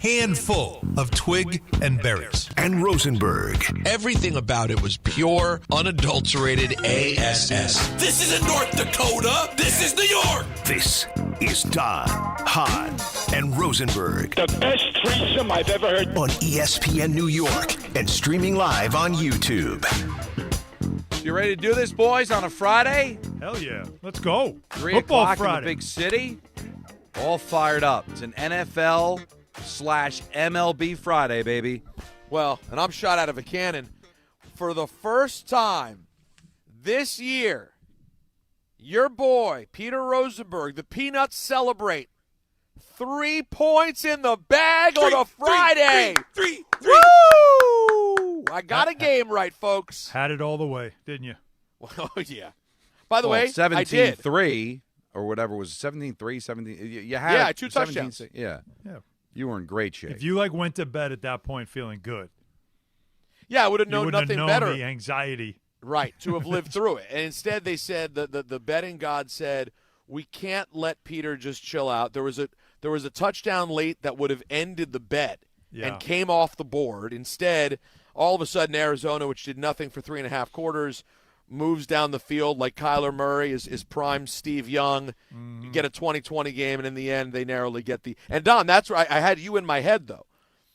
handful of twig and berries. And Rosenberg. Everything about it was pure, unadulterated ASS. This isn't North Dakota. This is New York. This is Don, Hahn, and Rosenberg. The best threesome I've ever heard. On ESPN New York and streaming live on YouTube. You ready to do this, boys, on a Friday? Hell yeah. Let's go. 3 Football o'clock Friday. in the big city. All fired up. It's an NFL/MLB Friday, baby. Well, and I'm shot out of a cannon. For the first time this year, your boy, Peter Rosenberg, the Peanuts celebrate 3 points in the bag on a Friday. Three. Woo! I got a game right, folks. Had it all the way, didn't you? Oh, yeah. By the way, I did. 17-3 or whatever was 17-3, 17. You had Yeah, 2 touchdowns. Yeah. Yeah. You were in great shape. If you went to bed at that point feeling good, Yeah, I would have you known wouldn't nothing have known better. the anxiety. Right, to have lived through it. And instead they said, the betting god said, we can't let Peter just chill out. There was a touchdown late that would have ended the bet and came off the board. Instead, all of a sudden Arizona, which did nothing for 3.5 quarters, moves down the field like Kyler Murray is prime Steve Young. You get a 20-20 game, and in the end they narrowly get the – and, Don, that's where I had you in my head, though.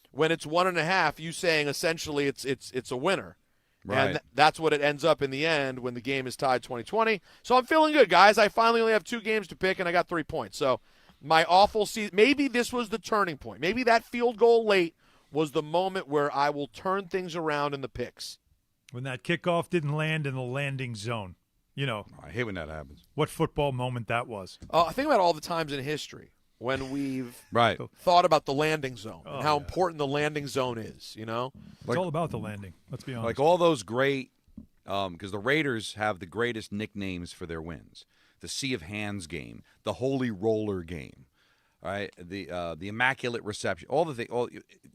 When it's 1.5, you saying essentially it's a winner. Right. And that's what it ends up in the end when the game is tied 20-20. So I'm feeling good, guys. I finally only have 2 games to pick, and I got 3 points. So my awful season – maybe this was the turning point. Maybe that field goal late was the moment where I will turn things around in the picks. When that kickoff didn't land in the landing zone. You know. I hate when that happens. What football moment that was. Think about all the times in history when we've Right. thought about the landing zone and how yeah. important the landing zone is, you know? It's all about the landing. Let's be honest. Like all those great because the Raiders have the greatest nicknames for their wins. The Sea of Hands game, the Holy Roller game, all right? The Immaculate Reception.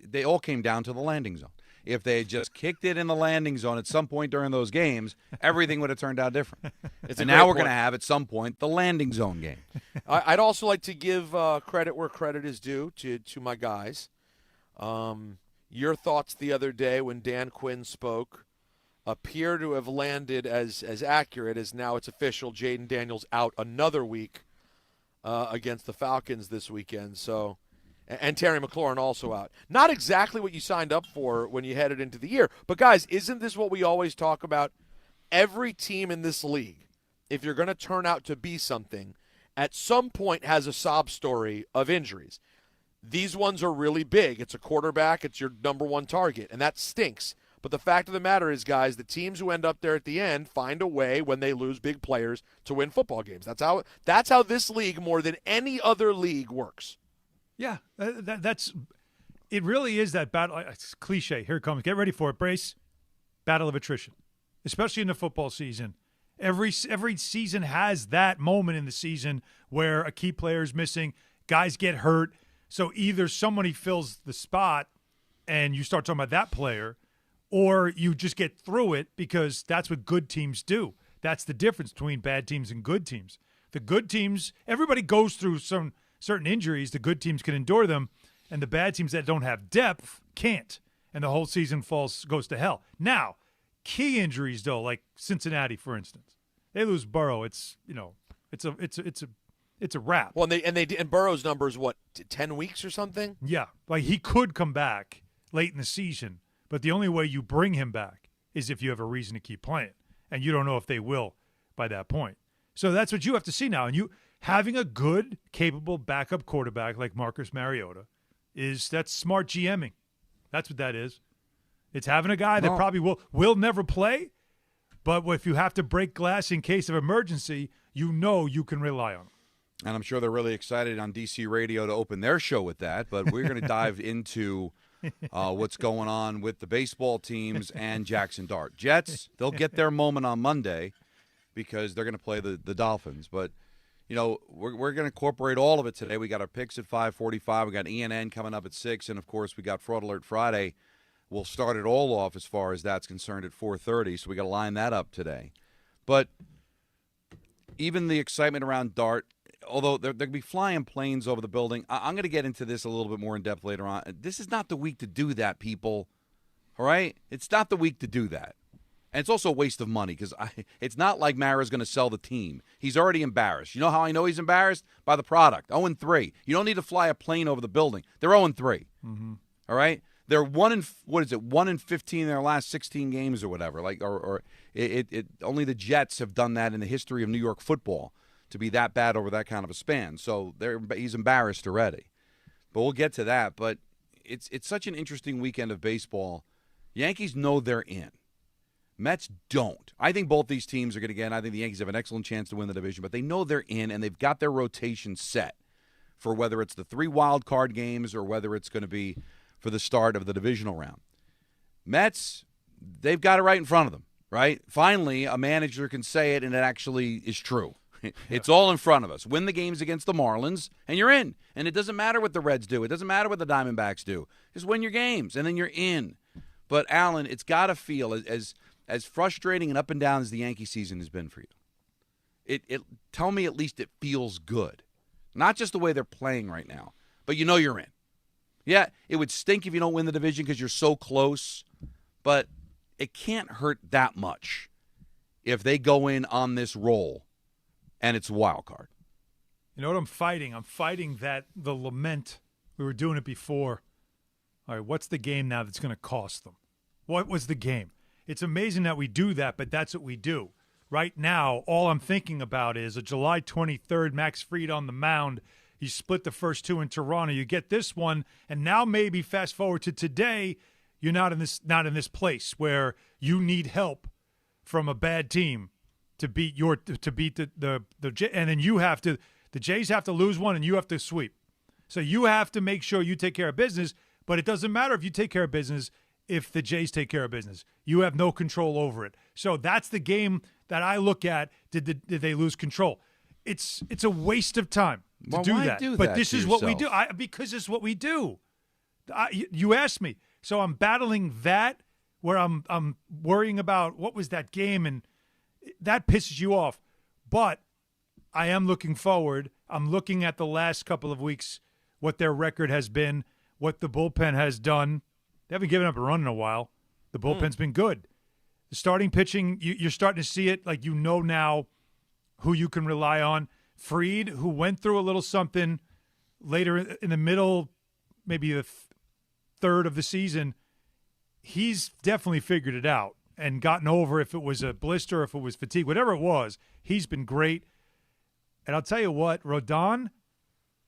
They all came down to the landing zone. If they had just kicked it in the landing zone at some point during those games, everything would have turned out different. And now we're going to have, at some point, the landing zone game. I'd also like to give credit where credit is due to my guys. Your thoughts the other day when Dan Quinn spoke appear to have landed as accurate as now it's official. Jaden Daniels out another week against the Falcons this weekend. So, and Terry McLaurin also out. Not exactly what you signed up for when you headed into the year. But, guys, isn't this what we always talk about? Every team in this league, if you're going to turn out to be something, at some point has a sob story of injuries. These ones are really big. It's a quarterback. It's your number one target, and that stinks. But the fact of the matter is, guys, the teams who end up there at the end find a way when they lose big players to win football games. That's how this league, more than any other league, works. Yeah, it really is that battle. It's cliche. Here it comes. Get ready for it, Brace. Battle of attrition, especially in the football season. Every season has that moment in the season where a key player is missing, guys get hurt. So either somebody fills the spot and you start talking about that player, or you just get through it because that's what good teams do. That's the difference between bad teams and good teams. The good teams, everybody goes through some certain injuries. The good teams can endure them, and the bad teams that don't have depth can't, and the whole season goes to hell. Now, key injuries though, like Cincinnati, for instance, they lose Burrow. It's a wrap. Well, and Burrow's number is what, 10 weeks or something? Yeah, like he could come back late in the season, but the only way you bring him back is if you have a reason to keep playing, and you don't know if they will by that point. So that's what you have to see now, and you. Having a good, capable backup quarterback like Marcus Mariota that's smart GMing. That's what that is. It's having a guy that probably will never play, but if you have to break glass in case of emergency, you know you can rely on him. And I'm sure they're really excited on DC Radio to open their show with that, but we're going to dive into what's going on with the baseball teams and Jackson Dart. Jets, they'll get their moment on Monday because they're going to play the Dolphins, but you know, we're going to incorporate all of it today. We got our picks at 5:45. We got ENN coming up at 6, and of course we got Fraud Alert Friday. We'll start it all off as far as that's concerned at 4:30. So we got to line that up today. But even the excitement around Dart, although they're going to be flying planes over the building, I'm going to get into this a little bit more in depth later on. This is not the week to do that, people. All right? It's not the week to do that. And it's also a waste of money because it's not like Mara's going to sell the team. He's already embarrassed. You know how I know he's embarrassed? By the product. 0-3. You don't need to fly a plane over the building. They're 0-3. Mm-hmm. All right? They're 1-15 in their last 16 games or whatever. Only the Jets have done that in the history of New York football to be that bad over that kind of a span. So he's embarrassed already. But we'll get to that. But it's such an interesting weekend of baseball. Yankees know they're in. Mets don't. I think both these teams are going to get in. I think the Yankees have an excellent chance to win the division, but they know they're in, and they've got their rotation set for whether it's the 3 wild card games or whether it's going to be for the start of the divisional round. Mets, they've got it right in front of them, right? Finally, a manager can say it, and it actually is true. It's all in front of us. Win the games against the Marlins, and you're in. And it doesn't matter what the Reds do. It doesn't matter what the Diamondbacks do. Just win your games, and then you're in. But, Alan, it's got to feel as frustrating and up and down as the Yankee season has been for you. Tell me at least it feels good. Not just the way they're playing right now, but you know you're in. Yeah, it would stink if you don't win the division because you're so close, but it can't hurt that much if they go in on this roll and it's a wild card. You know what I'm fighting? I'm fighting the lament. We were doing it before. All right, what's the game now that's going to cost them? What was the game? It's amazing that we do that, but that's what we do. Right now, all I'm thinking about is a July 23rd, Max Fried on the mound. You split the first 2 in Toronto. You get this one, and now maybe fast forward to today, you're not in this place where you need help from a bad team to beat the and then the Jays have to lose one and you have to sweep. So you have to make sure you take care of business, but it doesn't matter if you take care of business if the Jays take care of business. You have no control over it. So that's the game that I look at. Did they lose control? It's a waste of time to do that. But this is what we do. Because it's what we do. You asked me. So I'm battling that where I'm worrying about what was that game, and that pisses you off. But I am looking forward. I'm looking at the last couple of weeks, what their record has been, what the bullpen has done. They haven't given up a run in a while. The bullpen's been good. The starting pitching, you're starting to see it. Like, you know now who you can rely on. Fried, who went through a little something later in the middle, maybe the third of the season, he's definitely figured it out and gotten over if it was a blister, if it was fatigue, whatever it was. He's been great. And I'll tell you what, Rodon,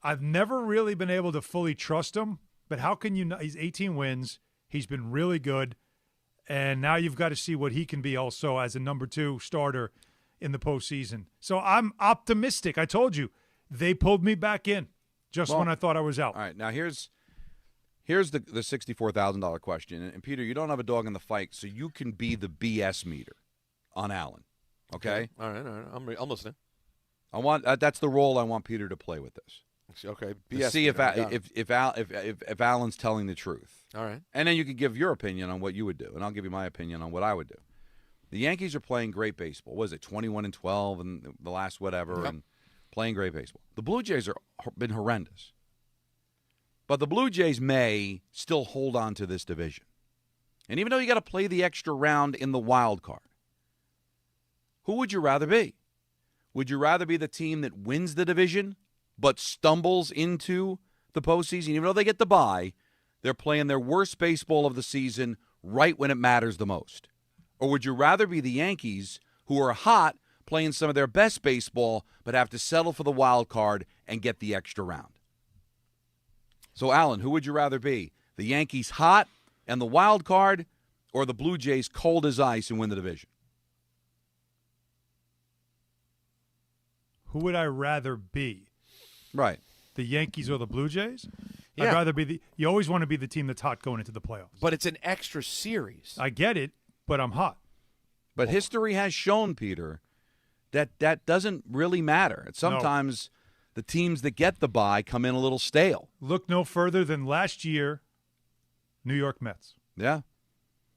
I've never really been able to fully trust him, but how can you not? He's 18 wins. He's been really good. And now you've got to see what he can be also as a number 2 starter in the postseason. So I'm optimistic. I told you, they pulled me back in just when I thought I was out. All right, now here's the $64,000 question. And Peter, you don't have a dog in the fight, so you can be the BS meter on Allen. Okay? All right. I'm listening. I want that's the role I want Peter to play with this. Okay. To see if Allen's telling the truth. All right. And then you can give your opinion on what you would do, and I'll give you my opinion on what I would do. The Yankees are playing great baseball. What is it, 21-12 and the last whatever, and playing great baseball. The Blue Jays are been horrendous. But the Blue Jays may still hold on to this division. And even though you got to play the extra round in the wild card, who would you rather be? Would you rather be the team that wins the division but stumbles into the postseason? Even though they get the bye, they're playing their worst baseball of the season right when it matters the most. Or would you rather be the Yankees, who are hot, playing some of their best baseball, but have to settle for the wild card and get the extra round? So, Alan, who would you rather be? The Yankees hot and the wild card, or the Blue Jays cold as ice and win the division? Who would I rather be? Right. The Yankees or the Blue Jays? Yeah. I'd rather be you always want to be the team that's hot going into the playoffs. But it's an extra series. I get it, but I'm hot. But history has shown, Peter, that doesn't really matter. Sometimes the teams that get the bye come in a little stale. Look no further than last year, New York Mets. Yeah.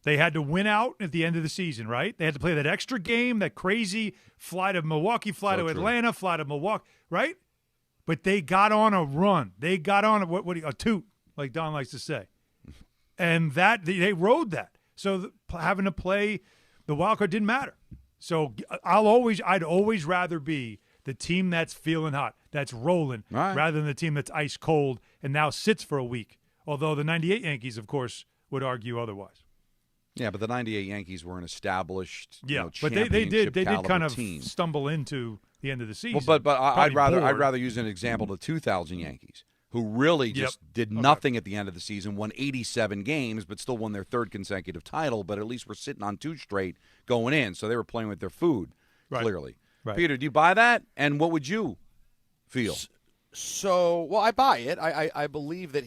They had to win out at the end of the season, right? They had to play that extra game, that crazy fly to Milwaukee, fly to Atlanta, fly to Milwaukee, right? but they got on a run. They got on a toot, like Don likes to say. And that they rode that. So having to play the wild card didn't matter. So I'd always rather be the team that's feeling hot, that's rolling, rather than the team that's ice cold and now sits for a week. Although the 98 Yankees, of course, would argue otherwise. Yeah, but the 98 Yankees were an established, but they did kind of team. Stumble into the end of the season. Well, but I'd rather use an example the 2000 Yankees, who really just did nothing at the end of the season, won 87 games, but still won their third consecutive title. But at least we're sitting on 2 straight going in, so they were playing with their food clearly. Right. Peter, do you buy that? And what would you feel? So, I buy it. I believe that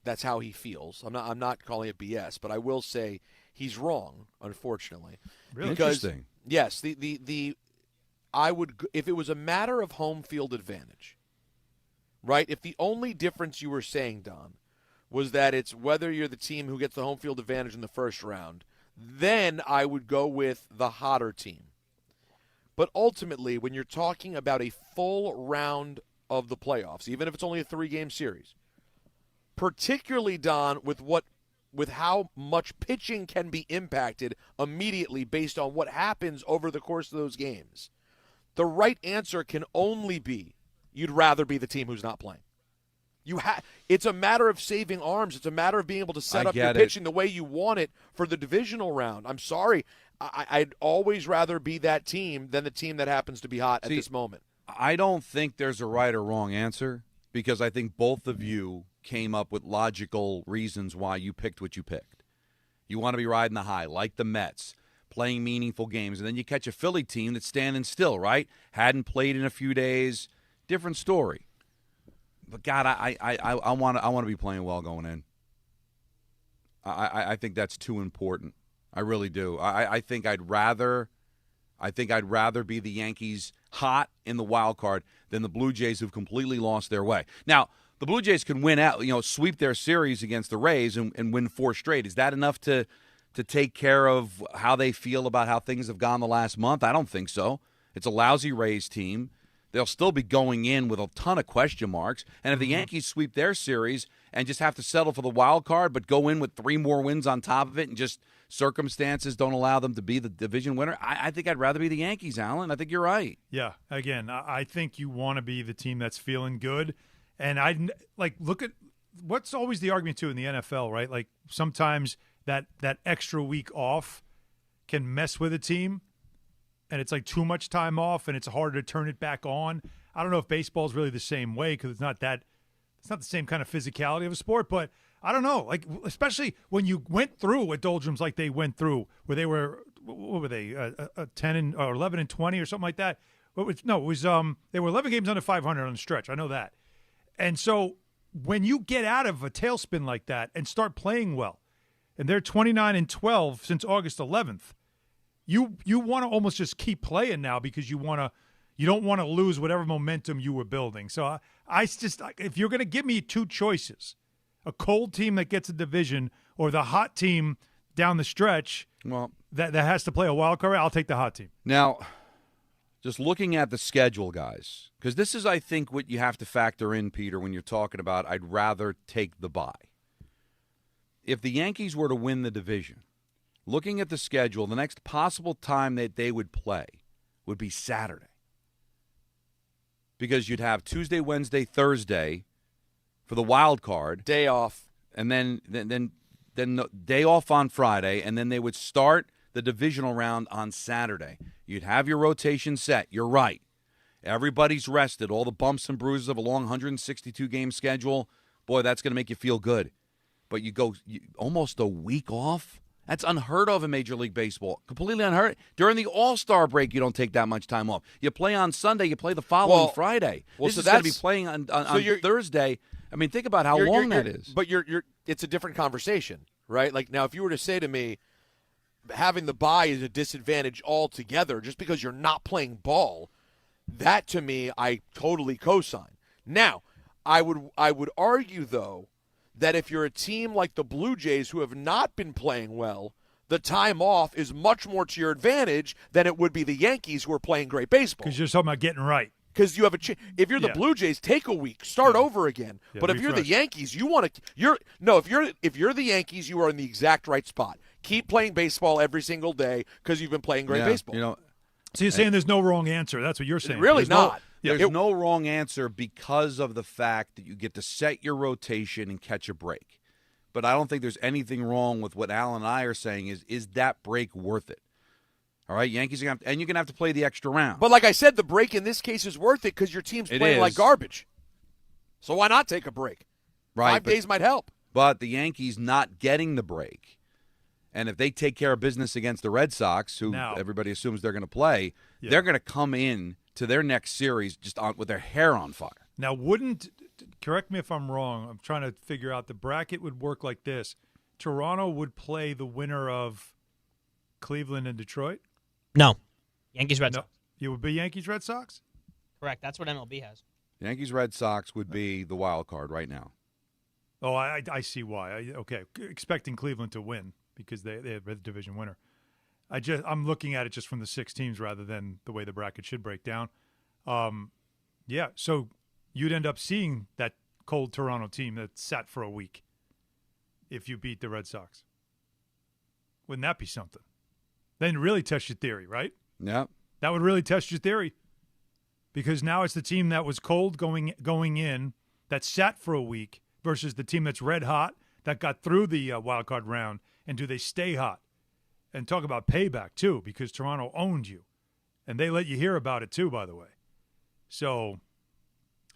that's how he feels. I'm not calling it BS, but I will say he's wrong, unfortunately. Really interesting. Yes, I would, if it was a matter of home field advantage, right? If the only difference you were saying, Don, was that it's whether you're the team who gets the home field advantage in the first round, then I would go with the hotter team. But ultimately, when you're talking about a full round of the playoffs, even if it's only a 3-game series, particularly, Don, with how much pitching can be impacted immediately based on what happens over the course of those games, the right answer can only be you'd rather be the team who's not playing. It's a matter of saving arms. It's a matter of being able to set up your pitching the way you want it for the divisional round. I'm sorry. I'd always rather be that team than the team that happens to be hot at this moment. I don't think there's a right or wrong answer because I think both of you came up with logical reasons why you picked what you picked. You want to be riding the high, like the Mets, playing meaningful games, and then you catch a Philly team that's standing still, right? Hadn't played in a few days. Different story. But God, I want to be playing well going in. I think that's too important. I really do. I think I'd rather be the Yankees hot in the wild card than the Blue Jays who've completely lost their way. Now, the Blue Jays can win out, sweep their series against the Rays and win 4 straight. Is that enough to take care of how they feel about how things have gone the last month? I don't think so. It's a lousy Rays team. They'll still be going in with a ton of question marks. And if the Yankees sweep their series and just have to settle for the wild card but go in with 3 more wins on top of it and just circumstances don't allow them to be the division winner, I think I'd rather be the Yankees, Alan. I think you're right. Yeah. Again, I think you want to be the team that's feeling good. And I look at what's always the argument too in the NFL, right? Like sometimes that extra week off can mess with a team, and it's like too much time off, and it's harder to turn it back on. I don't know if baseball is really the same way because it's not the same kind of physicality of a sport, but I don't know. Like especially when you went through a doldrums like they went through, where they were 10 or 11 and 20 or something like that. They were 11 games under 500 on the stretch. I know that. And so when you get out of a tailspin like that and start playing well, and they're 29 and 12 since August 11th, you want to almost just keep playing now because you don't want to lose whatever momentum you were building. So if you're going to give me 2 choices, a cold team that gets a division or the hot team down the stretch, that has to play a wild card, I'll take the hot team. Now, just looking at the schedule, guys, because this is, I think, what you have to factor in, Peter, when you're talking about I'd rather take the bye. If the Yankees were to win the division, looking at the schedule, the next possible time that they would play would be Saturday. Because you'd have Tuesday, Wednesday, Thursday for the wild card. Day off. And then the day off on Friday, and then they would start the divisional round on Saturday. You'd have your rotation set. You're right. Everybody's rested. All the bumps and bruises of a long 162-game schedule, boy, that's going to make you feel good. But you go almost a week off? That's unheard of in Major League Baseball. Completely unheard. During the All-Star break, you don't take that much time off. You play on Sunday. You play the following Friday. This is going to be playing on Thursday. I mean, think about how long that is. But it's a different conversation, right? Like now, if you were to say to me, having the bye is a disadvantage altogether just because you're not playing ball, that to me, I totally co-sign. Now, I would argue, though, that if you're a team like the Blue Jays who have not been playing well, the time off is much more to your advantage than it would be the Yankees who are playing great baseball. Because you're talking about getting right. because you have a chance. If you're the Blue Jays, take a week, start over again. Yeah, but if you're the Yankees, you want to. If you're the Yankees, you are in the exact right spot. Keep playing baseball every single day because you've been playing great baseball. So you're saying there's no wrong answer. That's what you're saying. Really not. There's no wrong answer because of the fact that you get to set your rotation and catch a break. But I don't think there's anything wrong with what Al and I are saying is that break worth it? All right, Yankees are going to have to, and you're going to have to play the extra round. But like I said, the break in this case is worth it because your team's playing like garbage. So why not take a break? Right, 5 days might help. But the Yankees not getting the break, and if they take care of business against the Red Sox, who everybody assumes they're going to play, they're going to come in to their next series just with their hair on fire. Now, correct me if I'm wrong, I'm trying to figure out, the bracket would work like this. Toronto would play the winner of Cleveland and Detroit? No. Yankees, Red Sox. You would be Yankees, Red Sox? Correct. That's what MLB has. Yankees, Red Sox would be the wild card right now. Oh, I see why. Okay, expecting Cleveland to win because they have the division winner. I'm looking at it just from the 6 teams rather than the way the bracket should break down. So you'd end up seeing that cold Toronto team that sat for a week if you beat the Red Sox. Wouldn't that be something? Then really test your theory, right? Yeah. That would really test your theory because now it's the team that was cold going in that sat for a week versus the team that's red hot that got through the wild card round, and do they stay hot? And talk about payback, too, because Toronto owned you. And they let you hear about it, too, by the way. So,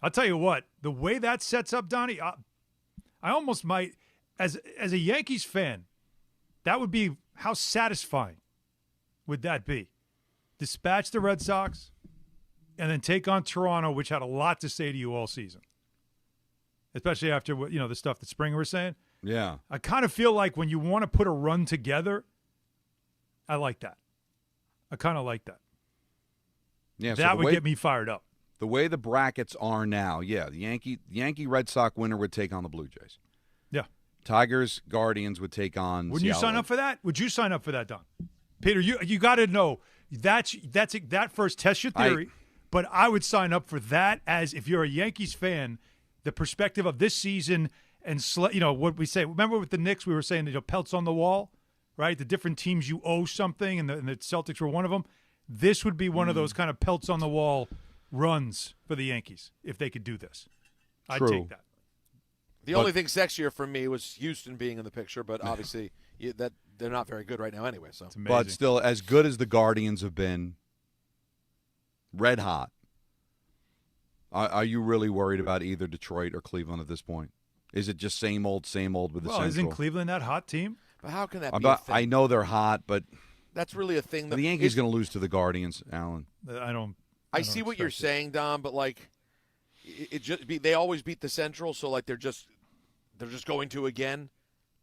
I'll tell you what, the way that sets up, Donnie, I almost might, as a Yankees fan, that would be, how satisfying would that be? Dispatch the Red Sox and then take on Toronto, which had a lot to say to you all season. Especially after the stuff that Springer was saying. Yeah. I kind of feel like when you want to put a run together, I like that. I kind of like that. Yeah, that would get me fired up. The way the brackets are now, the Yankee Red Sox winner would take on the Blue Jays. Yeah. Tigers, Guardians would take on Wouldn't you sign up for that? Would you sign up for that, Don? Peter, you got to know that first test your theory, but I would sign up for that as, if you're a Yankees fan, the perspective of this season and what we say. Remember with the Knicks, we were saying pelts on the wall, right? The different teams you owe something, and the Celtics were one of them. This would be one of those kind of pelts on the wall runs for the Yankees if they could do this. I'd take that. The only thing sexier for me was Houston being in the picture, but obviously that they're not very good right now anyway. So, but still, as good as the Guardians have been, red hot. Are you really worried about either Detroit or Cleveland at this point? Is it just same old with the Central? Isn't Cleveland that hot team? But how can that be a thing? I know they're hot, but that's really a thing. The Yankees going to lose to the Guardians, Alan. I see what you're saying, Don, but they always beat the Central, so they're just going to again,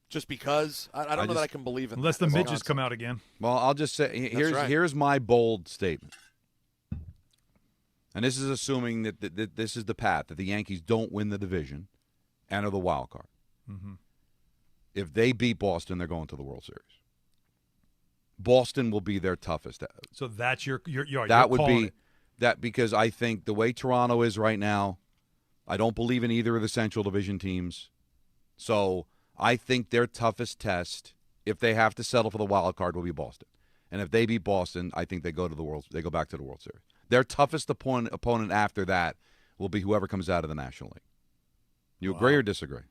just because. I don't know that I can believe in unless that. the midgets come out again. Well, I'll just say here's my bold statement. And this is assuming that this is the path, that the Yankees don't win the division and are the wild card. Mm-hmm. If they beat Boston, they're going to the World Series. Boston will be their toughest. So that's your that would be that, because I think the way Toronto is right now, I don't believe in either of the Central Division teams. So I think their toughest test, if they have to settle for the wild card, will be Boston. And if they beat Boston, I think they go back to the World Series. Their toughest opponent after that will be whoever comes out of the National League. You agree or disagree?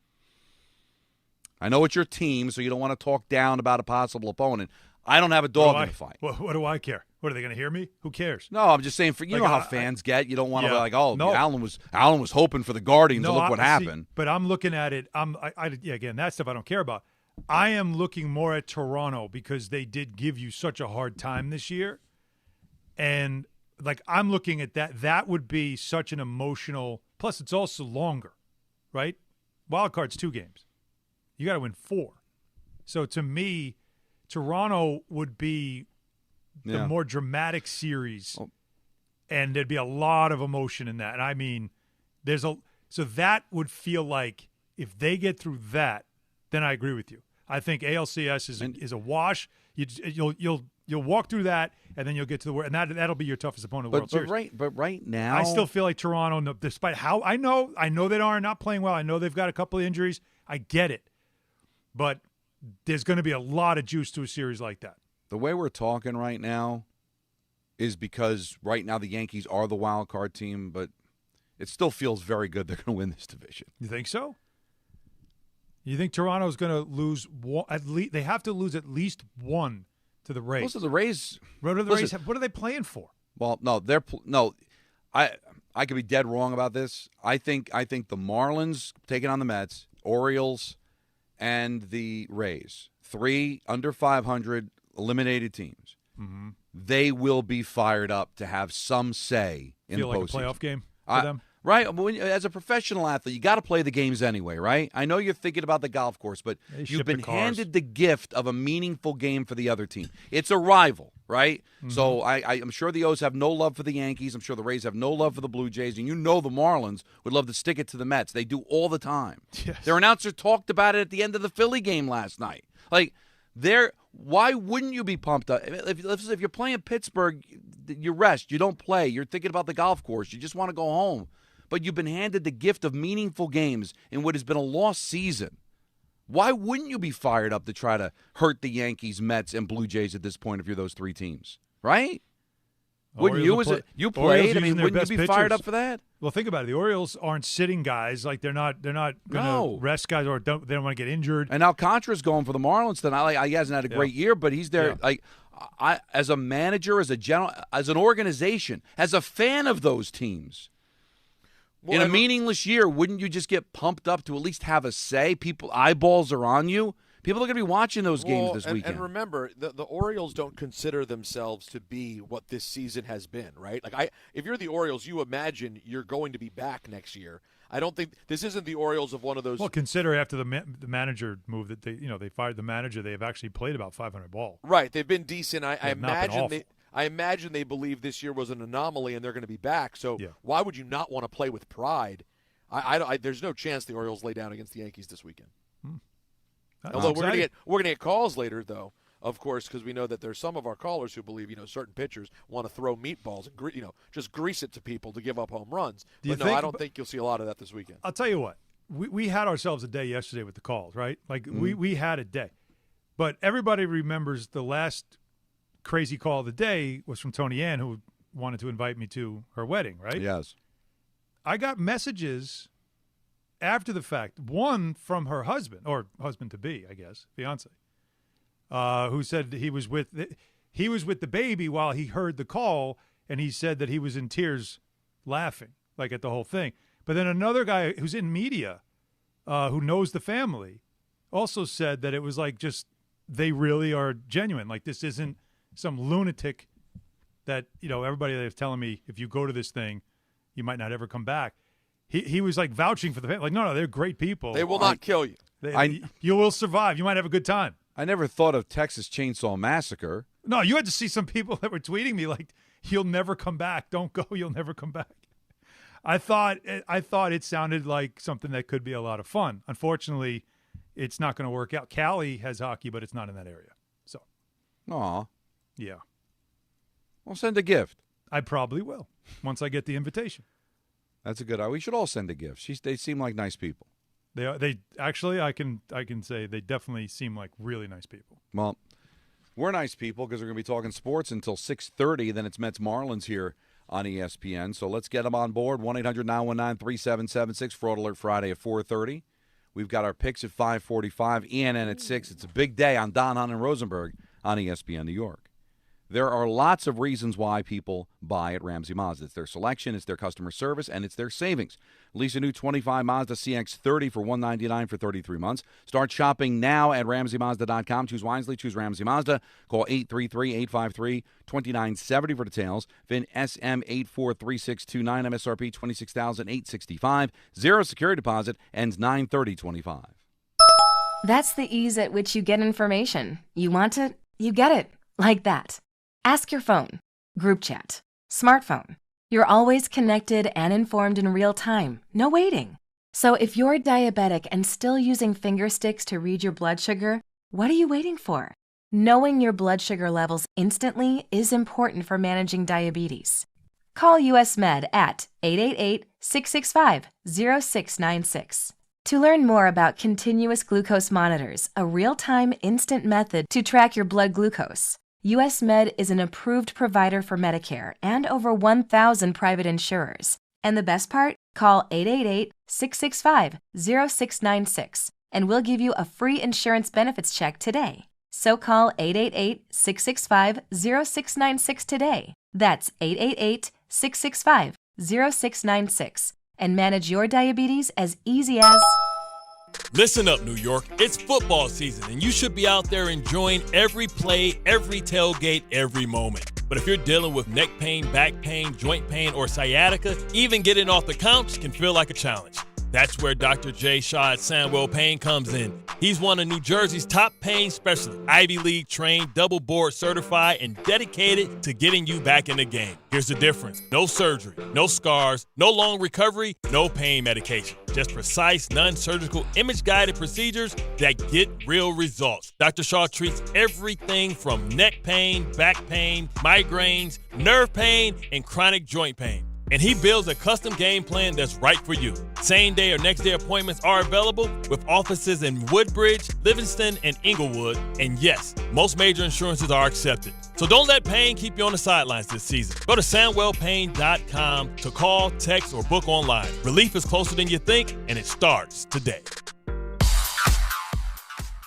I know it's your team, so you don't want to talk down about a possible opponent. I don't have a dog in the fight. What do I care? What, are they going to hear me? Who cares? No, I'm just saying, know how fans get. You don't want to be like, Alan was hoping for the Guardians, and look what happened. But I'm looking at it. Again, that stuff I don't care about. I am looking more at Toronto because they did give you such a hard time this year. And, I'm looking at that. That would be such an emotional – plus it's also longer, right? Wild card's 2 games. You got to win 4. So, to me – Toronto would be the more dramatic series, and there'd be a lot of emotion in that. And I mean, so that would feel like if they get through that, then I agree with you. I think ALCS is a wash. You'll walk through that, and then you'll get to the World, and that'll be your toughest opponent in the World Series. But right now, I still feel like Toronto, despite how I know they are not playing well. I know they've got a couple of injuries. I get it, but there's going to be a lot of juice to a series like that. The way we're talking right now is because right now the Yankees are the wild card team, but it still feels very good they're going to win this division. You think so? You think Toronto's going to lose one? At least they have to lose at least one to the Rays. Most of the Rays. What are they playing for? Well, no, I could be dead wrong about this. I think the Marlins taking on the Mets, Orioles, and the Rays, 3 under 500 eliminated teams. Mm-hmm. They will be fired up to have some say in the like postseason. A playoff game for them? Right. As a professional athlete, you got to play the games anyway, right? I know you're thinking about the golf course, but you've been handed the gift of a meaningful game for the other team. It's a rival, right? Mm-hmm. So I'm sure the O's have no love for the Yankees. I'm sure the Rays have no love for the Blue Jays. And the Marlins would love to stick it to the Mets. They do all the time. Yes. Their announcer talked about it at the end of the Philly game last night. Why wouldn't you be pumped up? If you're playing Pittsburgh, you rest. You don't play. You're thinking about the golf course. You just want to go home. But you've been handed the gift of meaningful games in what has been a lost season. Why wouldn't you be fired up to try to hurt the Yankees, Mets, and Blue Jays at this point if you're those 3 teams? Right? Wouldn't you? You played. I mean, wouldn't you be fired up for that? Well, think about it. The Orioles aren't sitting guys. Like they're not going to rest guys or they don't want to get injured. And Alcantara's going for the Marlins tonight. He hasn't had a great year, but he's there. Yeah. As a manager, as an organization, as a fan of those teams. Well, in a meaningless year, wouldn't you just get pumped up to at least have a say? Eyeballs are on you. People are going to be watching those games this weekend. And remember, the Orioles don't consider themselves to be what this season has been, right? If you're the Orioles, you imagine you're going to be back next year. I don't think this isn't the Orioles of one of those. Well, consider after the manager move that they fired the manager, they have actually played about 500 ball. Right, they've been decent. I imagine they believe this year was an anomaly and they're going to be back. So why would you not want to play with pride? There's no chance the Orioles lay down against the Yankees this weekend. Although we're going to get calls later, though, of course, because we know that there's some of our callers who believe certain pitchers want to throw meatballs and just grease it to people to give up home runs. I don't think you'll see a lot of that this weekend. I'll tell you what, we had ourselves a day yesterday with the calls, right? We had a day, but everybody remembers the last crazy call of the day was from Tony Ann, who wanted to invite me to her wedding, right? Yes. I got messages after the fact, one from her husband, or husband-to-be, I guess, fiance, who said he was with the baby while he heard the call, and he said that he was in tears laughing, at the whole thing. But then another guy who's in media, who knows the family, also said that it was just they really are genuine. This isn't some lunatic that, everybody that was telling me if you go to this thing, you might not ever come back. He was vouching for the family. No, they're great people. They will not kill you. You will survive. You might have a good time. I never thought of Texas Chainsaw Massacre. No, you had to see some people that were tweeting me "You'll never come back. Don't go. You'll never come back." I thought it sounded like something that could be a lot of fun. Unfortunately, it's not going to work out. Cali has hockey, but it's not in that area. So, aw, yeah. Well, send a gift. I probably will once I get the invitation. That's a good idea. We should all send a gift. They seem like nice people. They actually, I can say they definitely seem like really nice people. Well, we're nice people because we're going to be talking sports until 6:30. Then it's Mets Marlins here on ESPN. So let's get them on board. 1-800-919-3776. Fraud Alert Friday at 4:30. We've got our picks at 5:45. ENN at 6. It's a big day on Don, Hahn, and Rosenberg on ESPN New York. There are lots of reasons why people buy at Ramsey Mazda. It's their selection, it's their customer service, and it's their savings. Lease a new 25 Mazda CX-30 for $199 for 33 months. Start shopping now at RamseyMazda.com. Choose wisely. Choose Ramsey Mazda. Call 833-853-2970 for details. VIN SM843629. MSRP $26,865. Zero security deposit. Ends 9/30/25. That's the ease at which you get information. You want it, you get it. Like that. Ask your phone, group chat, smartphone. You're always connected and informed in real time. No waiting. So if you're diabetic and still using finger sticks to read your blood sugar, what are you waiting for? Knowing your blood sugar levels instantly is important for managing diabetes. Call US Med at 888-665-0696. To learn more about continuous glucose monitors, a real-time instant method to track your blood glucose, US Med is an approved provider for Medicare and over 1,000 private insurers. And the best part? Call 888-665-0696 and we'll give you a free insurance benefits check today. So call 888-665-0696 today. That's 888-665-0696 and manage your diabetes as easy as... Listen up, New York. It's football season, and you should be out there enjoying every play, every tailgate, every moment. But if you're dealing with neck pain, back pain, joint pain, or sciatica, even getting off the couch can feel like a challenge. That's where Dr. J. Shaw at Sandwell Pain comes in. He's one of New Jersey's top pain specialists, Ivy League trained, double board certified, and dedicated to getting you back in the game. Here's the difference. No surgery, no scars, no long recovery, no pain medication. Just precise, non-surgical, image-guided procedures that get real results. Dr. Shaw treats everything from neck pain, back pain, migraines, nerve pain, and chronic joint pain. And he builds a custom game plan that's right for you. Same day or next day appointments are available with offices in Woodbridge, Livingston, and Inglewood. And yes, most major insurances are accepted. So don't let pain keep you on the sidelines this season. Go to SandwellPain.com to call, text, or book online. Relief is closer than you think, and it starts today.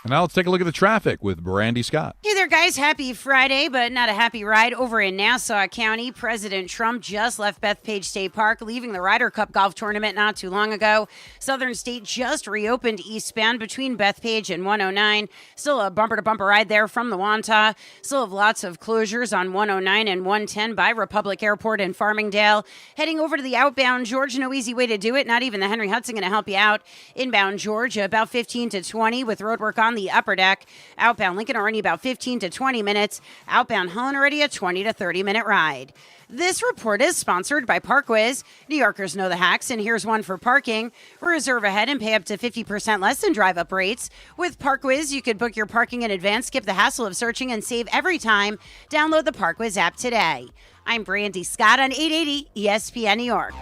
And now let's take a look at the traffic with Brandy Scott. Hey there, guys. Happy Friday, but not a happy ride. Over in Nassau County, President Trump just left Bethpage State Park, leaving the Ryder Cup golf tournament not too long ago. Southern State just reopened eastbound between Bethpage and 109. Still a bumper-to-bumper ride there from the Wantagh. Still have lots of closures on 109 and 110 by Republic Airport in Farmingdale. Heading over to the outbound Georgia, no easy way to do it. Not even the Henry Hudson going to help you out. Inbound Georgia, about 15 to 20 with roadwork on the upper deck. Outbound Lincoln already about 15 to 20 minutes. Outbound Helen already a 20 to 30 minute ride. This report is sponsored by ParkWiz. New Yorkers know the hacks, and here's one for parking. Reserve ahead and pay up to 50% less than drive-up rates. With ParkWiz, you could book your parking in advance, skip the hassle of searching, and save every time. Download the ParkWiz app today. I'm Brandy Scott on 880 ESPN New York.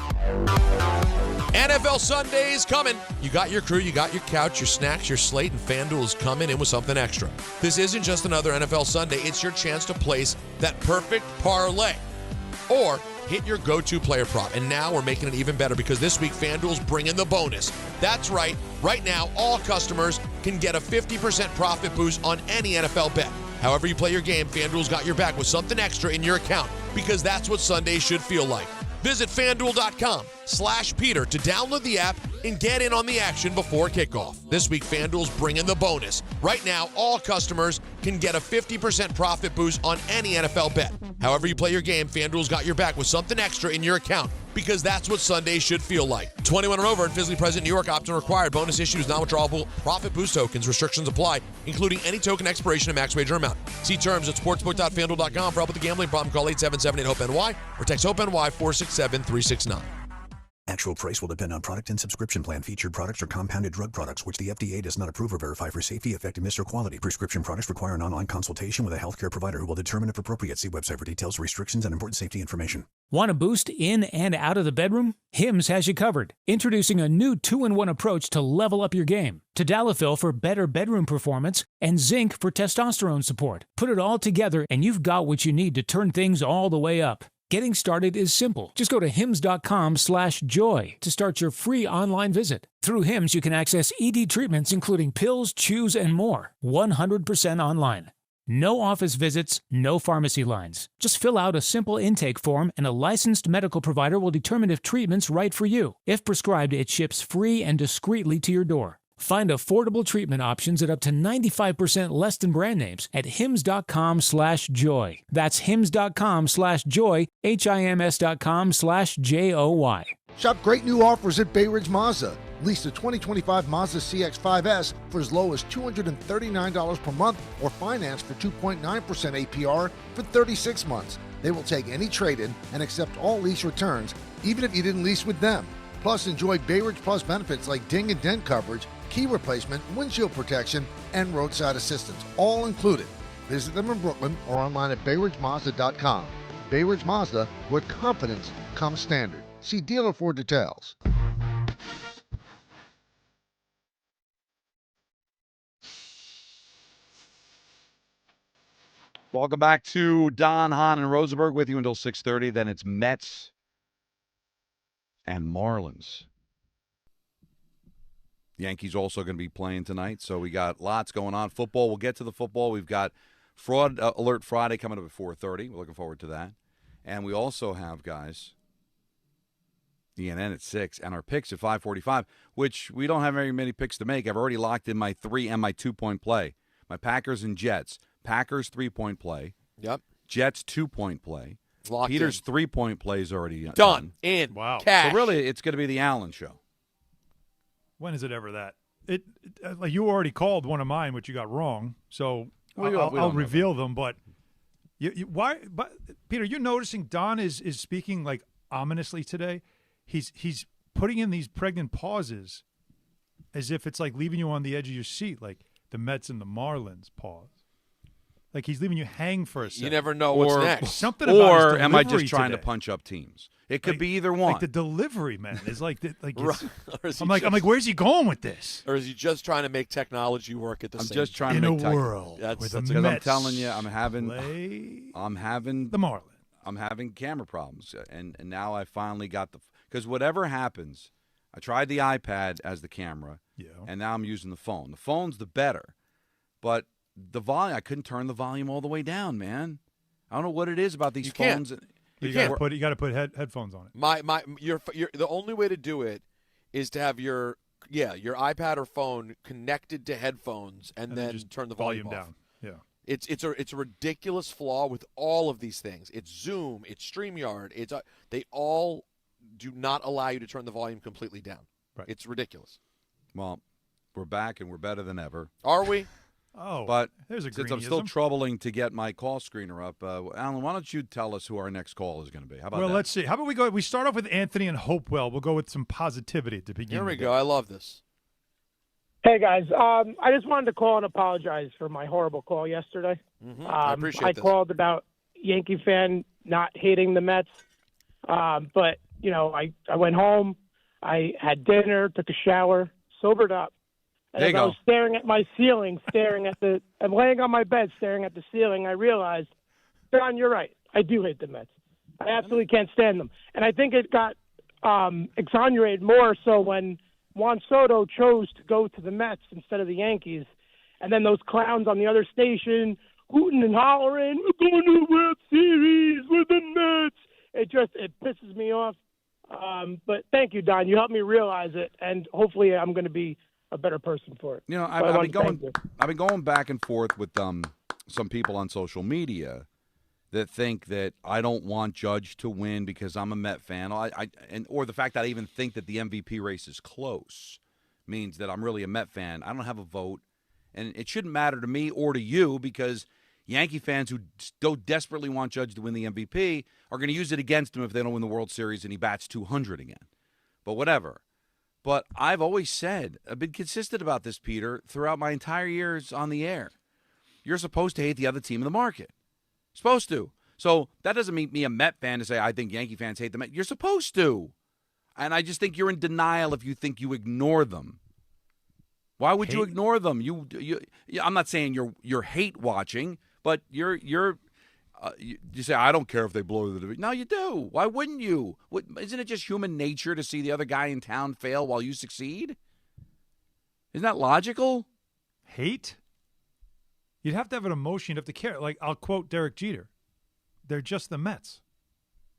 NFL Sunday's coming. You got your crew, you got your couch, your snacks, your slate, and FanDuel is coming in with something extra. This isn't just another NFL Sunday. It's your chance to place that perfect parlay or hit your go-to player prop. And now we're making it even better because this week FanDuel's bringing the bonus. That's right. Right now, all customers can get a 50% profit boost on any NFL bet. However you play your game, FanDuel's got your back with something extra in your account because that's what Sunday should feel like. Visit FanDuel.com/Peter to download the app and get in on the action before kickoff. This week, FanDuel's bringing the bonus. Right now, all customers can get a 50% profit boost on any NFL bet. However you play your game, FanDuel's got your back with something extra in your account because that's what Sunday should feel like. 21 and over and physically present in New York. Opt-in required. Bonus issues, non-withdrawable profit boost tokens. Restrictions apply, including any token expiration and max wager amount. See terms at sportsbook.fanduel.com. For help with the gambling problem, call 877-8-HOPE-NY or text HOPE-NY 467-369. Actual price will depend on product and subscription plan. Featured products are compounded drug products, which the FDA does not approve or verify for safety, effectiveness, or quality. Prescription products require an online consultation with a healthcare provider who will determine if appropriate. See website for details, restrictions, and important safety information. Want a boost in and out of the bedroom? Hims has you covered. Introducing a new 2-in-1 approach to level up your game. Tadalafil for better bedroom performance and zinc for testosterone support. Put it all together and you've got what you need to turn things all the way up. Getting started is simple. Just go to hims.com/joy to start your free online visit. Through Hims, you can access ED treatments including pills, chews, and more. 100% online. No office visits, no pharmacy lines. Just fill out a simple intake form and a licensed medical provider will determine if treatment's right for you. If prescribed, it ships free and discreetly to your door. Find affordable treatment options at up to 95% less than brand names at hims.com/joy. That's hims.com/joy, HIMS.com/JOY. Shop great new offers at Bay Ridge Mazda. Lease the 2025 Mazda CX-5S for as low as $239 per month or finance for 2.9% APR for 36 months. They will take any trade-in and accept all lease returns, even if you didn't lease with them. Plus, enjoy Bay Ridge Plus benefits like ding and dent coverage, key replacement, windshield protection, and roadside assistance, all included. Visit them in Brooklyn or online at BayRidgeMazda.com. Bay Ridge Mazda, where confidence comes standard. See dealer for details. Welcome back to Don, Hahn, and Rosenberg with you until 6:30. Then it's Mets and Marlins. Yankees also going to be playing tonight, so we got lots going on. Football, we'll get to the football. We've got Fraud Alert Friday coming up at 4:30. We're looking forward to that. And we also have, guys, ENN at 6 and our picks at 5:45, which we don't have very many picks to make. I've already locked in my 3 and my 2-point play. My Packers and Jets. Packers 3-point play. Yep. Jets 2-point play. Locked Peter's in. 3-point play is already Done. In. Wow. Cash. So really, it's going to be the Allen show. When is it ever that? Like you already called one of mine, which you got wrong. So I'll reveal them. But why? But Peter, you're noticing Don is speaking like ominously today. He's putting in these pregnant pauses, as if it's like leaving you on the edge of your seat, like the Mets and the Marlins pause. Like he's leaving you hang for a second. You never know what's next. Something about his Or am I just delivery trying today. to punch up teams? It could be either one. Like the delivery, man, is like Or is he I'm like, where's he going with this? Or is he just trying to make technology work at the I'm same just trying in to a make world That's where the because I'm Mets telling you, I'm having the Marlins. I'm having camera problems, and now I finally got because whatever happens, I tried the iPad as the camera, and now I'm using the phone. The phone's the better, but the volume, I couldn't turn the volume all the way down, man. I don't know what it is about these phones. You got to put headphones on it. The only way to do it is to have your iPad or phone connected to headphones and then just turn the volume down. Yeah. It's a ridiculous flaw with all of these things. It's Zoom, it's StreamYard, they all do not allow you to turn the volume completely down. Right. It's ridiculous. Well, we're back and we're better than ever. Are we? Oh, but there's a since I'm still troubling to get my call screener up, Alan, why don't you tell us who our next call is going to be? How about that? Well, let's see. How about we go? We start off with Anthony and Hopewell. We'll go with some positivity at the beginning. Here we go. I love this. Hey, guys. I just wanted to call and apologize for my horrible call yesterday. I appreciate this. I called about Yankee fan not hating the Mets. But, you know, I went home. I had dinner, took a shower, sobered up. And as I was staring at my ceiling, I'm laying on my bed staring at the ceiling, I realized, Don, you're right. I do hate the Mets. I absolutely can't stand them. And I think it got exonerated more so when Juan Soto chose to go to the Mets instead of the Yankees. And then those clowns on the other station hooting and hollering, we're going to the World Series with the Mets. It pisses me off. But thank you, Don. You helped me realize it, and hopefully I'm going to be a better person for it. You know, I've been going back and forth with some people on social media that think that I don't want Judge to win because I'm a Met fan, or the fact that I even think that the MVP race is close means that I'm really a Met fan. I don't have a vote, and it shouldn't matter to me or to you because Yankee fans who so desperately want Judge to win the MVP are going to use it against him if they don't win the World Series and he bats 200 again. But whatever. But I've always said, I've been consistent about this, Peter, throughout my entire years on the air. You're supposed to hate the other team in the market. Supposed to. So that doesn't make me a Met fan to say I think Yankee fans hate the Met. You're supposed to. And I just think you're in denial if you think you ignore them. Why would you ignore them? I'm not saying you're hate watching, but you say I don't care if they blow the division. No, you do. Why wouldn't you? Isn't it just human nature to see the other guy in town fail while you succeed? Isn't that logical? Hate? You'd have to have an emotion. You'd have to care. Like, I'll quote Derek Jeter. They're just the Mets.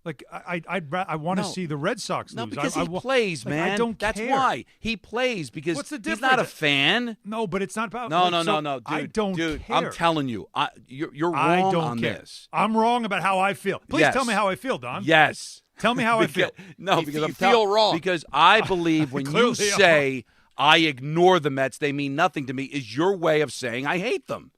Like, I want to see the Red Sox lose. No, because he plays, man. I don't That's care. why. He plays because What's the he's not a difference? fan. No, but it's not about... No, Dude, I don't care. I'm telling you. You're I wrong don't on care. this. I'm wrong about how I feel. Please Yes. tell me how I feel, Don. Yes. Tell me how I feel. No, You because I'm feel wrong. Because I believe when you Clearly say I ignore the Mets, they mean nothing to me, is your way of saying I hate them.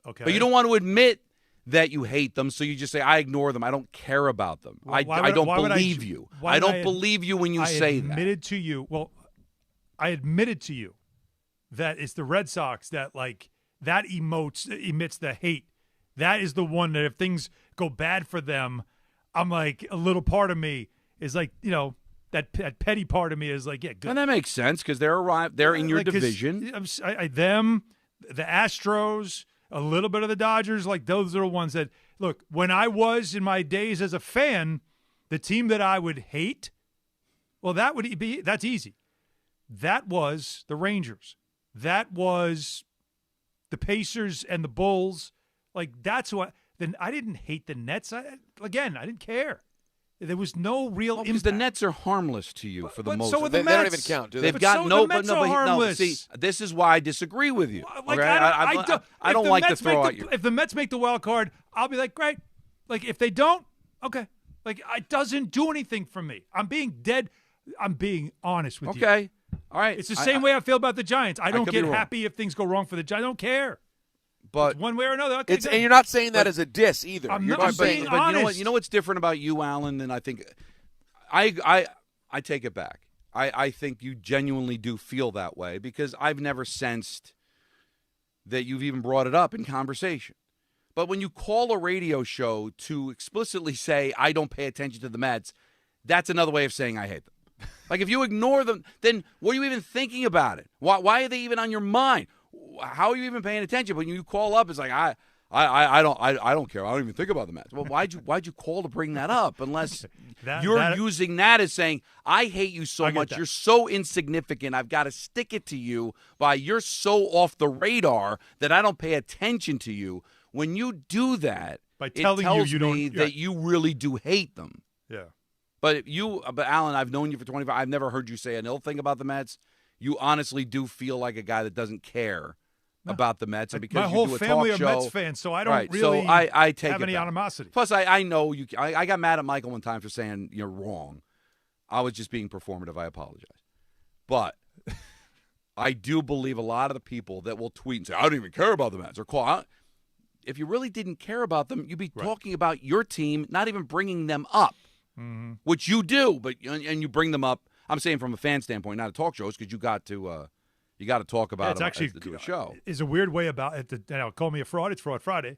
Okay. But you don't want to admit that you hate them, so you just say, I ignore them. I don't care about them. Well, I don't believe you. why I would don't believe you when you say that. I admitted to you that it's the Red Sox that, like, that emits the hate. That is the one that if things go bad for them, I'm like, a little part of me is like, that petty part of me is like, yeah, good. And that makes sense because they're in your division. Them, the Astros, a little bit of the Dodgers, like those are the ones that, look, when I was in my days as a fan, the team that I would hate, well, that's easy. That was the Rangers. That was the Pacers and the Bulls. Like, that's what. Then I didn't hate the Nets. I didn't care. There was no real impact. The Nets are harmless to you for the most part. So are the They Mets. don't even count, do they? They've got the Mets are harmless. See, this is why I disagree with you. Like, okay? I don't like to throw out you. If the Mets make the wild card, I'll be like, great. Like, if they don't, okay. Like, it doesn't do anything for me. I'm being honest with you. Okay. All right. It's the same way I feel about the Giants. I don't could get be wrong. happy if things go wrong for the Giants. I don't care. But it's one way or another. Okay, and you're not saying that as a diss either. I'm You're not just being saying, honest. You know what's different about you, Alan, than I think. I take it back. I think you genuinely do feel that way because I've never sensed that you've even brought it up in conversation. But when you call a radio show to explicitly say, I don't pay attention to the Mets, that's another way of saying I hate them. Like, if you ignore them, then what are you even thinking about it? Why are they even on your mind? How are you even paying attention? When you call up, it's like, I don't care. I don't even think about the Mets. Well, why'd you call to bring that up? Unless you're using that as saying, I hate you so much. You're so insignificant. I've got to stick it to you by you're so off the radar that I don't pay attention to you. When you do that, by telling it tells you me that you really do hate them. Yeah. But Alan, I've known you for 25. I've never heard you say an ill thing about the Mets. You honestly do feel like a guy that doesn't care about the Mets, and because my whole you do a family talk are show, Mets fans, so I don't right, really so I take have any back. animosity. Plus, I know you. I got mad at Michael one time for saying you're wrong. I was just being performative. I apologize, but I do believe a lot of the people that will tweet and say I don't even care about the Mets or call out. If you really didn't care about them, you'd be talking about your team, not even bringing them up, which you do, and you bring them up. I'm saying from a fan standpoint, not a talk shows, because you got to talk about it's actually to do a show. Is a weird way about it. Call me a fraud. It's Fraud Friday.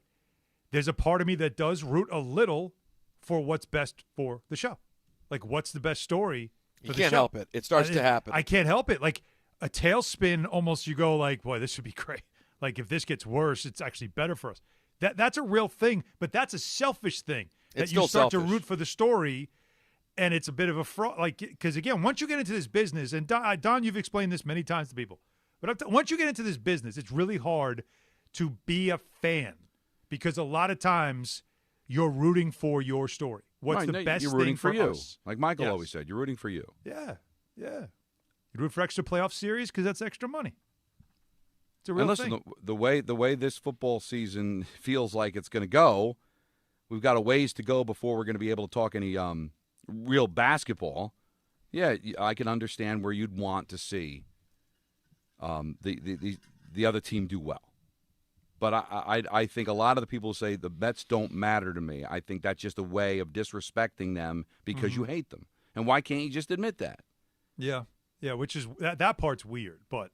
There's a part of me that does root a little for what's best for the show. Like, what's the best story for the show? You can't help it. It starts to happen. I can't help it. Like, a tailspin, almost you go like, boy, this would be great. Like, if this gets worse, it's actually better for us. That's a real thing, but that's a selfish thing. It's that you still start selfish. to root for the story, and it's a bit of a fraud. Like, because, again, once you get into this business, and Don, you've explained this many times to people, but once you get into this business, it's really hard to be a fan because a lot of times you're rooting for your story. What's the best you're rooting thing for you. us? Like Michael always said, you're rooting for you. Yeah. You root for extra playoff series because that's extra money. It's a real and listen, thing. the way this football season feels like it's going to go, we've got a ways to go before we're going to be able to talk any real basketball. Yeah, I can understand where you'd want to see the other team do well. But I think a lot of the people say the Mets don't matter to me. I think that's just a way of disrespecting them because you hate them. And why can't you just admit that? Yeah, which is that part's weird, but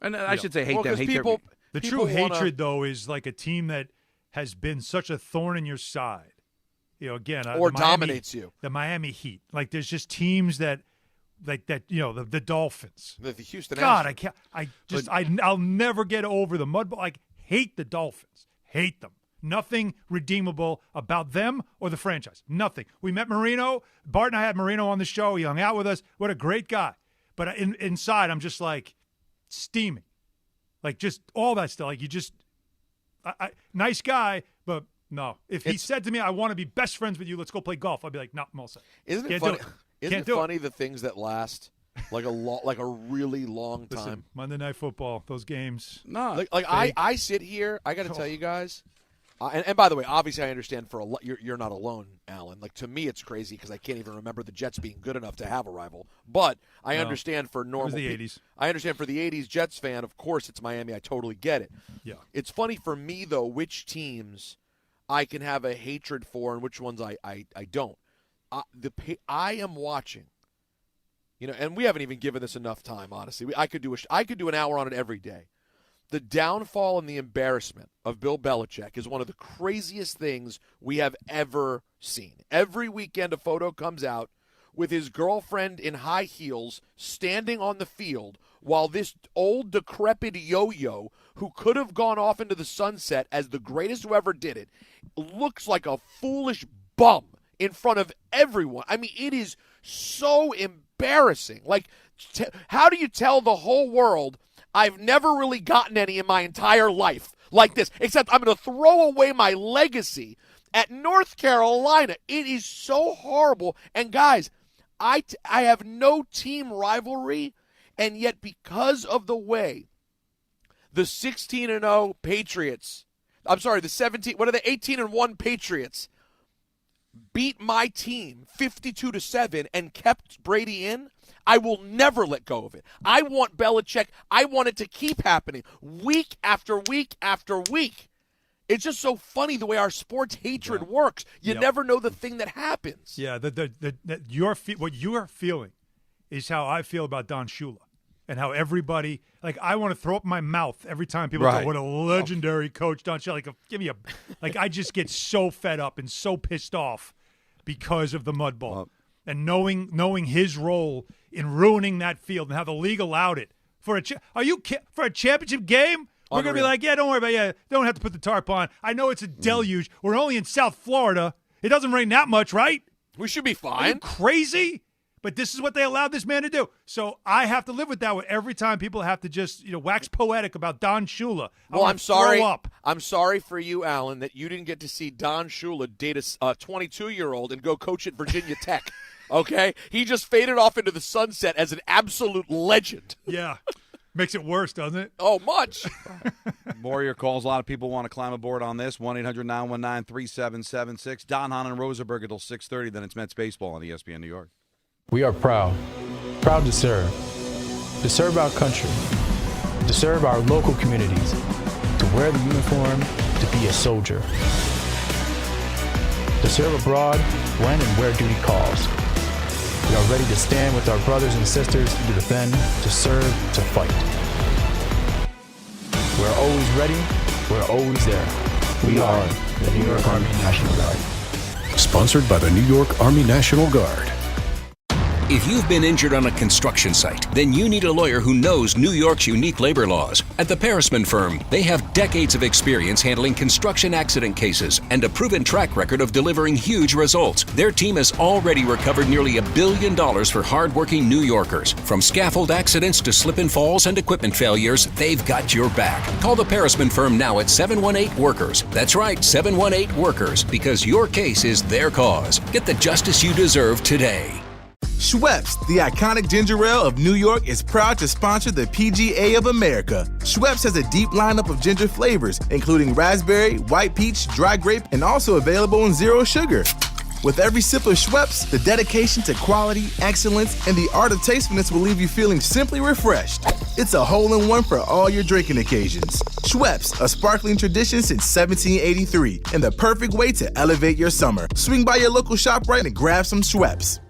and I should say hate them. Hate people, the people true hatred though is like a team that has been such a thorn in your side. Again, or dominates you. The Miami Heat, like there's just teams that. Like that, the Dolphins. The Houston God, Astros. I'll never get over the mud. Like, hate the Dolphins. Hate them. Nothing redeemable about them or the franchise. Nothing. We met Marino. Bart and I had Marino on the show. He hung out with us. What a great guy. But inside, I'm just like steaming. Like, just all that stuff. Like, you just nice guy, but no. If he said to me, I want to be best friends with you, let's go play golf, I'd be like, no, I'm all set. Isn't it funny? Isn't it funny the things that last like a really long time? Listen, Monday Night Football, those games. No, I sit here. I got to tell you guys, and by the way, obviously I understand you're not alone, Alan. Like, to me, it's crazy because I can't even remember the Jets being good enough to have a rival. But I understand for normal. It was the 80s. I understand for the 80s Jets fan. Of course, it's Miami. I totally get it. Yeah. It's funny for me though, which teams I can have a hatred for and which ones I don't. I am watching, and we haven't even given this enough time. Honestly, I could do an hour on it every day. The downfall and the embarrassment of Bill Belichick is one of the craziest things we have ever seen. Every weekend a photo comes out with his girlfriend in high heels standing on the field while this old decrepit yo-yo who could have gone off into the sunset as the greatest who ever did it looks like a foolish bum in front of everyone. I mean, it is so embarrassing. Like, how do you tell the whole world I've never really gotten any in my entire life like this, except I'm going to throw away my legacy at North Carolina? It is so horrible. And guys, I have no team rivalry, and yet because of the way the 16-0 Patriots, the 18-1 Patriots beat my team 52-7 and kept Brady in, I will never let go of it. I want Belichick. I want it to keep happening week after week after week. It's just so funny the way our sports hatred works. You never know the thing that happens. Yeah, what you are feeling is how I feel about Don Shula, and how everybody, like, I want to throw up my mouth every time people talk, what a legendary coach Don Shula. Like, give me I just get so fed up and so pissed off because of the mud ball. And knowing his role in ruining that field and how the league allowed it for a championship game. We're going to be like, yeah, don't worry about it. Don't have to put the tarp on. I know it's a deluge. We're only in South Florida. It doesn't rain that much, right? We should be fine. Are you crazy? But this is what they allowed this man to do. So I have to live with that every time people have to just wax poetic about Don Shula. Well, I'm sorry. I'm sorry for you, Alan, that you didn't get to see Don Shula date a 22-year-old and go coach at Virginia Tech. Okay? He just faded off into the sunset as an absolute legend. Yeah. Makes it worse, doesn't it? Oh, much. More of your calls. A lot of people want to climb aboard on this. 1-800-919-3776. Don, Hahn, and Rosenberg until 6:30. Then it's Mets baseball on ESPN New York. We are proud to serve our country, to serve our local communities, to wear the uniform, to be a soldier, to serve abroad when and where duty calls. We are ready to stand with our brothers and sisters to defend, to serve, to fight. We're always ready. We're always there. We are the New York Army National Guard. Sponsored by the New York Army National Guard. If you've been injured on a construction site, then you need a lawyer who knows New York's unique labor laws. At the Parisman Firm, they have decades of experience handling construction accident cases and a proven track record of delivering huge results. Their team has already recovered nearly $1 billion for hardworking New Yorkers. From scaffold accidents to slip and falls and equipment failures, they've got your back. Call the Parisman Firm now at 718-WORKERS. That's right, 718-WORKERS, because your case is their cause. Get the justice you deserve today. Schweppes, the iconic ginger ale of New York, is proud to sponsor the PGA of America. Schweppes has a deep lineup of ginger flavors, including raspberry, white peach, dry grape, and also available in zero sugar. With every sip of Schweppes, the dedication to quality, excellence, and the art of tastefulness will leave you feeling simply refreshed. It's a hole-in-one for all your drinking occasions. Schweppes, a sparkling tradition since 1783, and the perfect way to elevate your summer. Swing by your local ShopRite and grab some Schweppes.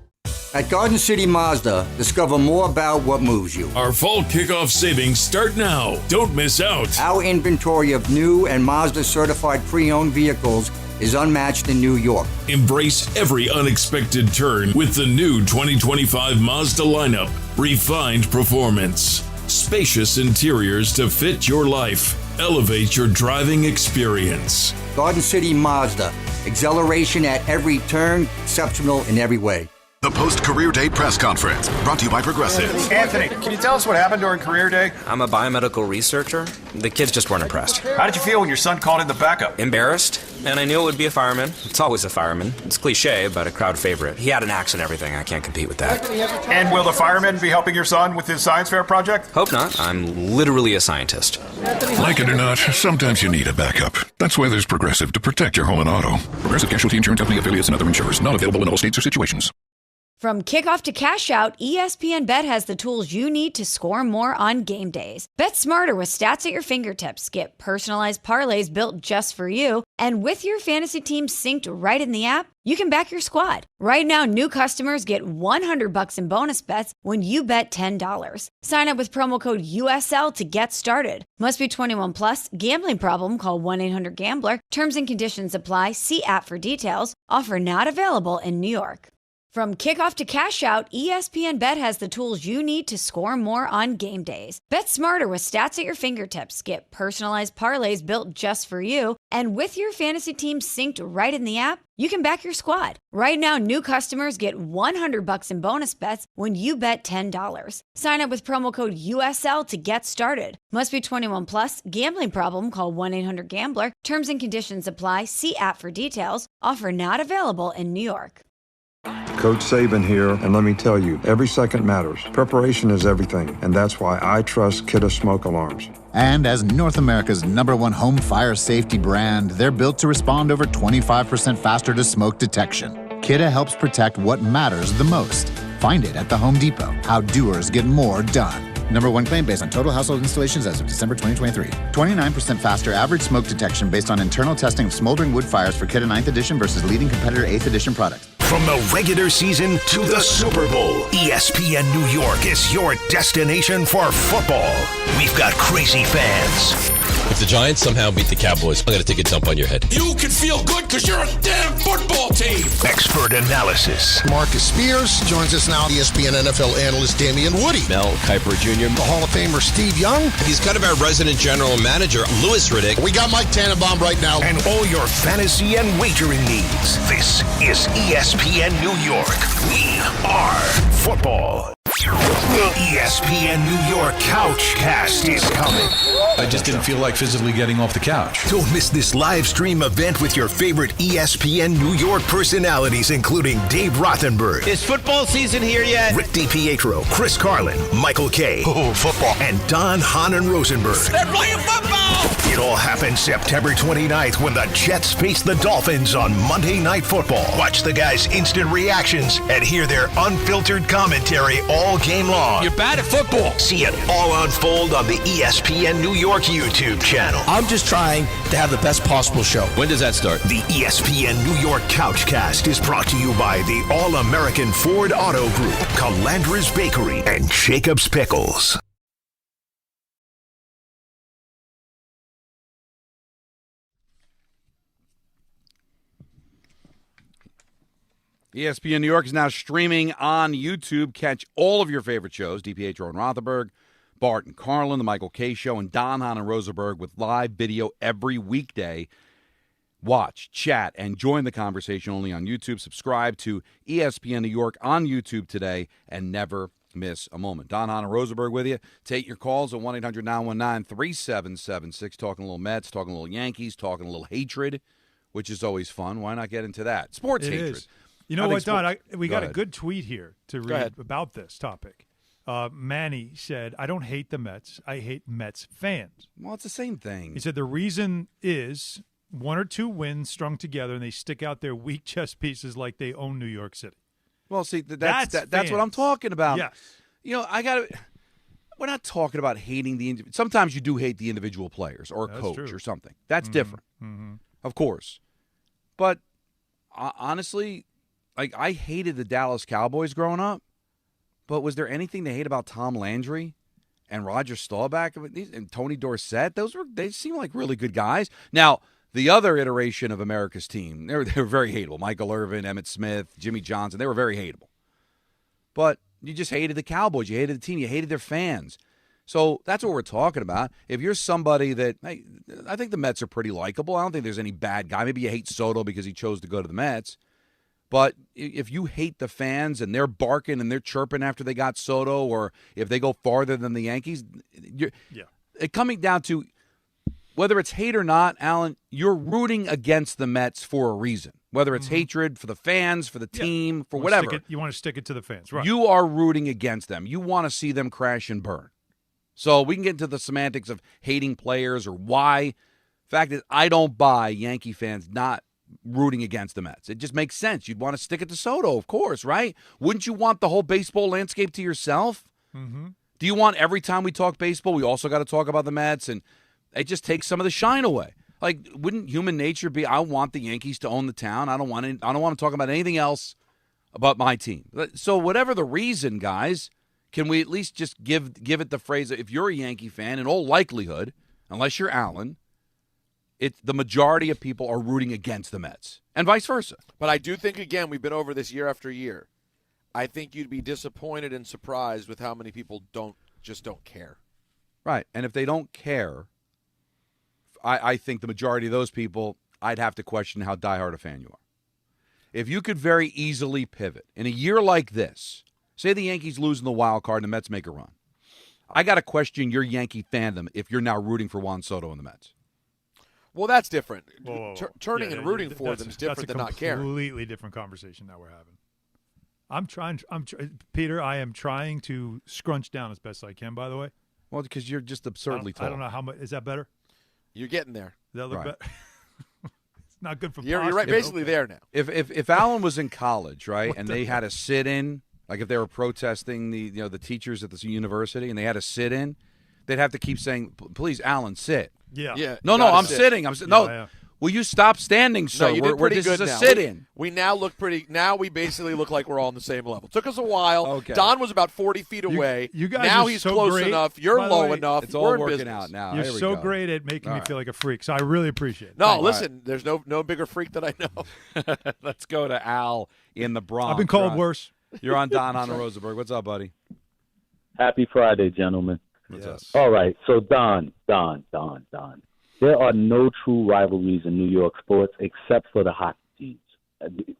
At Garden City Mazda, discover more about what moves you. Our fall kickoff savings start now. Don't miss out. Our inventory of new and Mazda certified pre-owned vehicles is unmatched in New York. Embrace every unexpected turn with the new 2025 Mazda lineup. Refined performance. Spacious interiors to fit your life. Elevate your driving experience. Garden City Mazda. Exhilaration at every turn, exceptional in every way. The post-career day press conference, brought to you by Progressive. Anthony, can you tell us what happened during career day? I'm a biomedical researcher. The kids just weren't impressed. How did you feel when your son called in the backup? Embarrassed, and I knew it would be a fireman. It's always a fireman. It's cliche, but a crowd favorite. He had an axe and everything. I can't compete with that. And will the fireman be helping your son with his science fair project? Hope not. I'm literally a scientist. Like it or not, sometimes you need a backup. That's why there's Progressive to protect your home and auto. Progressive Casualty Insurance Company affiliates and other insurers. Not available in all states or situations. From kickoff to cash out, ESPN Bet has the tools you need to score more on game days. Bet smarter with stats at your fingertips. Get personalized parlays built just for you. And with your fantasy team synced right in the app, you can back your squad. Right now, new customers get $100 in bonus bets when you bet $10. Sign up with promo code USL to get started. Must be 21 plus. Gambling problem? Call 1-800-GAMBLER. Terms and conditions apply. See app for details. Offer not available in New York. From kickoff to cash out, ESPN Bet has the tools you need to score more on game days. Bet smarter with stats at your fingertips. Get personalized parlays built just for you. And with your fantasy team synced right in the app, you can back your squad. Right now, new customers get $100 in bonus bets when you bet $10. Sign up with promo code USL to get started. Must be 21 plus. Gambling problem? Call 1-800-GAMBLER. Terms and conditions apply. See app for details. Offer not available in New York. Coach Saban here, and let me tell you, every second matters. Preparation is everything, and that's why I trust Kidde Smoke Alarms. And as North America's #1 home fire safety brand, they're built to respond over 25% faster to smoke detection. Kidde helps protect what matters the most. Find it at the Home Depot. How doers get more done. #1 claim based on total household installations as of December 2023. 29% faster average smoke detection based on internal testing of smoldering wood fires for Kidde 9th edition versus leading competitor 8th edition products. From the regular season to the Super Bowl, ESPN New York is your destination for football. We've got crazy fans. If the Giants somehow beat the Cowboys, I'm going to take a dump on your head. You can feel good because you're a damn football team. Expert analysis. Marcus Spears joins us now. ESPN NFL analyst Damian Woody. Mel Kiper Jr. The Hall of Famer Steve Young. He's kind of our resident general manager, Louis Riddick. We got Mike Tannenbaum right now. And all your fantasy and wagering needs. This is ESPN New York. We are football. The ESPN New York Couch Cast is coming. I just didn't feel like physically getting off the couch. Don't miss this live stream event with your favorite ESPN New York personalities, including Dave Rothenberg. Is football season here yet? Rick DiPietro, Chris Carlin, Michael Kay. Oh, football. And Don Hahn and Rosenberg. They're playing football! It all happens September 29th when the Jets face the Dolphins on Monday Night Football. Watch the guys' instant reactions and hear their unfiltered commentary all game long. You're bad at football. See it all unfold on the ESPN New York YouTube channel. I'm just trying to have the best possible show. When does that start? The ESPN New York Couchcast is brought to you by the All-American Ford Auto Group, Calandra's Bakery, and Jacob's Pickles. ESPN New York is now streaming on YouTube. Catch all of your favorite shows, DiPietro and Rothenberg, Bart and Carlin, The Michael Kay Show, and Don Hahn and Rosenberg with live video every weekday. Watch, chat, and join the conversation only on YouTube. Subscribe to ESPN New York on YouTube today and never miss a moment. Don Hahn and Rosenberg with you. Take your calls at 1-800-919-3776. Talking a little Mets, talking a little Yankees, talking a little hatred, which is always fun. Why not get into that? Sports hatred. Is. You know what, Don? We got a good tweet here to read about this topic. Manny said, I don't hate the Mets. I hate Mets fans. Well, it's the same thing. He said the reason is one or two wins strung together, and they stick out their weak chess pieces like they own New York City. Well, see, that's what I'm talking about. Yes. You know, we're not talking about hating the – sometimes you do hate the individual players or a coach or something. That's different, of course. But honestly – like, I hated the Dallas Cowboys growing up, but was there anything to hate about Tom Landry and Roger Staubach and Tony Dorsett? They seem like really good guys. Now, the other iteration of America's team, they were very hateable. Michael Irvin, Emmitt Smith, Jimmy Johnson, they were very hateable. But you just hated the Cowboys. You hated the team. You hated their fans. So that's what we're talking about. If you're somebody that hey, I think the Mets are pretty likable. I don't think there's any bad guy. Maybe you hate Soto because he chose to go to the Mets. But if you hate the fans and they're barking and they're chirping after they got Soto, or if they go farther than the Yankees, it coming down to whether it's hate or not, Alan, you're rooting against the Mets for a reason. Whether it's hatred for the fans, for the team, for whatever. You want to stick it to the fans, right? You are rooting against them. You want to see them crash and burn. So we can get into the semantics of hating players or why. Fact is, I don't buy Yankee fans not rooting against the Mets. It just makes sense. You'd want to stick it to Soto, of course, right? Wouldn't you want the whole baseball landscape to yourself? Mm-hmm. Do you want every time we talk baseball, we also got to talk about the Mets, and it just takes some of the shine away? Like, wouldn't human nature be, I want the Yankees to own the town. I don't want to talk about anything else about my team. So whatever the reason, guys, can we at least just give it the phrase that if you're a Yankee fan, in all likelihood, unless you're Allen, the majority of people are rooting against the Mets, and vice versa. But I do think, again, we've been over this year after year. I think you'd be disappointed and surprised with how many people don't care. Right, and if they don't care, I think the majority of those people, I'd have to question how diehard a fan you are. If you could very easily pivot in a year like this, say the Yankees lose in the wild card and the Mets make a run, I got to question your Yankee fandom if you're now rooting for Juan Soto and the Mets. Well, that's different. Whoa. Turning and rooting for them is different than not caring. That's a completely different conversation that we're having. Peter, I am trying to scrunch down as best I can, by the way. Well, because you're just absurdly tall. I don't know how much. Is that better? You're getting there. Does that look better? It's not good for You're posture. right, basically there now. If Allen was in college, right, and they had a sit-in, like if they were protesting the teachers at the university and they had a sit-in, they'd have to keep saying, please, Allen, sit. Yeah. No, I'm sitting. Yeah. Will you stop standing, sir? No, you did pretty this good is a now. sit-in. We now look pretty. Now we basically look like we're all on the same level. Took us a while. Okay. Don was about 40 feet away. You guys now are he's so close great. enough. You're By the low way, enough. It's all We're in working business. out now. You're Here we so go. great at making me All feel like a freak, so I really appreciate it. No, listen. There's no bigger freak that I know. Let's go to Al in the Bronx. I've been called worse. You're on Don La Rosenberg. What's up, buddy? Happy Friday, gentlemen. What's up? All right, so Don. There are no true rivalries in New York sports except for the hockey teams.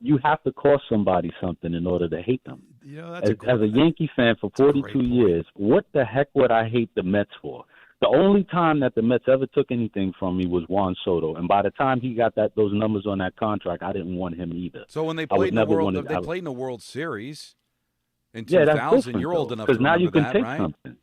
You have to cost somebody something in order to hate them. As a Yankee fan for 42 years, what the heck would I hate the Mets for? The only time that the Mets ever took anything from me was Juan Soto, and by the time he got those numbers on that contract, I didn't want him either. So when they played in the World Series in 2000, that's you're old enough because to now remember you can that, take right? something.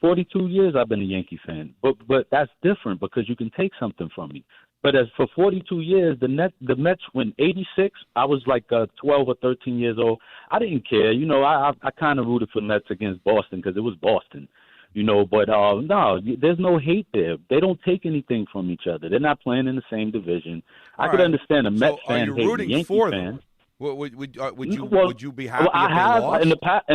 42 years I've been a Yankee fan, but that's different because you can take something from me. But as for 42 years, the Mets, when 86, I was like 12 or 13 years old. I didn't care. I kind of rooted for Mets against Boston because it was Boston. But no, there's no hate there. They don't take anything from each other. They're not playing in the same division. I could understand a Mets fan hating a Yankee fan. Would you be happy if they lost? In the past,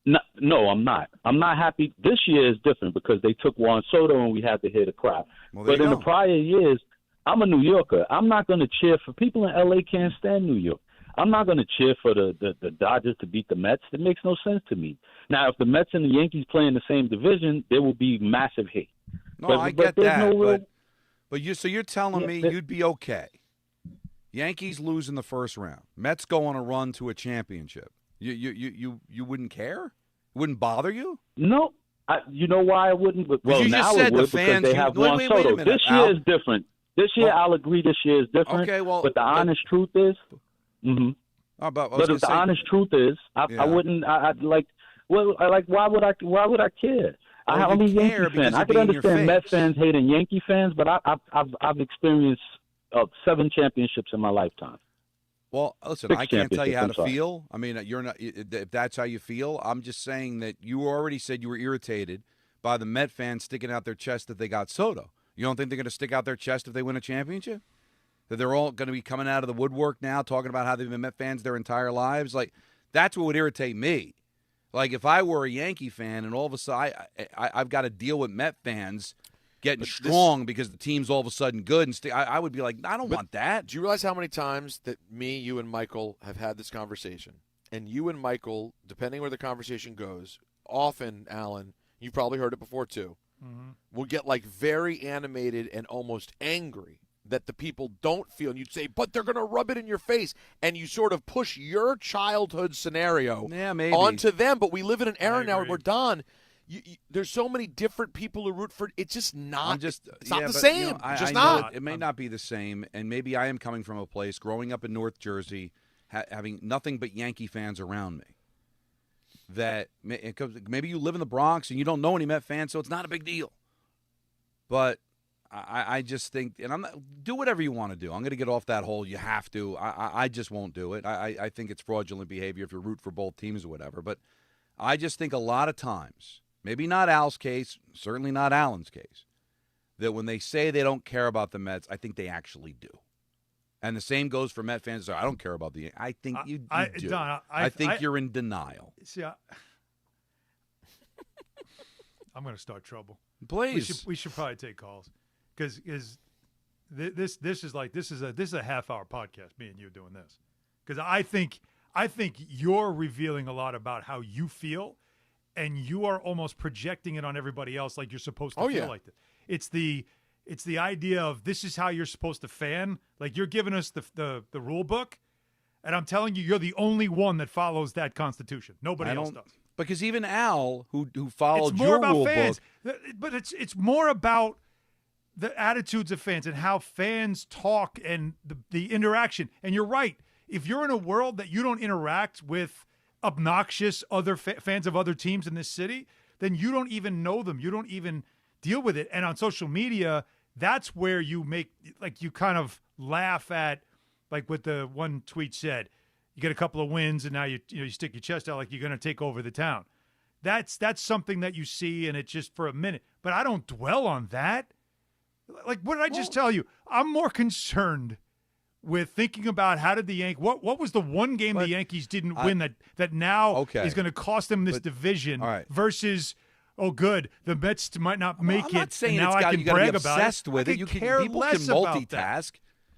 no, I'm not. I'm not happy. This year is different because they took Juan Soto and we had to hear the crap. But in the prior years, I'm a New Yorker. I'm not going to cheer for people in L.A. can't stand New York. I'm not going to cheer for the Dodgers to beat the Mets. It makes no sense to me. Now, if the Mets and the Yankees play in the same division, there will be massive hate. No, I get that. But you're telling me you'd be okay. Yankees lose in the first round. Mets go on a run to a championship. You wouldn't care? It wouldn't bother you? No. You know why I wouldn't? Well, you now just said it would the fans. because they have Juan Soto. Wait a minute, this year is different. This year, I'll agree. This year is different. Okay, well, but the honest truth is, but the honest truth is, I wouldn't. I'd like. Well, why would I care? I'm a Yankee fan. I could understand Mets fans hating Yankee fans, but I've experienced 7 championships in my lifetime. Well, listen, 6 I can't tell you how to championships, feel. I mean, you're not. If that's how you feel, I'm just saying that you already said you were irritated by the Met fans sticking out their chest that they got Soto. You don't think they're going to stick out their chest if they win a championship? That they're all going to be coming out of the woodwork now talking about how they've been Met fans their entire lives? Like, that's what would irritate me. Like, if I were a Yankee fan and all of a sudden I've got to deal with Met fans getting strong because the team's all of a sudden good, and I would be like, I don't want that. Do you realize how many times that me, you, and Michael have had this conversation? And you and Michael, depending where the conversation goes, often, Alan, you've probably heard it before too, will get like very animated and almost angry that the people don't feel. And you'd say, but they're going to rub it in your face. And you sort of push your childhood scenario onto them. But we live in an era now where, Don, there's so many different people who root for it. It's just not. It's not the same. Just not. It may not be the same, and maybe I am coming from a place growing up in North Jersey, having nothing but Yankee fans around me. That maybe you live in the Bronx and you don't know any Met fans, so it's not a big deal. But I just think, and I'm not, do whatever you want to do. I'm going to get off that whole you have to. I just won't do it. I think it's fraudulent behavior if you root for both teams or whatever. But I just think a lot of times, maybe not Al's case, certainly not Allen's case, that when they say they don't care about the Mets, I think they actually do. And the same goes for Met fans. I don't care about the. I think you do. Don, I think you're in denial. See, I'm going to start trouble. Please, we should probably take calls because this is a half-hour podcast. Me and you doing this because I think you're revealing a lot about how you feel, and you are almost projecting it on everybody else like you're supposed to feel like that. It's the idea of this is how you're supposed to fan. Like you're giving us the rule book, and I'm telling you, you're the only one that follows that Constitution. Nobody else does. Because even Al, who followed your rule book, but it's more about the attitudes of fans and how fans talk and the interaction. And you're right. If you're in a world that you don't interact with obnoxious other fans of other teams in this city, then you don't even know them. You don't even deal with it. And on social media, that's where you you kind of laugh at, like what the one tweet said. You get a couple of wins, and now you stick your chest out like you're going to take over the town. That's something that you see, and it's just for a minute. But I don't dwell on that. Like, what did I just tell you? I'm more concerned with thinking about how did the Yankees – what was the one game the Yankees didn't win that now is going to cost them this division versus – oh, good. The Mets might not make it. I'm not saying now I can brag about obsessed with it. People can multitask.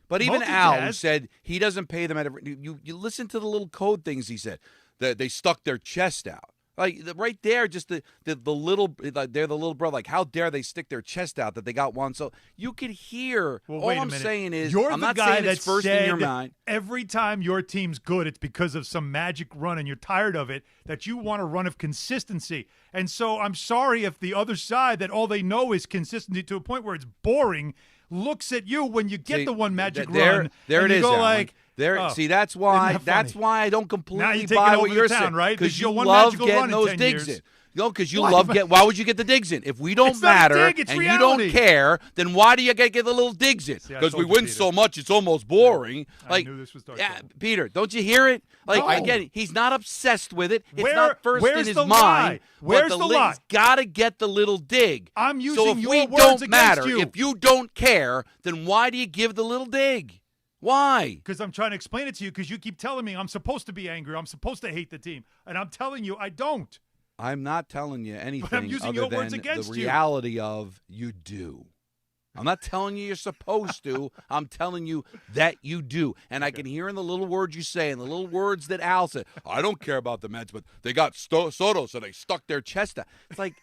But even Al, who said he doesn't pay them at every. You listen to the little code things he said. That they stuck their chest out. Like right there, just the little. They're the little brother. Like how dare they stick their chest out that they got one? So you could hear. Well, all I'm saying is, you're I'm the not guy saying that it's first said in your mind. Every time your team's good, it's because of some magic run, and you're tired of it. That you want a run of consistency. And so I'm sorry if the other side that all they know is consistency to a point where it's boring looks at you when you get the one magic run. There it is. Go Alan. like, see, that's why I don't completely buy what you're saying, right? Because you love getting those digs in. Because you love why would you get the digs in? If we don't matter and reality. You don't care, then why do you get the little digs in? Because we win so much, it's almost boring. I knew this was dark. Peter, don't you hear it? Again, he's not obsessed with it. It's not first in his mind. Lie? Where's the lie? He's got to get the little dig. I'm using so if your we words don't against matter, you. if you don't care, then why do you give the little dig? Why? Because I'm trying to explain it to you because you keep telling me I'm supposed to be angry. I'm supposed to hate the team. And I'm telling you I don't. I'm not telling you anything but I'm using other your than words against the reality of you do. I'm not telling you you're supposed to. I'm telling you that you do. And I can hear in the little words you say and the little words that Al said, I don't care about the Mets, but they got Soto, so they stuck their chest out. It's like,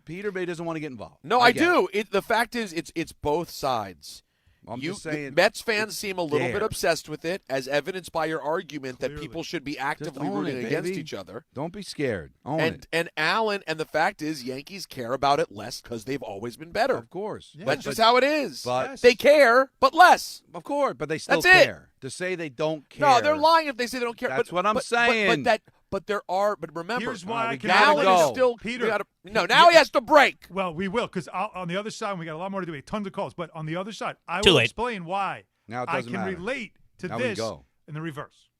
Peter Bay doesn't want to get involved. No, I do. The fact is, it's both sides. I'm just saying, Mets fans seem a little bit obsessed with it, as evidenced by your argument that people should be actively rooting against each other. Don't be scared. And Allen, and the fact is, Yankees care about it less because they've always been better. Of course. Yeah. That's just how it is. But they care, but less. Of course, but they still That's care. To say they don't care. No, they're lying if they say they don't care. That's what I'm saying. But remember, here's why I can now it is still Peter. Now he has to break. Well, we will, because on the other side, we got a lot more to do. We have tons of calls, but on the other side, I will explain why I can relate to this in the reverse.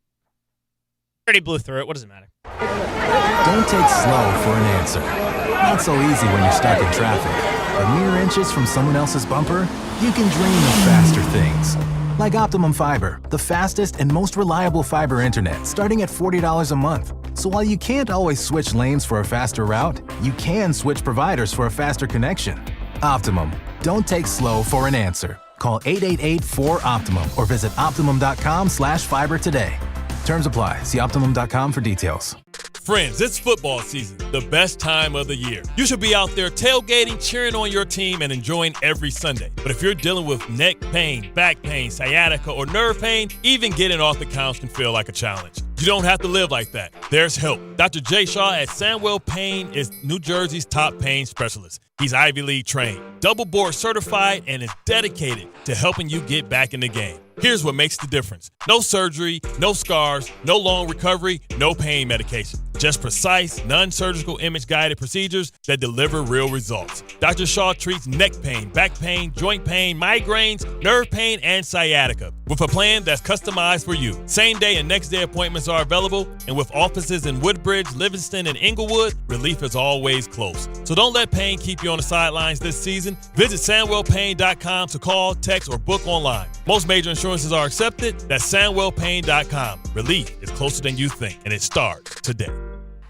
Already blew through it. What does it matter? Don't take slow for an answer. Not so easy when you're stuck in traffic. But mere inches from someone else's bumper, you can dream of faster things. Like Optimum Fiber, the fastest and most reliable fiber internet, starting at $40 a month. So while you can't always switch lanes for a faster route, you can switch providers for a faster connection. Optimum. Don't take slow for an answer. Call 888-4OPTIMUM or visit Optimum.com/fiber today. Terms apply. See Optimum.com for details. Friends, it's football season, the best time of the year. You should be out there tailgating, cheering on your team, and enjoying every Sunday. But if you're dealing with neck pain, back pain, sciatica, or nerve pain, even getting off the couch can feel like a challenge. You don't have to live like that. There's help. Dr. Jay Shaw at Sandwell Pain is New Jersey's top pain specialist. He's Ivy League trained, double board certified, and is dedicated to helping you get back in the game. Here's what makes the difference. No surgery, no scars, no long recovery, no pain medication. Just precise, non-surgical image-guided procedures that deliver real results. Dr. Shaw treats neck pain, back pain, joint pain, migraines, nerve pain, and sciatica with a plan that's customized for you. Same-day and next-day appointments are available, and with offices in Woodbridge, Livingston, and Inglewood, relief is always close. So don't let pain keep you on the sidelines this season. Visit SandwellPain.com to call, text, or book online. Most major insurances are accepted. That's SandwellPain.com. Relief is closer than you think, and it starts today.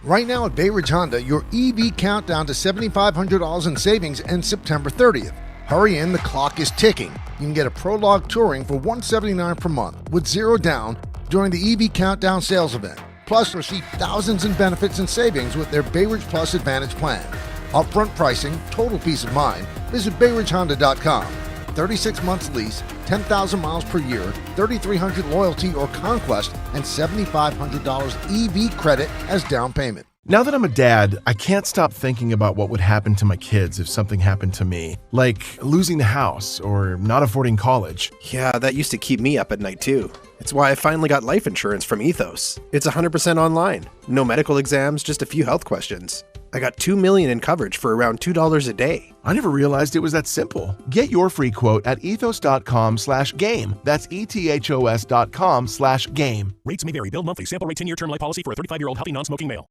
Right now at Bay Ridge Honda, your EV countdown to $7,500 in savings ends September 30th. Hurry in, the clock is ticking. You can get a Prologue Touring for $179 per month with zero down during the EV Countdown sales event. Plus, receive thousands in benefits and savings with their Bay Ridge Plus Advantage plan. Upfront pricing, total peace of mind. Visit BayRidgeHonda.com. 36 months lease, 10,000 miles per year, 3,300 loyalty or conquest, and $7,500 EV credit as down payment. Now that I'm a dad, I can't stop thinking about what would happen to my kids if something happened to me, like losing the house or not affording college. Yeah, that used to keep me up at night too. It's why I finally got life insurance from Ethos. It's 100% online. No medical exams, just a few health questions. I got $2 million in coverage for around $2 a day. I never realized it was that simple. Get your free quote at ethos.com/game. That's ethos.com/game. Rates may vary. Bill monthly. Sample rate 10-year term life policy for a 35-year-old healthy non-smoking male.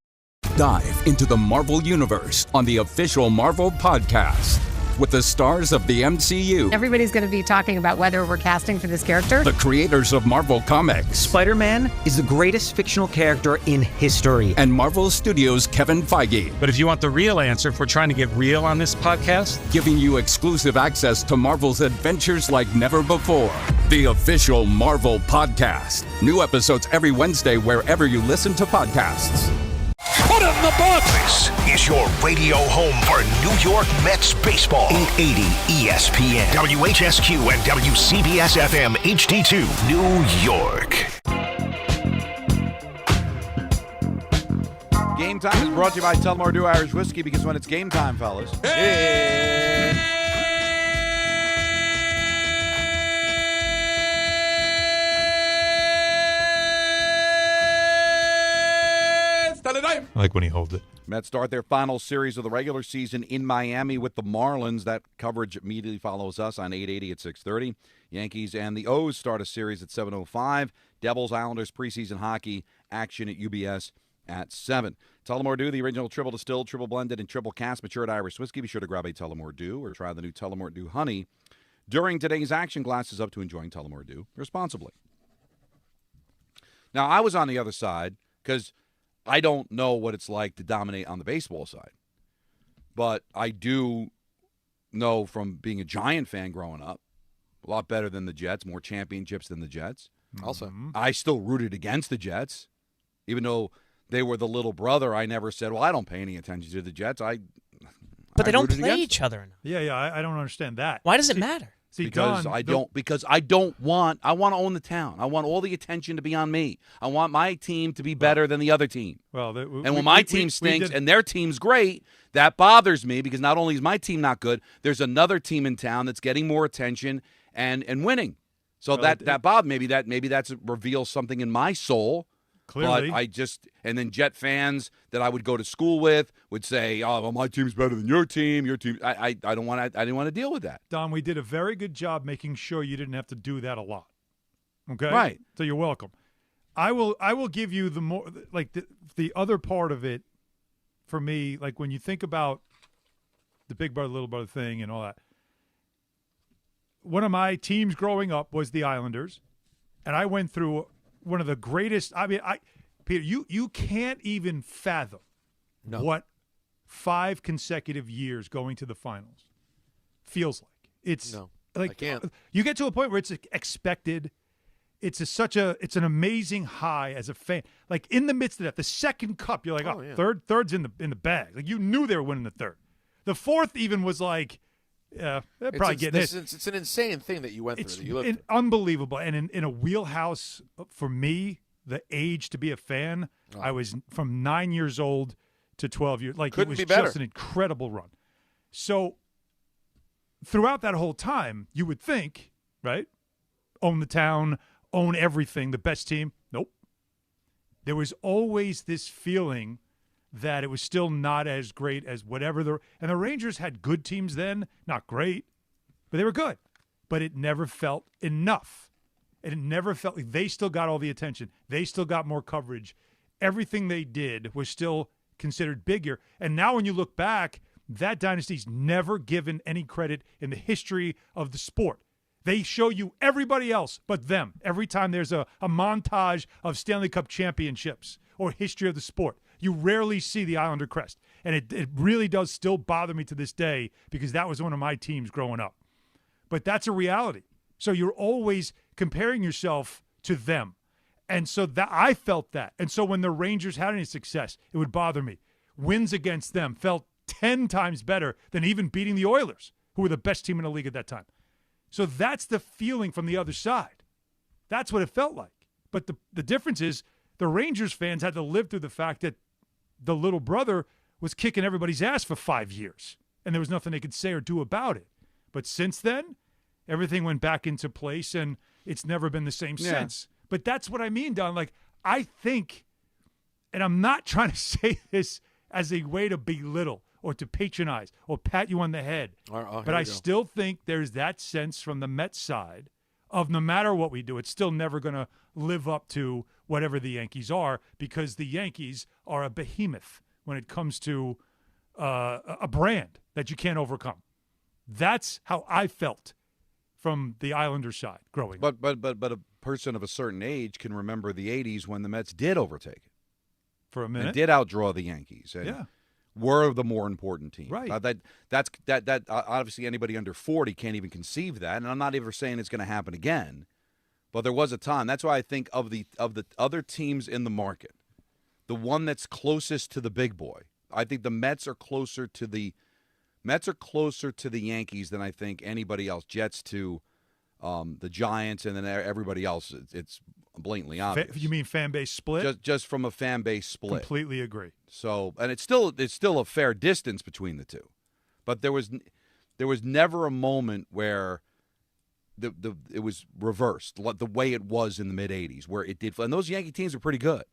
Dive into the Marvel Universe on the official Marvel Podcast with the stars of the MCU. Everybody's going to be talking about whether we're casting for this character. The creators of Marvel Comics. Spider-Man is the greatest fictional character in history. And Marvel Studios' Kevin Feige. But if you want the real answer, if we're trying to get real on this podcast, giving you exclusive access to Marvel's adventures like never before. The official Marvel Podcast. New episodes every Wednesday wherever you listen to podcasts. Put it in the box! This is your radio home for New York Mets baseball. 880 ESPN, WHSQ, and WCBS FM HD2, New York. Game Time is brought to you by Tullamore Dew Irish Whiskey, because when it's game time, fellas. I like when he holds it. Mets start their final series of the regular season in Miami with the Marlins. That coverage immediately follows us on 880 at 6:30. Yankees and the O's start a series at 7:05. Devils Islanders preseason hockey action at UBS at 7. Tullamore Dew, the original triple distilled, triple blended, and triple cast matured Irish whiskey. Be sure to grab a Tullamore Dew or try the new Tullamore Dew Honey during today's action. Glasses up to enjoying Tullamore Dew responsibly. Now, I was on the other side because I don't know what it's like to dominate on the baseball side. But I do know from being a Giant fan growing up, a lot better than the Jets, more championships than the Jets. Also, I still rooted against the Jets. Even though they were the little brother, I never said, well, I don't pay any attention to the Jets. But they don't play each other enough. Yeah, I don't understand that. Why does it matter? Because I want to own the town. I want all the attention to be on me. I want my team to be better than the other team. Well, and when my team stinks and their team's great, that bothers me, because not only is my team not good, there's another team in town that's getting more attention and winning. So that bothers maybe that reveals something in my soul. Clearly. But and then Jet fans that I would go to school with would say, "Oh, well, my team's better than your team. Your team." I didn't want to deal with that. Don, we did a very good job making sure you didn't have to do that a lot. Okay, right. So you're welcome. I will give you the more the other part of it for me. Like when you think about the big brother, little brother thing and all that. One of my teams growing up was the Islanders, and I went through one of the greatest. I mean, Peter, you can't even fathom what 5 consecutive years going to the finals feels like. It's I can't. You get to a point where it's expected. It's an amazing high as a fan. Like in the midst of that, the second cup, you're like, third's in the bag. Like you knew they were winning the third. The fourth even was like, yeah, they're probably getting it. It's an insane thing that you went through. That you lived through. Unbelievable. And in a wheelhouse for me, the age to be a fan, I was from 9 years old to 12 years. Like Couldn't it was be better. just an incredible run. So throughout that whole time, you would think, right? Own the town, own everything, the best team. Nope. There was always this feeling that it was still not as great as whatever and the Rangers had good teams then, not great, but they were good. But it never felt enough. And it never felt like they still got all the attention. They still got more coverage. Everything they did was still considered bigger. And now when you look back, that dynasty's never given any credit in the history of the sport. They show you everybody else but them every time there's a montage of Stanley Cup championships or history of the sport. You rarely see the Islander crest. And it really does still bother me to this day because that was one of my teams growing up. But that's a reality. So you're always comparing yourself to them. And so that I felt that. And so when the Rangers had any success, it would bother me. Wins against them felt 10 times better than even beating the Oilers, who were the best team in the league at that time. So that's the feeling from the other side. That's what it felt like. But the difference is the Rangers fans had to live through the fact that the little brother was kicking everybody's ass for 5 years, and there was nothing they could say or do about it. But since then, everything went back into place, and it's never been the same since. But that's what I mean, Don. Like, I think, and I'm not trying to say this as a way to belittle or to patronize or pat you on the head, but I still think there's that sense from the Mets side of no matter what we do, it's still never going to live up to whatever the Yankees are because the Yankees are a behemoth when it comes to a brand that you can't overcome. That's how I felt from the Islander side growing up. But a person of a certain age can remember the 80s when the Mets did overtake it. For a minute. And did outdraw the Yankees. And were the more important team. Right. That obviously anybody under 40 can't even conceive that, and I'm not even saying it's going to happen again. But there was a time. That's why I think of the other teams in the market, the one that's closest to the big boy. I think the Mets are closer to the Yankees than I think anybody else. Jets to the Giants, and then everybody else. It's blatantly obvious. You mean fan base split? Just from a fan base split. Completely agree. So, and it's still a fair distance between the two, but there was never a moment where it was reversed the way it was in the mid '80s, where it did. And those Yankee teams were pretty good.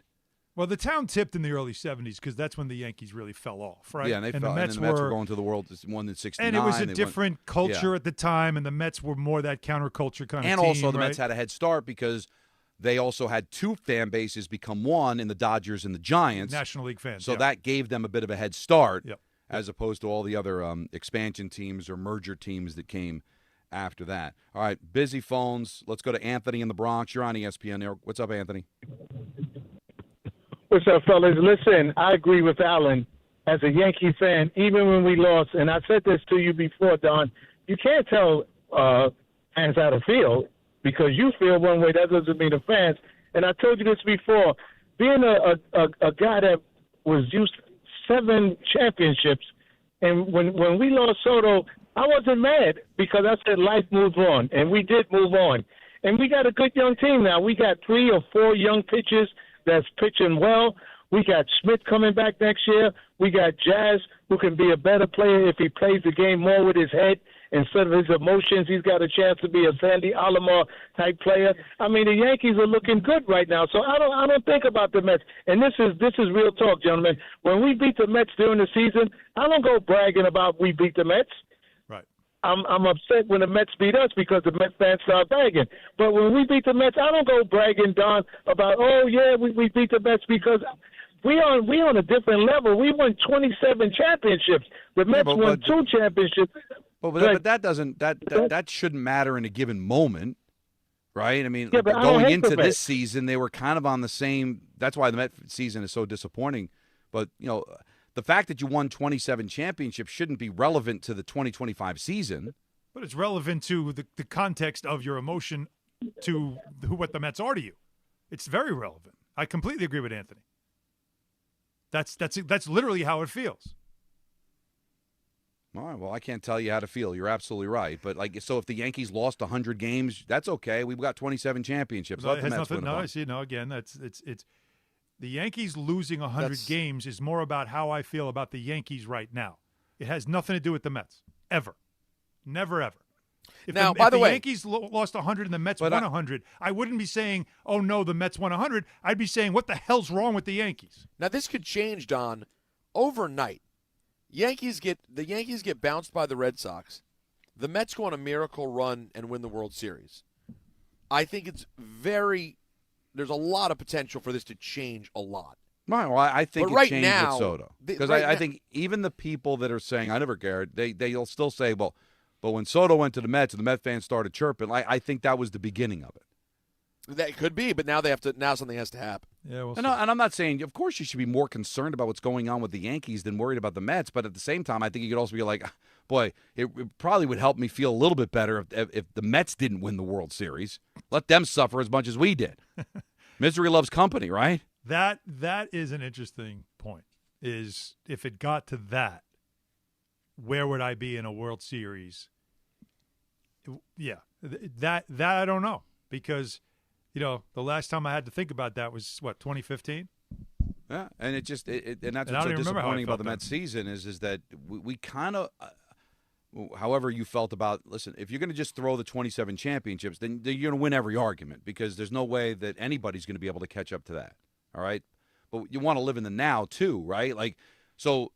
Well, the town tipped in the early '70s because that's when the Yankees really fell off, right? Yeah, and the Mets were going to the World one in '69. And it was a different culture at the time, and the Mets were more that counterculture kind of team. And also the Mets had a head start because they also had two fan bases become one in the Dodgers and the Giants. National League fans. So that gave them a bit of a head start as opposed to all the other expansion teams or merger teams that came after that. All right, busy phones. Let's go to Anthony in the Bronx. You're on ESPN. What's up, Anthony? What's up, fellas? Listen, I agree with Alan. As a Yankee fan, even when we lost, and I said this to you before, Don, you can't tell fans how to feel because you feel one way. That doesn't mean the fans. And I told you this before. Being a guy that was used 7 championships, and when we lost Soto, I wasn't mad because I said life moves on, and we did move on. And we got a good young team now. We got 3 or 4 young pitchers that's pitching well. We got Smith coming back next year. We got Jazz, who can be a better player if he plays the game more with his head instead of his emotions. He's got a chance to be a Sandy Alomar type player. I mean, the Yankees are looking good right now. So I don't think about the Mets. And this is real talk, gentlemen. When we beat the Mets during the season, I don't go bragging about we beat the Mets. Right. I'm upset when the Mets beat us because the Mets fans start bragging. But when we beat the Mets, I don't go bragging, Don, about, oh, yeah, we beat the Mets because we on a different level. We won 27 championships. The Mets won 2 championships. But that shouldn't matter in a given moment, right? I mean, going into this season, they were kind of on the same. That's why the Mets season is so disappointing. But, the fact that you won 27 championships shouldn't be relevant to the 2025 season. But it's relevant to the context of your emotion to what the Mets are to you. It's very relevant. I completely agree with Anthony. That's literally how it feels. All right, well, I can't tell you how to feel. You're absolutely right. But, so if the Yankees lost 100 games, that's okay. We've got 27 championships. Let the Mets win them. No, I see. No, again, it's the Yankees losing 100 games is more about how I feel about the Yankees right now. It has nothing to do with the Mets, ever. Never, ever. If the Yankees lost 100 and the Mets won 100, I wouldn't be saying, oh, no, the Mets won 100. I'd be saying, what the hell's wrong with the Yankees? Now, this could change, Don, overnight, the Yankees get bounced by the Red Sox. The Mets go on a miracle run and win the World Series. I think there's a lot of potential for this to change a lot. Right, well, I think but it right changed now, with Soto. Because I think even the people that are saying, I never cared, they'll still say, well, but when Soto went to the Mets and the Met fans started chirping, I think that was the beginning of it. That could be, but now something has to happen. Yeah, and I'm not saying, of course, you should be more concerned about what's going on with the Yankees than worried about the Mets. But at the same time, I think you could also be like, boy, it probably would help me feel a little bit better if the Mets didn't win the World Series. Let them suffer as much as we did. Misery loves company, right? That is an interesting point. Is if it got to that, where would I be in a World Series? Yeah, that I don't know, because the last time I had to think about that was 2015. Yeah, and and that's And I what's don't so even remember how I disappointing about the felt Mets season is that we kind of, however you felt about, listen, if you're going to just throw the 27 championships, then you're going to win every argument, because there's no way that anybody's going to be able to catch up to that. All right, but you want to live in the now too, right? Like, so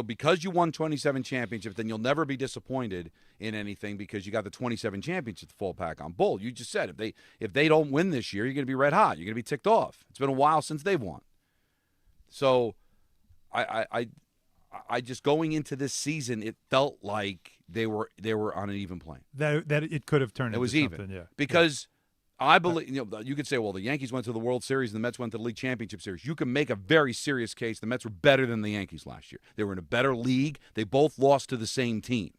because you won 27 championships, then you'll never be disappointed in anything because you got the 27 championships to fall back on. Bull, you just said if they don't win this year, you're going to be red hot. You're going to be ticked off. It's been a while since they've won. So, I just going into this season, it felt like they were on an even plane. That it could have turned. It was into even, yeah. Because I believe you could say, well, the Yankees went to the World Series and the Mets went to the League Championship Series. You can make a very serious case the Mets were better than the Yankees last year. They were in a better league. They both lost to the same team.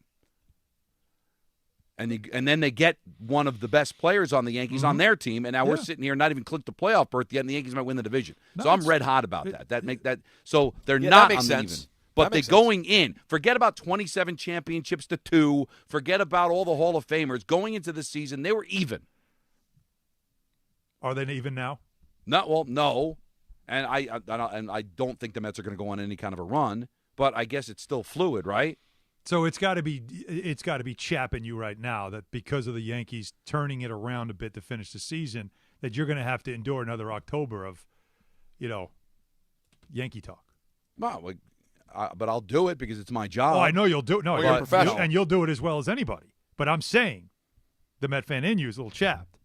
And then they get one of the best players on the Yankees on their team, and now we're sitting here not even clicked the playoff berth yet, and the Yankees might win the division. So I'm red hot about that. So they're not on the even. But they're going in. Forget about 27 championships to 2. Forget about all the Hall of Famers. Going into the season, they were even. Are they even now? No. And I don't think the Mets are going to go on any kind of a run, but I guess it's still fluid, right? So it's got to be chapping you right now that because of the Yankees turning it around a bit to finish the season, that you're going to have to endure another October of, Yankee talk. Well, but I'll do it because it's my job. Oh, I know you'll do it. No, you're a professional, and you'll do it as well as anybody. But I'm saying, the Met fan in you is a little chapped.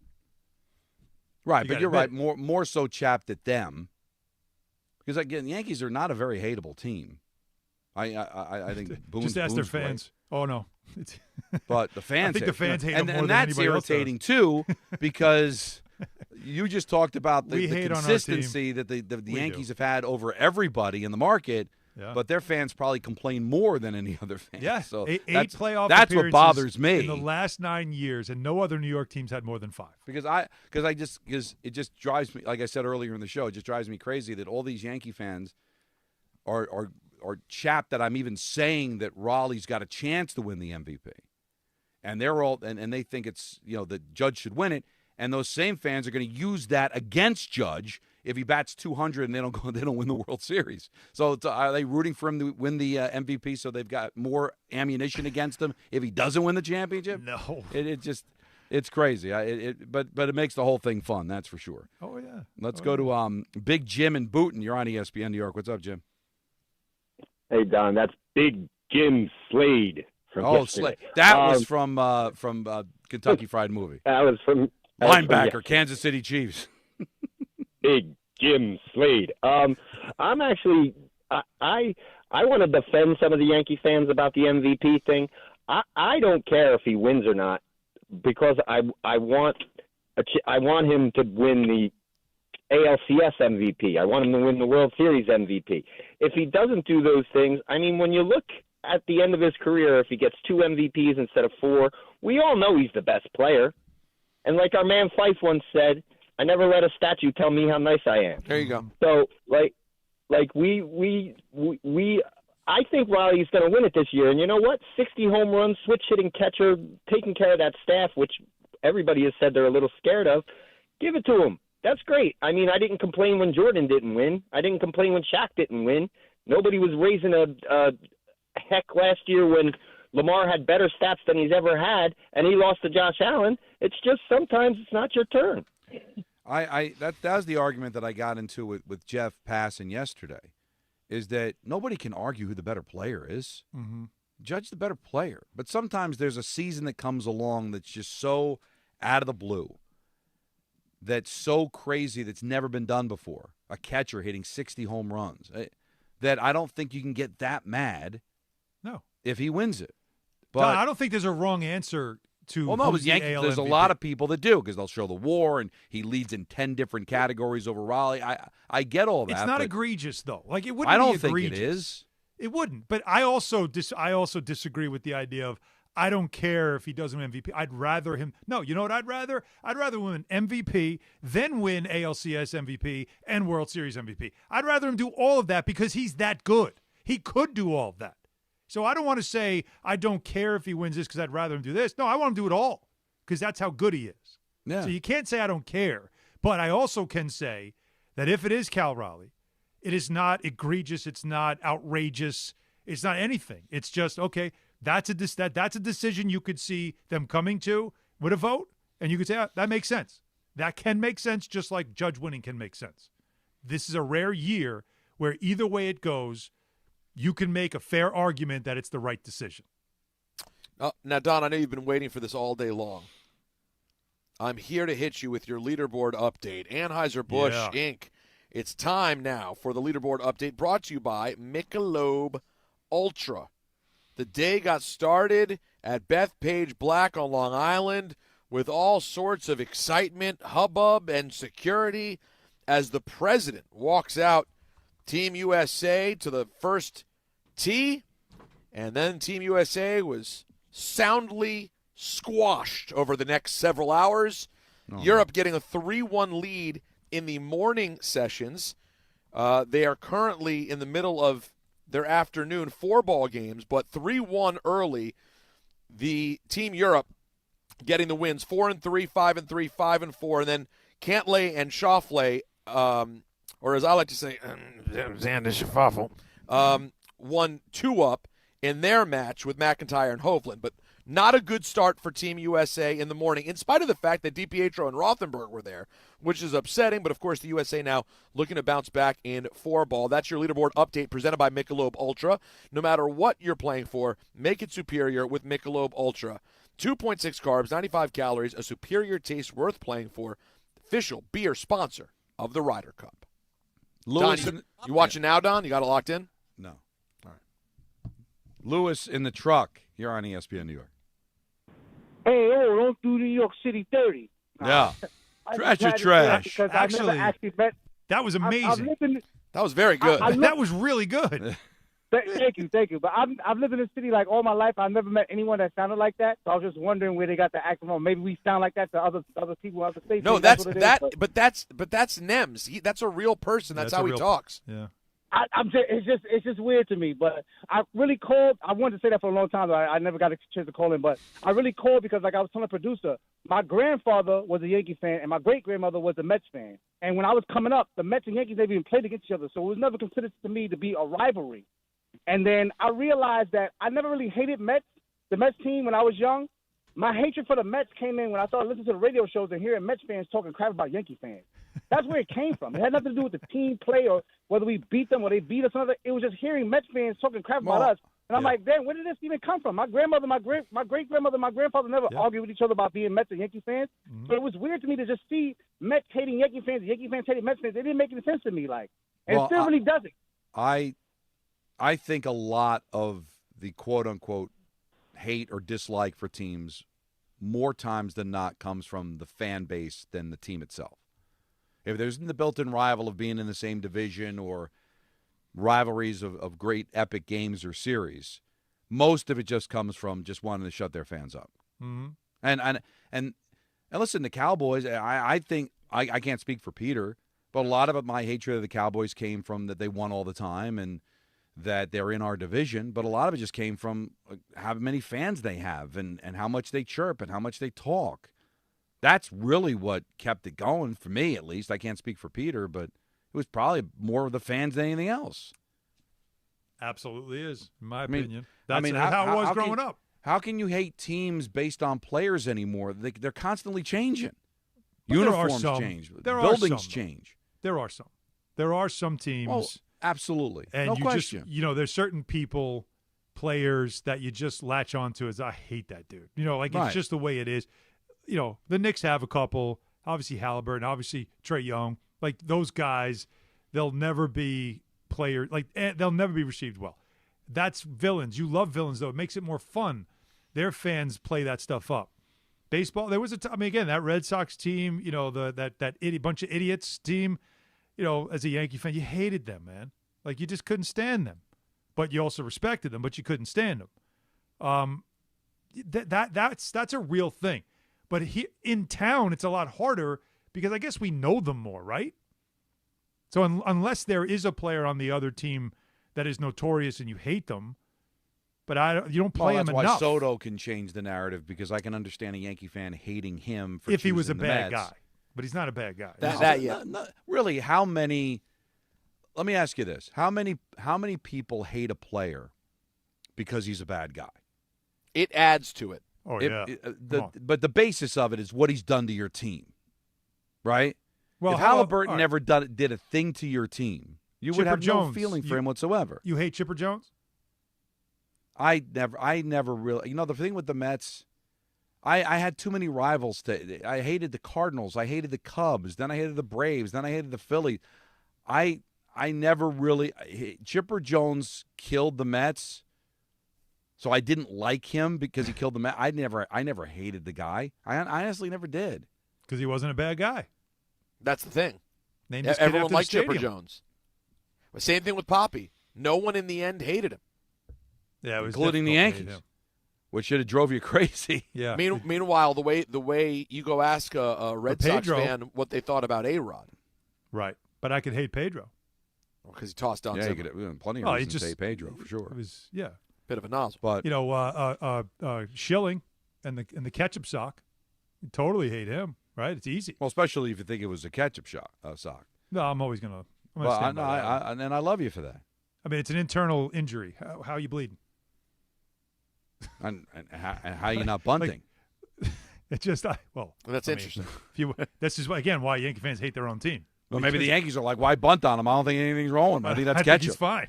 Right, but you're right. More so chapped at them, because again, the Yankees are not a very hateable team. I think just ask their fans. Great. Oh no, but the fans. I think the fans hate them more and than that's anybody else irritating too, because you just talked about the hate consistency that the Yankees have had over everybody in the market. Yeah. But their fans probably complain more than any other fans. Yeah, so eight playoff that's what bothers me in the last 9 years, and no other New York teams had more than 5. Because it just drives me, like I said earlier in the show, it just drives me crazy that all these Yankee fans are chapped that I'm even saying that Raleigh's got a chance to win the MVP, and they're all and they think it's that Judge should win it, and those same fans are going to use that against Judge if he bats 200 and they don't win the World Series. So are they rooting for him to win the MVP so they've got more ammunition against him if he doesn't win the championship? No. It's crazy. But it makes the whole thing fun, that's for sure. Oh, yeah. Let's go to Big Jim in Booton. You're on ESPN New York. What's up, Jim? Hey, Don. That's Big Jim Slade. Slade. That was from Kentucky Fried Movie. That was from linebacker, Kansas City Chiefs. Big Jim Slade. I'm actually I want to defend some of the Yankee fans about the MVP thing. I don't care if he wins or not, because I want him to win the ALCS MVP. I want him to win the World Series MVP. If he doesn't do those things, I mean, when you look at the end of his career, if he gets 2 MVPs instead of 4, we all know he's the best player. And like our man Fife once said, I never let a statue tell me how nice I am. There you go. So, I think Raleigh's going to win it this year. And you know what? 60 home runs, switch hitting catcher, taking care of that staff, which everybody has said they're a little scared of. Give it to him. That's great. I mean, I didn't complain when Jordan didn't win. I didn't complain when Shaq didn't win. Nobody was raising a heck last year when Lamar had better stats than he's ever had, and he lost to Josh Allen. It's just sometimes it's not your turn. That was the argument that I got into with Jeff Passan yesterday, is that nobody can argue who the better player is. Mm-hmm. Judge the better player. But sometimes there's a season that comes along that's just so out of the blue, that's so crazy, that's never been done before. A catcher hitting 60 home runs. That I don't think you can get that mad if he wins it. But Don, I don't think there's a wrong answer to who's the AL there's MVP. a lot of people that do, because they'll show the WAR, and he leads in 10 different categories over Raleigh. I get all that. It's not but egregious, though. Like, it wouldn't I don't be think egregious. it is. It wouldn't. But I also disagree with the idea of, I don't care if he doesn't win MVP. I'd rather him. No, you know what I'd rather? I'd rather win MVP, then win ALCS MVP and World Series MVP. I'd rather him do all of that because he's that good. He could do all of that. So I don't want to say I don't care if he wins this because I'd rather him do this. No, I want him to do it all because that's how good he is. Yeah. So you can't say I don't care. But I also can say that if it is Cal Raleigh, it is not egregious. It's not outrageous. It's not anything. It's just, okay, that's a decision you could see them coming to with a vote, and you could say, that makes sense. That can make sense, just like Judge winning can make sense. This is a rare year where either way it goes, you can make a fair argument that it's the right decision. Now, Don, I know you've been waiting for this all day long. I'm here to hit you with your leaderboard update. Anheuser-Busch, Inc. It's time now for the leaderboard update, brought to you by Michelob Ultra. The day got started at Bethpage Black on Long Island with all sorts of excitement, hubbub, and security as the president walks out Team USA to the first tee, and then Team USA was soundly squashed over the next several hours. Europe getting a 3-1 lead in the morning sessions. They are currently in the middle of their afternoon 4-ball games, but 3-1 early. The Team Europe getting the wins 4-3, 5-3, 5-4, and then Cantlay and Schauffele, or as I like to say, Xander Schauffele, won 2 up in their match with McIntyre and Hovland. But not a good start for Team USA in the morning, in spite of the fact that DiPietro and Rothenberg were there, which is upsetting. But, of course, the USA now looking to bounce back in 4-ball. That's your leaderboard update presented by Michelob Ultra. No matter what you're playing for, make it superior with Michelob Ultra. 2.6 carbs, 95 calories, a superior taste worth playing for. Official beer sponsor of the Ryder Cup. Lewis, Don, you watching now, Don? You got it locked in? No. All right. Lewis in the truck. You're on ESPN New York. Hey, don't do New York City 30. Yeah. Trash or trash. Actually, that was amazing. That was very good. That was really good. Thank you. But I've lived in this city like all my life. I've never met anyone that sounded like that. So I was just wondering where they got the accent from. Maybe we sound like that to other people in other states. No, that's Nems. That's a real person. That's how he talks. Yeah. It's just weird to me. But I really called. I wanted to say that for a long time, but I never got a chance to call in. But I really called because, like I was telling the producer, my grandfather was a Yankee fan and my great grandmother was a Mets fan. And when I was coming up, the Mets and Yankees never even played against each other, so it was never considered to me to be a rivalry. And then I realized that I never really hated the Mets team when I was young. My hatred for the Mets came in when I started listening to the radio shows and hearing Mets fans talking crap about Yankee fans. That's where it came from. It had nothing to do with the team play or whether we beat them or they beat us. It was just hearing Mets fans talking crap about us. And I'm like, damn, where did this even come from? My grandmother, my great-grandmother, my grandfather never argued with each other about being Mets and Yankee fans. Mm-hmm. So it was weird to me to just see Mets hating Yankee fans, Yankee fans hating Mets fans. It didn't make any sense to me. And it still really doesn't. I think a lot of the quote-unquote hate or dislike for teams more times than not comes from the fan base than the team itself. If there's the built-in rival of being in the same division or rivalries of great epic games or series, most of it just comes from just wanting to shut their fans up. Mm-hmm. And listen, the Cowboys, I think, I can't speak for Peter, but a lot of it, my hatred of the Cowboys came from that they won all the time and that they're in our division, but a lot of it just came from how many fans they have and how much they chirp and how much they talk. That's really what kept it going, for me at least. I can't speak for Peter, but it was probably more of the fans than anything else. Absolutely is, in my opinion. That's how it was growing up. How can you hate teams based on players anymore? They're constantly changing. But uniforms change. Buildings change. There are some. There are some teams Absolutely. And no you question. just, there's certain people, players that you just latch onto as, I hate that dude. It's just the way it is. The Knicks have a couple, obviously Halliburton, obviously Trae Young. Like those guys, they'll never be players. Like they'll never be received well. That's villains. You love villains, though. It makes it more fun. Their fans play that stuff up. Baseball, there was again, that Red Sox team, that bunch of idiots team, as a Yankee fan, you hated them, man. Like you just couldn't stand them. But you also respected them, but you couldn't stand them. That's a real thing. But in town, it's a lot harder because I guess we know them more, right? So unless there is a player on the other team that is notorious and you hate them, but you don't play him enough. That's why Soto can change the narrative, because I can understand a Yankee fan hating him for if he was a the bad Mets. guy. But he's not a bad guy. Really, how many? Let me ask you this: how many people hate a player because he's a bad guy? It adds to it. Oh yeah. But the basis of it is what he's done to your team, right? Well, if Halliburton never did a thing to your team, you would have no feeling for him whatsoever. You hate Chipper Jones? I never really. The thing with the Mets, I had too many rivals. I hated the Cardinals. I hated the Cubs. Then I hated the Braves. Then I hated the Phillies. I never really. Chipper Jones killed the Mets, so I didn't like him because he killed the Mets. I never hated the guy. I honestly never did. Because he wasn't a bad guy. That's the thing. Everyone liked Chipper Jones. The same thing with Poppy. No one in the end hated him. Yeah, it was including the Yankees, which should have drove you crazy. Yeah. Meanwhile, the way you go ask a Red Sox fan what they thought about A-Rod. Right, but I could hate Pedro. Because he tossed on. Yeah, you could have plenty of reasons to hate Pedro for sure. It was bit of a nozzle, but Schilling and the ketchup sock, you totally hate him. Right, it's easy. Well, especially if you think it was a ketchup sock. No, I'm always gonna. And I love you for that. I mean, it's an internal injury. How are you bleeding? And how are you not bunting? It's just that's interesting. This is again why Yankee fans hate their own team. Well, maybe the Yankees are like, why bunt on him? I don't think anything's wrong with him. I think that's ketchup. He's fine.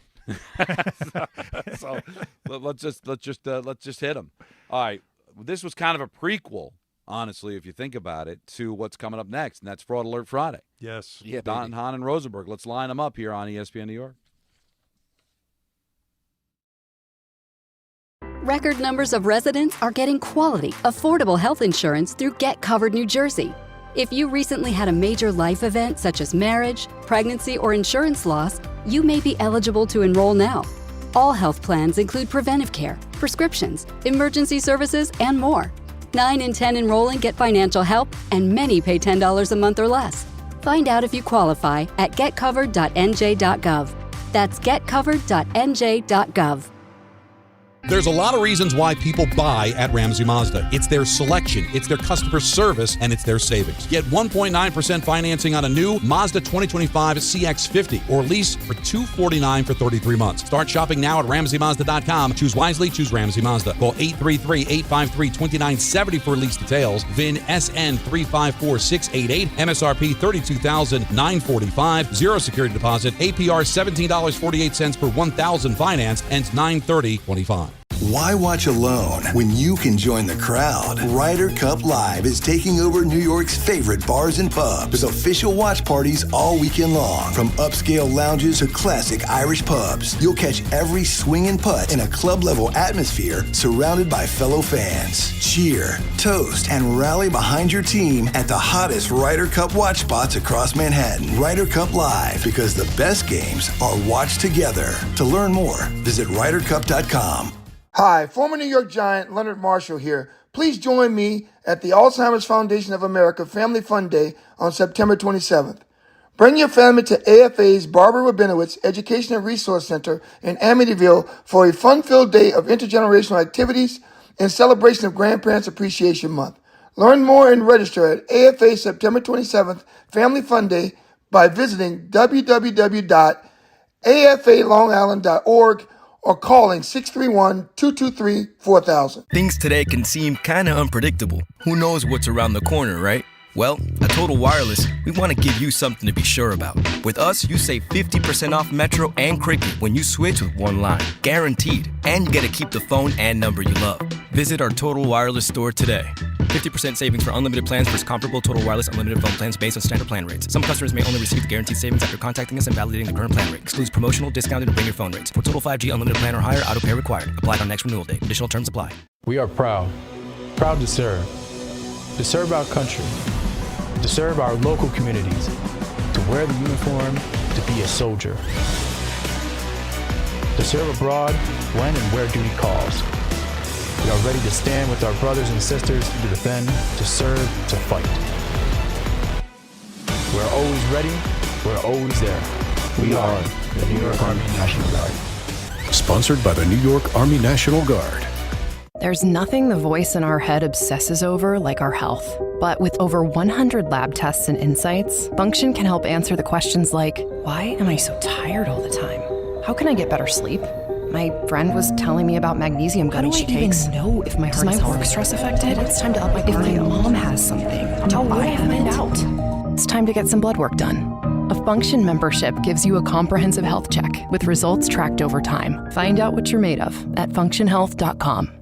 So let's just hit him. All right, this was kind of a prequel, honestly, if you think about it, to what's coming up next, and that's Fraud Alert Friday. Yes. Yeah, Don, Hahn, and Rosenberg. Let's line them up here on ESPN New York. Record numbers of residents are getting quality, affordable health insurance through Get Covered New Jersey. If you recently had a major life event such as marriage, pregnancy, or insurance loss, you may be eligible to enroll now. All health plans include preventive care, prescriptions, emergency services, and more. 9 in 10 enrolling get financial help, and many pay $10 a month or less. Find out if you qualify at getcovered.nj.gov. That's getcovered.nj.gov. There's a lot of reasons why people buy at Ramsey Mazda. It's their selection, it's their customer service, and it's their savings. Get 1.9% financing on a new Mazda 2025 CX-50 or lease for $249 for 33 months. Start shopping now at RamseyMazda.com. Choose wisely, choose Ramsey Mazda. Call 833-853-2970 for lease details. VIN SN 354688. MSRP $32,945. Zero security deposit. APR $17.48 per 1,000 finance. Ends 9/30/25. Why watch alone when you can join the crowd? Ryder Cup Live is taking over New York's favorite bars and pubs with official watch parties all weekend long. From upscale lounges to classic Irish pubs, you'll catch every swing and putt in a club-level atmosphere surrounded by fellow fans. Cheer, toast, and rally behind your team at the hottest Ryder Cup watch spots across Manhattan. Ryder Cup Live, because the best games are watched together. To learn more, visit RyderCup.com. Hi, former New York Giant Leonard Marshall here. Please join me at the Alzheimer's Foundation of America Family Fun Day on September 27th. Bring your family to AFA's Barbara Rabinowitz Education and Resource Center in Amityville for a fun-filled day of intergenerational activities in celebration of Grandparents Appreciation Month. Learn more and register at AFA September 27th Family Fun Day by visiting www.afalongisland.org or calling 631-223-4000. Things today can seem kind of unpredictable. Who knows what's around the corner, right? Well, at Total Wireless, we want to give you something to be sure about. With us, you save 50% off Metro and Cricket when you switch with one line. Guaranteed. And you get to keep the phone and number you love. Visit our Total Wireless store today. 50% savings for unlimited plans versus comparable Total Wireless unlimited phone plans based on standard plan rates. Some customers may only receive the guaranteed savings after contacting us and validating the current plan rate. Excludes promotional, discounted, and bring your phone rates. For total 5G unlimited plan or higher, auto pay required. Applied on next renewal date. Additional terms apply. We are proud to serve our country, to serve our local communities, to wear the uniform, to be a soldier, to serve abroad when and where duty calls. We are ready to stand with our brothers and sisters to defend, to serve, to fight. We're always ready. We're always there. We are the New York Army National Guard. Sponsored by the New York Army National Guard. There's nothing the voice in our head obsesses over like our health. But with over 100 lab tests and insights, Function can help answer the questions like, why am I so tired all the time? How can I get better sleep? My friend was telling me about magnesium gummies she takes. How do I even know if my heart is work stress affected? It's time to up my cardio. If my mom has something, how will I find out? It's time to get some blood work done. A Function membership gives you a comprehensive health check with results tracked over time. Find out what you're made of at functionhealth.com.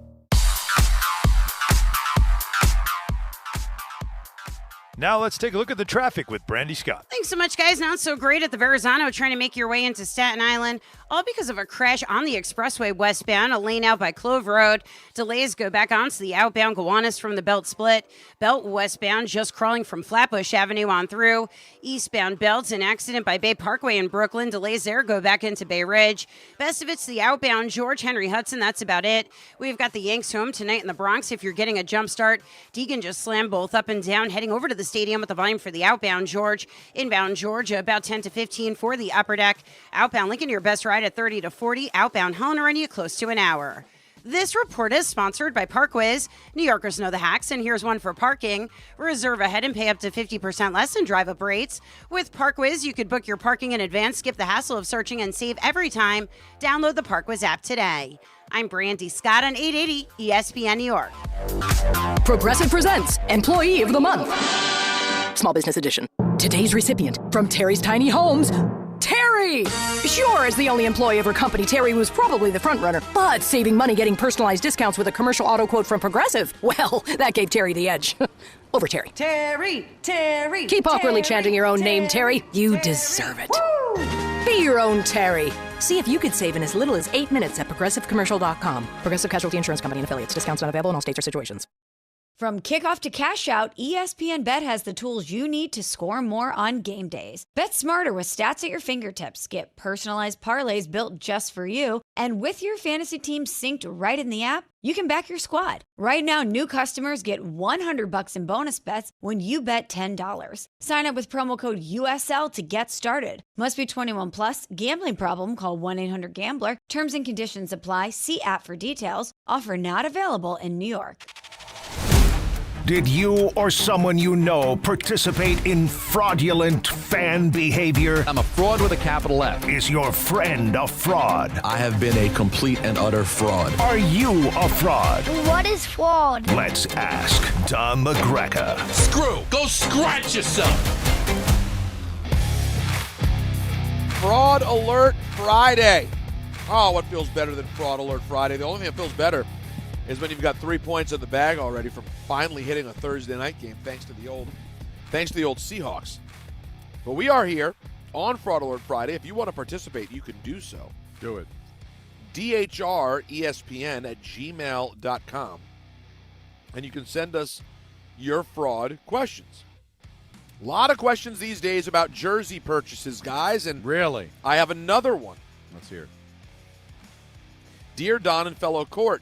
Now let's take a look at the traffic with Brandy Scott. Thanks so much, guys. Not so great at the Verrazano trying to make your way into Staten Island, all because of a crash on the expressway westbound, a lane out by Clove Road. Delays go back onto the outbound Gowanus from the Belt Split. Belt westbound just crawling from Flatbush Avenue on through. Eastbound Belt's an accident by Bay Parkway in Brooklyn. Delays there go back into Bay Ridge. Best of it's the outbound George Henry Hudson. That's about it. We've got the Yanks home tonight in the Bronx. If you're getting a jump start, Deegan just slammed both up and down, heading over to the stadium with the volume for the outbound George. Inbound Georgia about 10 to 15 for the upper deck. Outbound Lincoln, your best ride at 30 to 40. Outbound Hahn running you close to an hour. This report is sponsored by Parkways. New Yorkers know the hacks, and here's one for parking. Reserve ahead and pay up to 50% less in drive-up rates. With Parkways, you could book your parking in advance, skip the hassle of searching, and save every time. Download the Parkways app today. I'm Brandy Scott on 880 ESPN New York. Progressive presents Employee of the Month. Small Business Edition. Today's recipient from Terry's Tiny Homes, Terry! Sure, as the only employee of her company, Terry was probably the front runner, but saving money getting personalized discounts with a commercial auto quote from Progressive, well, that gave Terry the edge. Over Terry. Terry! Keep awkwardly chanting your own name, Terry. You deserve it. Woo! Be your own Terry. See if you could save in as little as 8 minutes at progressivecommercial.com. Progressive Casualty Insurance Company and affiliates. Discounts not available in all states or situations. From kickoff to cash out, ESPN Bet has the tools you need to score more on game days. Bet smarter with stats at your fingertips. Get personalized parlays built just for you. And with your fantasy team synced right in the app, you can back your squad. Right now, new customers get $100 in bonus bets when you bet $10. Sign up with promo code USL to get started. Must be 21 plus. Gambling problem? Call 1-800-GAMBLER. Terms and conditions apply. See app for details. Offer not available in New York. Did you or someone you know participate in fraudulent fan behavior? I'm a fraud with a capital F. Is your friend a fraud? I have been a complete and utter fraud. Are you a fraud? What is fraud? Let's ask Don La Greca. Screw! Go scratch yourself! Fraud Alert Friday. Oh, what feels better than Fraud Alert Friday? The only thing that feels better is when you've got 3 points in the bag already from finally hitting a Thursday night game, thanks to the old Seahawks. But we are here on Fraud Alert Friday. If you want to participate, you can do so. Do it. DHRESPN@gmail.com. And you can send us your fraud questions. A lot of questions these days about jersey purchases, guys. And really, I have another one. Let's hear it. Dear Don and fellow court,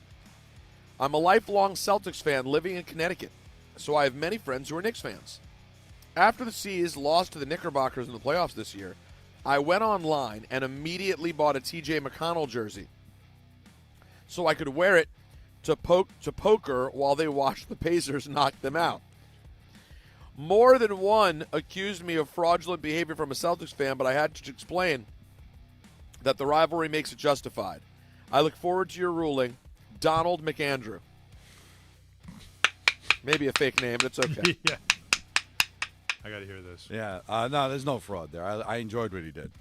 I'm a lifelong Celtics fan living in Connecticut, so I have many friends who are Knicks fans. After the C's lost to the Knickerbockers in the playoffs this year, I went online and immediately bought a TJ McConnell jersey so I could wear it to poker while they watched the Pacers knock them out. More than one accused me of fraudulent behavior from a Celtics fan, but I had to explain that the rivalry makes it justified. I look forward to your ruling. Donald McAndrew. Maybe a fake name, but it's okay. Yeah. I got to hear this. Yeah. No, there's no fraud there. I enjoyed what he did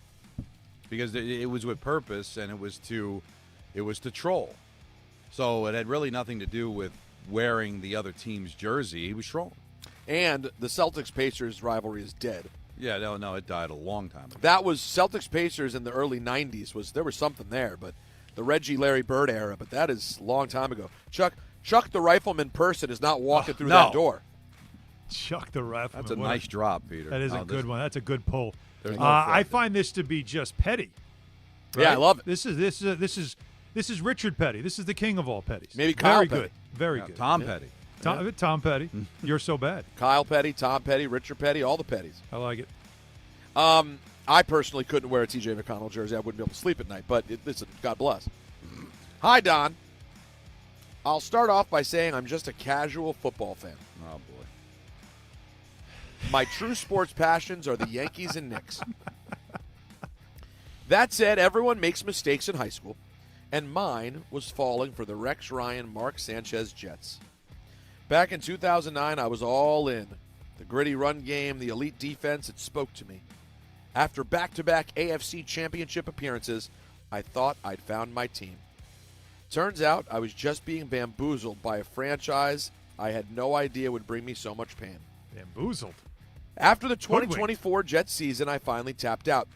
because it was with purpose and it was to troll. So it had really nothing to do with wearing the other team's jersey. He was trolling. And the Celtics-Pacers rivalry is dead. Yeah, no, it died a long time ago. That was Celtics-Pacers in the early 90s. There was something there, but the Reggie Larry Bird era, but that is a long time ago. Chuck the Rifleman person is not walking through that door. Chuck the Rifleman. That's a nice drop, Peter. That is a good one. That's a good pull. There's no I find this to be just petty. Right? Yeah, I love it. This is Richard Petty. This is the king of all petties. Maybe Kyle Very Petty. good. Very good. Tom Petty. Tom Petty. You're so bad. Kyle Petty, Tom Petty, Richard Petty, all the Petties. I like it. I personally couldn't wear a TJ McConnell jersey. I wouldn't be able to sleep at night, but listen, God bless. Hi, Don. I'll start off by saying I'm just a casual football fan. Oh, boy. My true sports passions are the Yankees and Knicks. That said, everyone makes mistakes in high school, and mine was falling for the Rex Ryan, Mark Sanchez Jets. Back in 2009, I was all in. The gritty run game, the elite defense, it spoke to me. After back-to-back AFC championship appearances, I thought I'd found my team. Turns out I was just being bamboozled by a franchise I had no idea would bring me so much pain. Bamboozled? After the 2024 Jets season, I finally tapped out.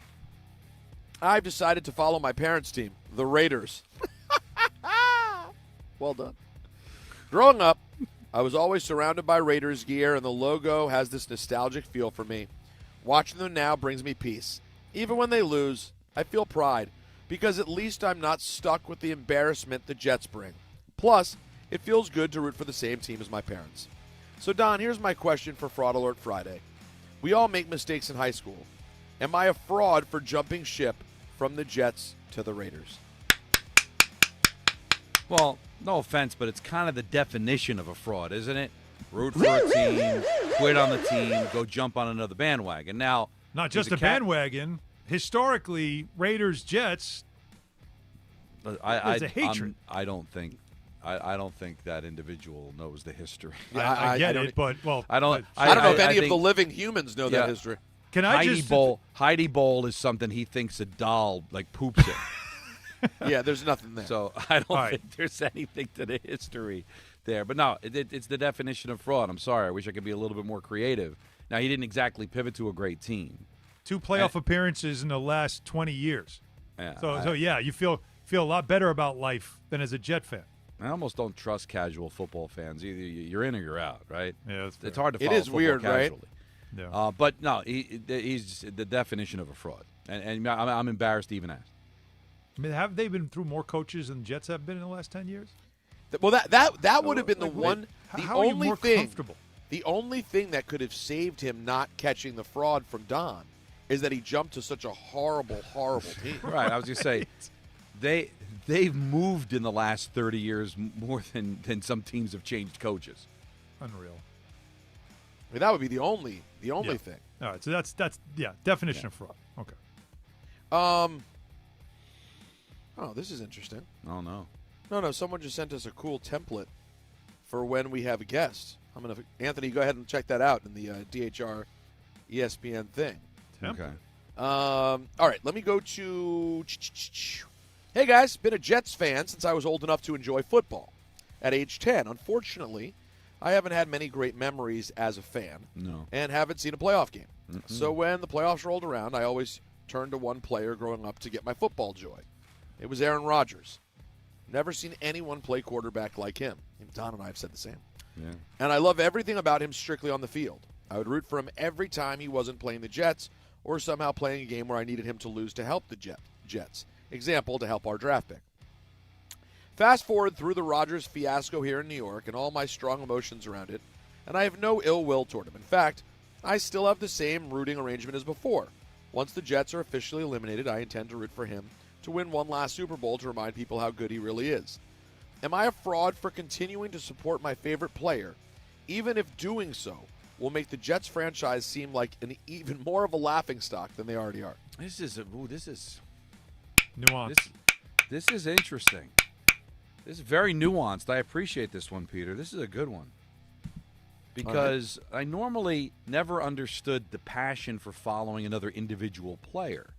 I've decided to follow my parents' team, the Raiders. Well done. Growing up, I was always surrounded by Raiders gear, and the logo has this nostalgic feel for me. Watching them now brings me peace. Even when they lose, I feel pride, because at least I'm not stuck with the embarrassment the Jets bring. Plus, it feels good to root for the same team as my parents. So, Don, here's my question for Fraud Alert Friday. We all make mistakes in high school. Am I a fraud for jumping ship from the Jets to the Raiders? Well, no offense, but it's kind of the definition of a fraud, isn't it? Root for a team, quit on the team, go jump on another bandwagon. Now, not just a bandwagon. Historically, Raiders, Jets, there's a hatred. I don't think that individual knows the history. Yeah, I get it, but I don't know if any of the living humans know that history. Can I Heidi Bowl is something he thinks a doll like poops in. Yeah, there's nothing there. So I don't think there's anything to the history there. But no, it's the definition of fraud. I'm sorry. I wish I could be a little bit more creative. Now, he didn't exactly pivot to a great team. 2 playoff appearances in the last 20 years. Yeah, So you feel a lot better about life than as a Jet fan. I almost don't trust casual football fans. Either you're in or you're out, right? Yeah, it's hard to follow it is football weird, casually. Right? Yeah. But no, he's the definition of a fraud, and I'm embarrassed to even ask. I mean, have they been through more coaches than the Jets have been in the last 10 years? Well, that would have been the one. How are you more comfortable? The only thing that could have saved him not catching the fraud from Don is that he jumped to such a horrible, horrible team. Right. I was going to say, they've moved in the last 30 years more than some teams have changed coaches. Unreal. I mean, that would be the only thing. All right. So that's definition of fraud. Okay. Oh, this is interesting. Oh, no. No. Someone just sent us a cool template for when we have a guest. Anthony, go ahead and check that out in the DHR ESPN thing. Okay. All right, let me go to. Hey guys, been a Jets fan since I was old enough to enjoy football. At age 10, unfortunately, I haven't had many great memories as a fan. No. And haven't seen a playoff game. Mm-mm. So when the playoffs rolled around, I always turned to one player growing up to get my football joy. It was Aaron Rodgers. Never seen anyone play quarterback like him. Don and I have said the same. Yeah. And I love everything about him strictly on the field. I would root for him every time he wasn't playing the Jets or somehow playing a game where I needed him to lose to help the Jets. Example, to help our draft pick. Fast forward through the Rodgers fiasco here in New York and all my strong emotions around it, and I have no ill will toward him. In fact, I still have the same rooting arrangement as before. Once the Jets are officially eliminated, I intend to root for him to win one last Super Bowl to remind people how good he really is. Am I a fraud for continuing to support my favorite player, even if doing so will make the Jets franchise seem like an even more of a laughingstock than they already are? This is nuanced. This is interesting. This is very nuanced. I appreciate this one, Peter. This is a good one. because I normally never understood the passion for following another individual player.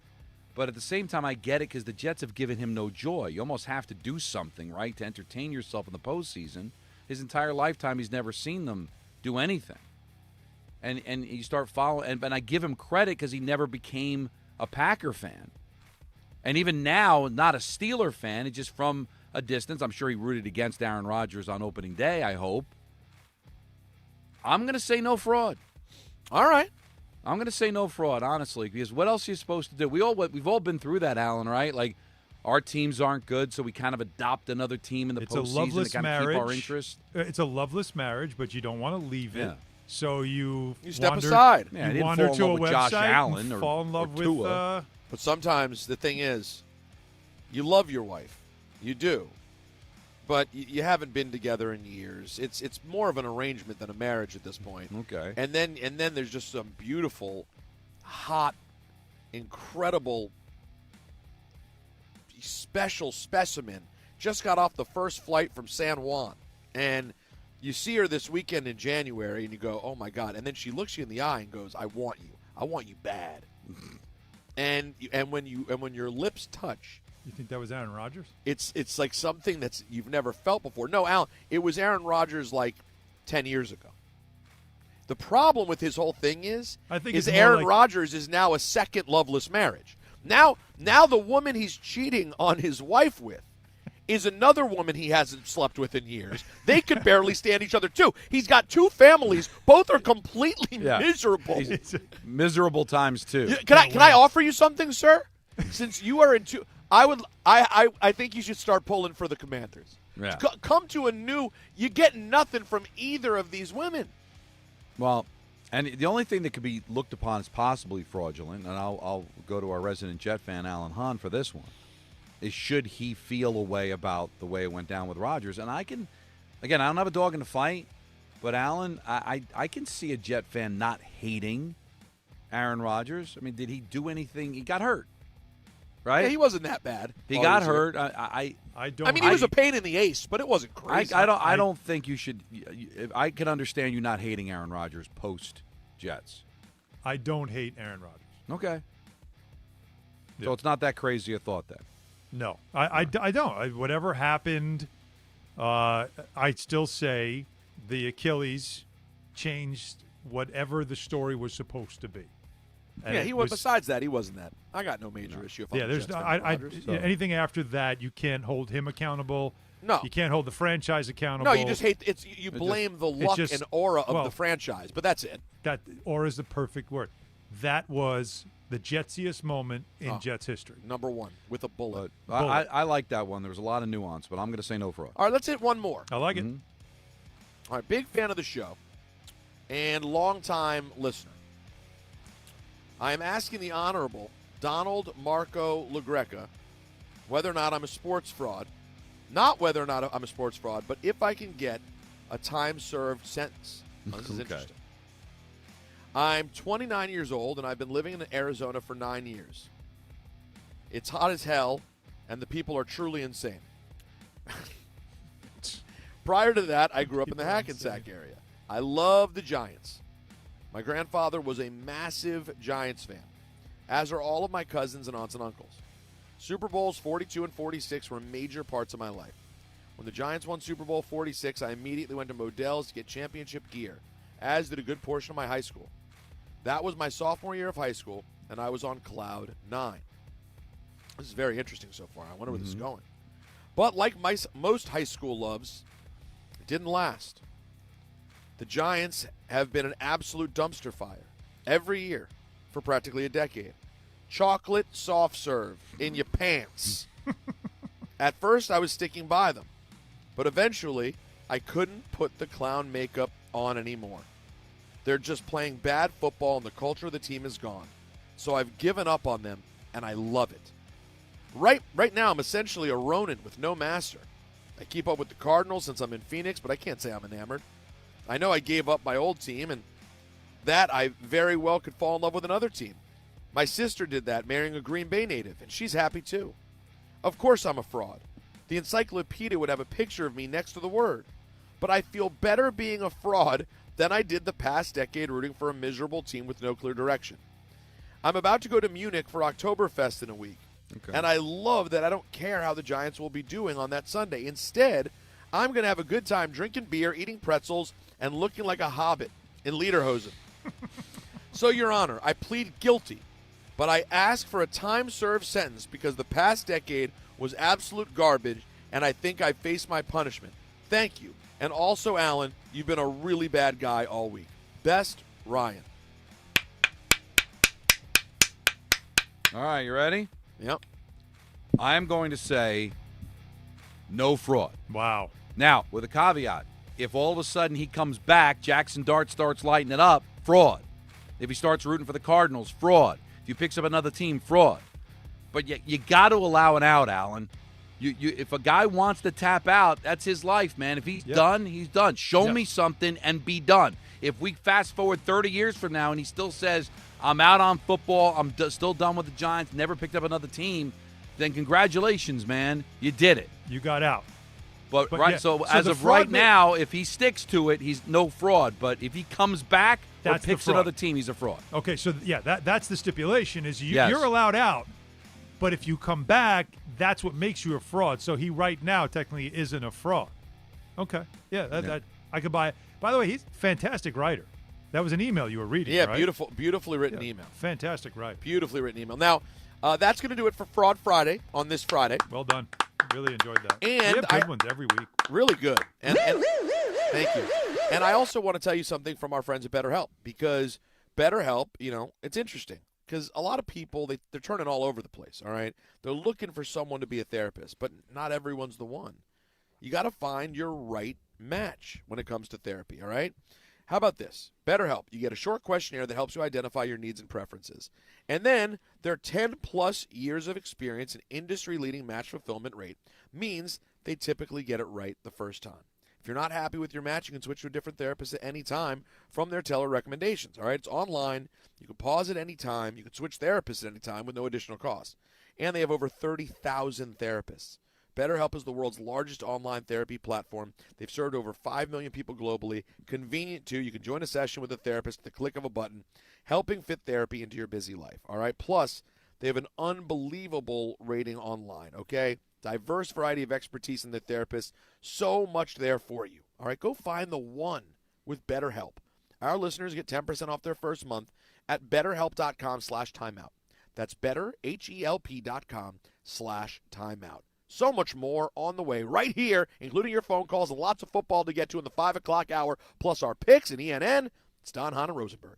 But at the same time, I get it because the Jets have given him no joy. You almost have to do something, right, to entertain yourself in the postseason. His entire lifetime, he's never seen them do anything. And you start following, and I give him credit because he never became a Packer fan. And even now, not a Steeler fan, it's just from a distance. I'm sure he rooted against Aaron Rodgers on opening day, I hope. I'm going to say no fraud. All right. I'm going to say no fraud, honestly, because what else are you supposed to do? We've all been through that, Alan, right? Like, our teams aren't good, so we kind of adopt another team in the postseason to kind of keep our interest. It's a loveless marriage, but you don't want to leave it. So you step aside. You didn't wander fall in to love a with website Josh Allen and or- fall in love or with. Tua. But sometimes the thing is, you love your wife. You do. But you haven't been together in years. It's more of an arrangement than a marriage at this point. Okay. And then there's just some beautiful, hot, incredible, special specimen. Just got off the first flight from San Juan. And you see her this weekend in January, and you go, oh, my God. And then she looks you in the eye and goes, I want you. I want you bad. and when your lips touch, You think that was Aaron Rodgers? it's like something that's you've never felt before. No, Alan, it was Aaron Rodgers like 10 years ago. The problem with his whole thing is Aaron Rodgers is now a second loveless marriage. Now the woman he's cheating on his wife with is another woman he hasn't slept with in years. They could barely stand each other, too. He's got two families. Both are completely miserable. Miserable times two. Can I offer you something, sir? Since you are in two, I think you should start pulling for the Commanders. Yeah. Come to a new. You get nothing from either of these women. Well, and the only thing that could be looked upon as possibly fraudulent, and I'll go to our resident Jet fan, Alan Hahn, for this one, is should he feel a way about the way it went down with Rodgers. And I don't have a dog in the fight, but Alan, I can see a Jet fan not hating Aaron Rodgers. I mean, did he do anything? He got hurt, right? Yeah, he wasn't that bad. He got hurt. I mean, he was a pain in the ace, but it wasn't crazy. I don't think you should. I can understand you not hating Aaron Rodgers post Jets. I don't hate Aaron Rodgers. Okay. So it's not that crazy a thought then. No, I don't. Whatever happened, I'd still say the Achilles changed whatever the story was supposed to be. And yeah, he was. Besides that, he wasn't that. I got no major issue. If there's anything after that, you can't hold him accountable. No, you can't hold the franchise accountable. No, you just hate it. You blame the luck and aura of the franchise, but that's it. That aura is the perfect word. That was the Jetsiest moment in Jets history. Number one, with a bullet. I like that one. There was a lot of nuance, but I'm going to say no fraud. All right, let's hit one more. I like it. All right, big fan of the show and longtime listener. I am asking the Honorable Donald Marco La Greca whether or not I'm a sports fraud. Not whether or not I'm a sports fraud, but if I can get a time-served sentence. Oh, this is interesting. I'm 29 years old, and I've been living in Arizona for 9 years. It's hot as hell, and the people are truly insane. Prior to that, I grew up in the Hackensack area. I love the Giants. My grandfather was a massive Giants fan, as are all of my cousins and aunts and uncles. Super Bowls 42 and 46 were major parts of my life. When the Giants won Super Bowl 46, I immediately went to Modell's to get championship gear, as did a good portion of my high school. That was my sophomore year of high school, and I was on cloud 9. This is very interesting so far. I wonder where this is going. But like most high school loves, it didn't last. The Giants have been an absolute dumpster fire every year for practically a decade. Chocolate soft serve in your pants. At first, I was sticking by them, but eventually, I couldn't put the clown makeup on anymore. They're just playing bad football, and the culture of the team is gone. So I've given up on them, and I love it. Right now, I'm essentially a Ronin with no master. I keep up with the Cardinals since I'm in Phoenix, but I can't say I'm enamored. I know I gave up my old team, and that I very well could fall in love with another team. My sister did that, marrying a Green Bay native, and she's happy too. Of course I'm a fraud. The encyclopedia would have a picture of me next to the word. But I feel better being a fraud than I did the past decade rooting for a miserable team with no clear direction. I'm about to go to Munich for Oktoberfest in a week, and I love that I don't care how the Giants will be doing on that Sunday. Instead, I'm going to have a good time drinking beer, eating pretzels, and looking like a hobbit in lederhosen. So, Your Honor, I plead guilty, but I ask for a time-served sentence because the past decade was absolute garbage, and I think I face my punishment. Thank you. And also, Alan, you've been a really bad guy all week. Best, Ryan. All right, you ready? Yep. I am going to say no fraud. Wow. Now, with a caveat, if all of a sudden he comes back, Jackson Dart starts lighting it up, fraud. If he starts rooting for the Cardinals, fraud. If he picks up another team, fraud. But you got to allow an out, Alan. If a guy wants to tap out, that's his life, man. If he's done, he's done. Show me something and be done. If we fast forward 30 years from now and he still says, I'm out on football, I'm still done with the Giants, never picked up another team, then congratulations, man. You did it. You got out. But right, so as of right now, if he sticks to it, he's no fraud. But if he comes back or picks another team, he's a fraud. Okay, so that's the stipulation is you're allowed out, but if you come back, that's what makes you a fraud. So he right now technically isn't a fraud. Okay, that I could buy it. By the way, he's a fantastic writer. That was an email you were reading, Yeah, right? beautifully written email. Fantastic writer. Beautifully written email. Now, that's going to do it for Fraud Friday on this Friday. Well done. Really enjoyed that. And we have good ones every week. Really good. And thank you. And I also want to tell you something from our friends at BetterHelp, because BetterHelp, it's interesting because a lot of people, they're turning all over the place, all right? They're looking for someone to be a therapist, but not everyone's the one. You got to find your right match when it comes to therapy, all right? How about this? BetterHelp. You get a short questionnaire that helps you identify your needs and preferences. And then their 10-plus years of experience and industry-leading match fulfillment rate means they typically get it right the first time. If you're not happy with your match, you can switch to a different therapist at any time from their teller recommendations. All right, it's online. You can pause at any time. You can switch therapists at any time with no additional cost. And they have over 30,000 therapists. BetterHelp is the world's largest online therapy platform. They've served over 5 million people globally. Convenient, too. You can join a session with a therapist at the click of a button, helping fit therapy into your busy life. All right? Plus, they have an unbelievable rating online, okay? Diverse variety of expertise in their therapists. So much there for you. All right? Go find the one with BetterHelp. Our listeners get 10% off their first month at betterhelp.com/timeout. That's betterhelp.com/timeout. So much more on the way right here, including your phone calls and lots of football to get to in the 5 o'clock hour, plus our picks and ENN. It's Don, Hahn, and Rosenberg.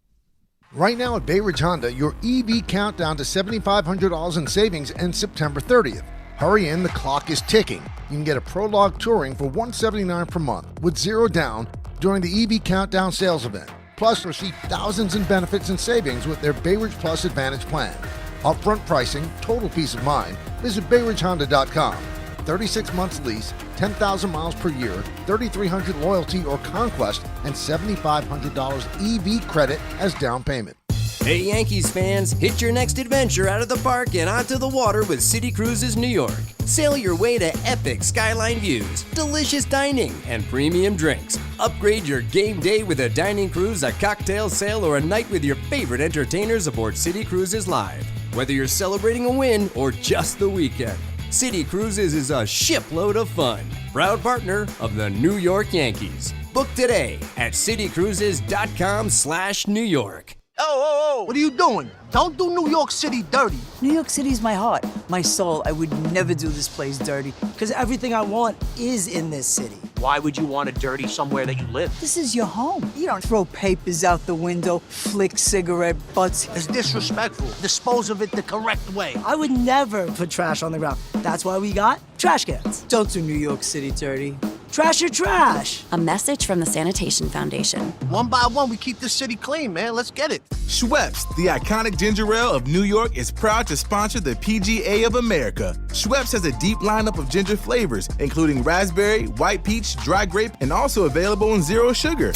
Right now at Bay Ridge Honda, your EV countdown to $7,500 in savings ends September 30th. Hurry in, the clock is ticking. You can get a Prologue Touring for $179 per month with zero down during the EV Countdown sales event. Plus, receive thousands in benefits and savings with their Bay Ridge Plus Advantage plan. Upfront pricing, total peace of mind. Visit BayRidgeHonda.com. 36 months lease, 10,000 miles per year, 3,300 loyalty or conquest, and $7,500 EV credit as down payment. Hey Yankees fans, hit your next adventure out of the park and onto the water with City Cruises New York. Sail your way to epic skyline views, delicious dining, and premium drinks. Upgrade your game day with a dining cruise, a cocktail sail, or a night with your favorite entertainers aboard City Cruises Live. Whether you're celebrating a win or just the weekend, City Cruises is a shipload of fun. Proud partner of the New York Yankees. Book today at citycruises.com/New York. Oh, what are you doing? Don't do New York City dirty. New York City's my heart, my soul. I would never do this place dirty, because everything I want is in this city. Why would you want to dirty somewhere that you live? This is your home. You don't throw papers out the window, flick cigarette butts. It's disrespectful. Dispose of it the correct way. I would never put trash on the ground. That's why we got trash cans. Don't do New York City dirty. Trash your trash. A message from the Sanitation Foundation. One by one, we keep this city clean, man. Let's get it. Schweppes, the iconic ginger ale of New York, is proud to sponsor the PGA of America. Schweppes has a deep lineup of ginger flavors, including raspberry, white peach, dry grape, and also available in zero sugar.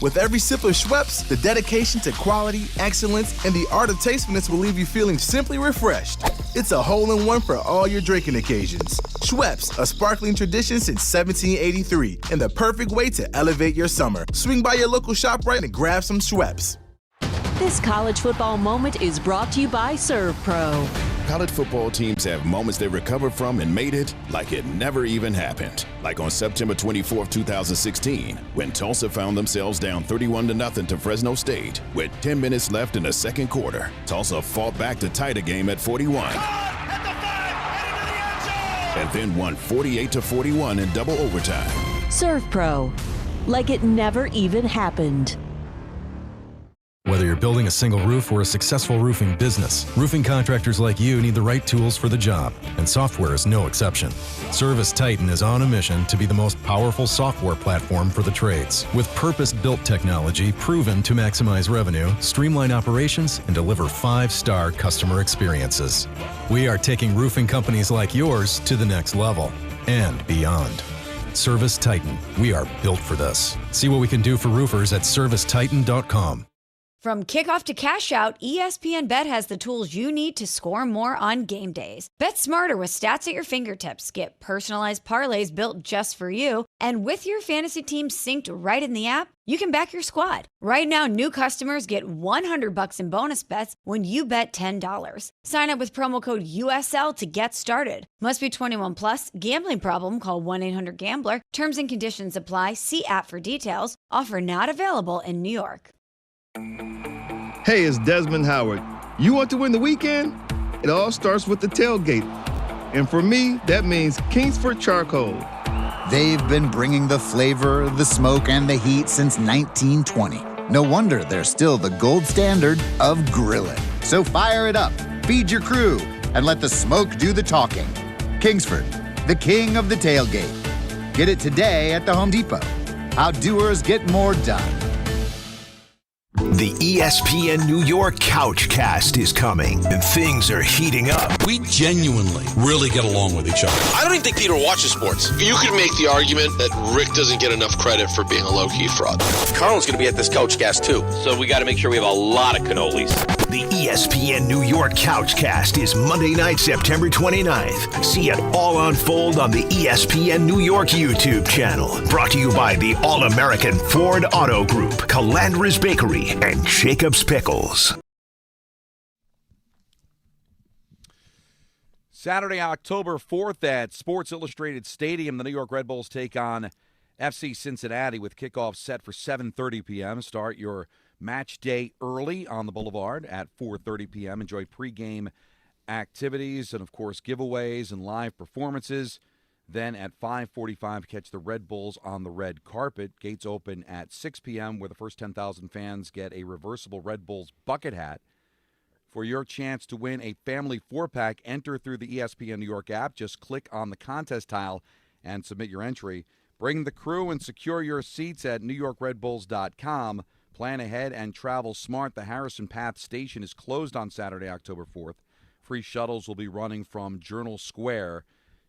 With every sip of Schweppes, the dedication to quality, excellence, and the art of tastefulness will leave you feeling simply refreshed. It's a hole-in-one for all your drinking occasions. Schweppes, a sparkling tradition since 1783, and the perfect way to elevate your summer. Swing by your local ShopRite and grab some Schweppes. This college football moment is brought to you by ServPro. College football teams have moments they recovered from and made it like it never even happened. Like on September 24, 2016, when Tulsa found themselves down 31-0 to Fresno State. With 10 minutes left in the second quarter, Tulsa fought back to tie the game at 41. And then won 48-41 in double overtime. ServPro, like it never even happened. Whether you're building a single roof or a successful roofing business, roofing contractors like you need the right tools for the job, and software is no exception. Service Titan is on a mission to be the most powerful software platform for the trades, with purpose-built technology proven to maximize revenue, streamline operations, and deliver 5-star customer experiences. We are taking roofing companies like yours to the next level and beyond. Service Titan, we are built for this. See what we can do for roofers at servicetitan.com. From kickoff to cash out, ESPN Bet has the tools you need to score more on game days. Bet smarter with stats at your fingertips. Get personalized parlays built just for you. And with your fantasy team synced right in the app, you can back your squad. Right now, new customers get $100 in bonus bets when you bet $10. Sign up with promo code USL to get started. Must be 21 plus. Gambling problem? Call 1-800-GAMBLER. Terms and conditions apply. See app for details. Offer not available in New York. Hey, it's Desmond Howard. You want to win the weekend? It all starts with the tailgate. And for me, that means Kingsford Charcoal. They've been bringing the flavor, the smoke, and the heat since 1920. No wonder they're still the gold standard of grilling. So fire it up, feed your crew, and let the smoke do the talking. Kingsford, the king of the tailgate. Get it today at the Home Depot. How doers get more done. The ESPN New York Couchcast is coming, and things are heating up. We genuinely really get along with each other. I don't even think Peter watches sports. You could make the argument that Rick doesn't get enough credit for being a low-key fraud. Carlin's going to be at this Couchcast, too, so we got to make sure we have a lot of cannolis. The ESPN New York Couchcast is Monday night, September 29th. See it all unfold on the ESPN New York YouTube channel. Brought to you by the All-American Ford Auto Group, Calandra's Bakery, and Jacob's Pickles. Saturday, October 4th at Sports Illustrated Stadium, the New York Red Bulls take on FC Cincinnati with kickoff set for 7:30 p.m. Start your match day early on the Boulevard at 4:30 p.m. Enjoy pregame activities and, of course, giveaways and live performances. Then at 5:45, catch the Red Bulls on the red carpet. Gates open at 6 p.m., where the first 10,000 fans get a reversible Red Bulls bucket hat. For your chance to win a family 4-pack, enter through the ESPN New York app. Just click on the contest tile and submit your entry. Bring the crew and secure your seats at NewYorkRedBulls.com. Plan ahead and travel smart. The Harrison Path station is closed on Saturday, October 4th. Free shuttles will be running from Journal Square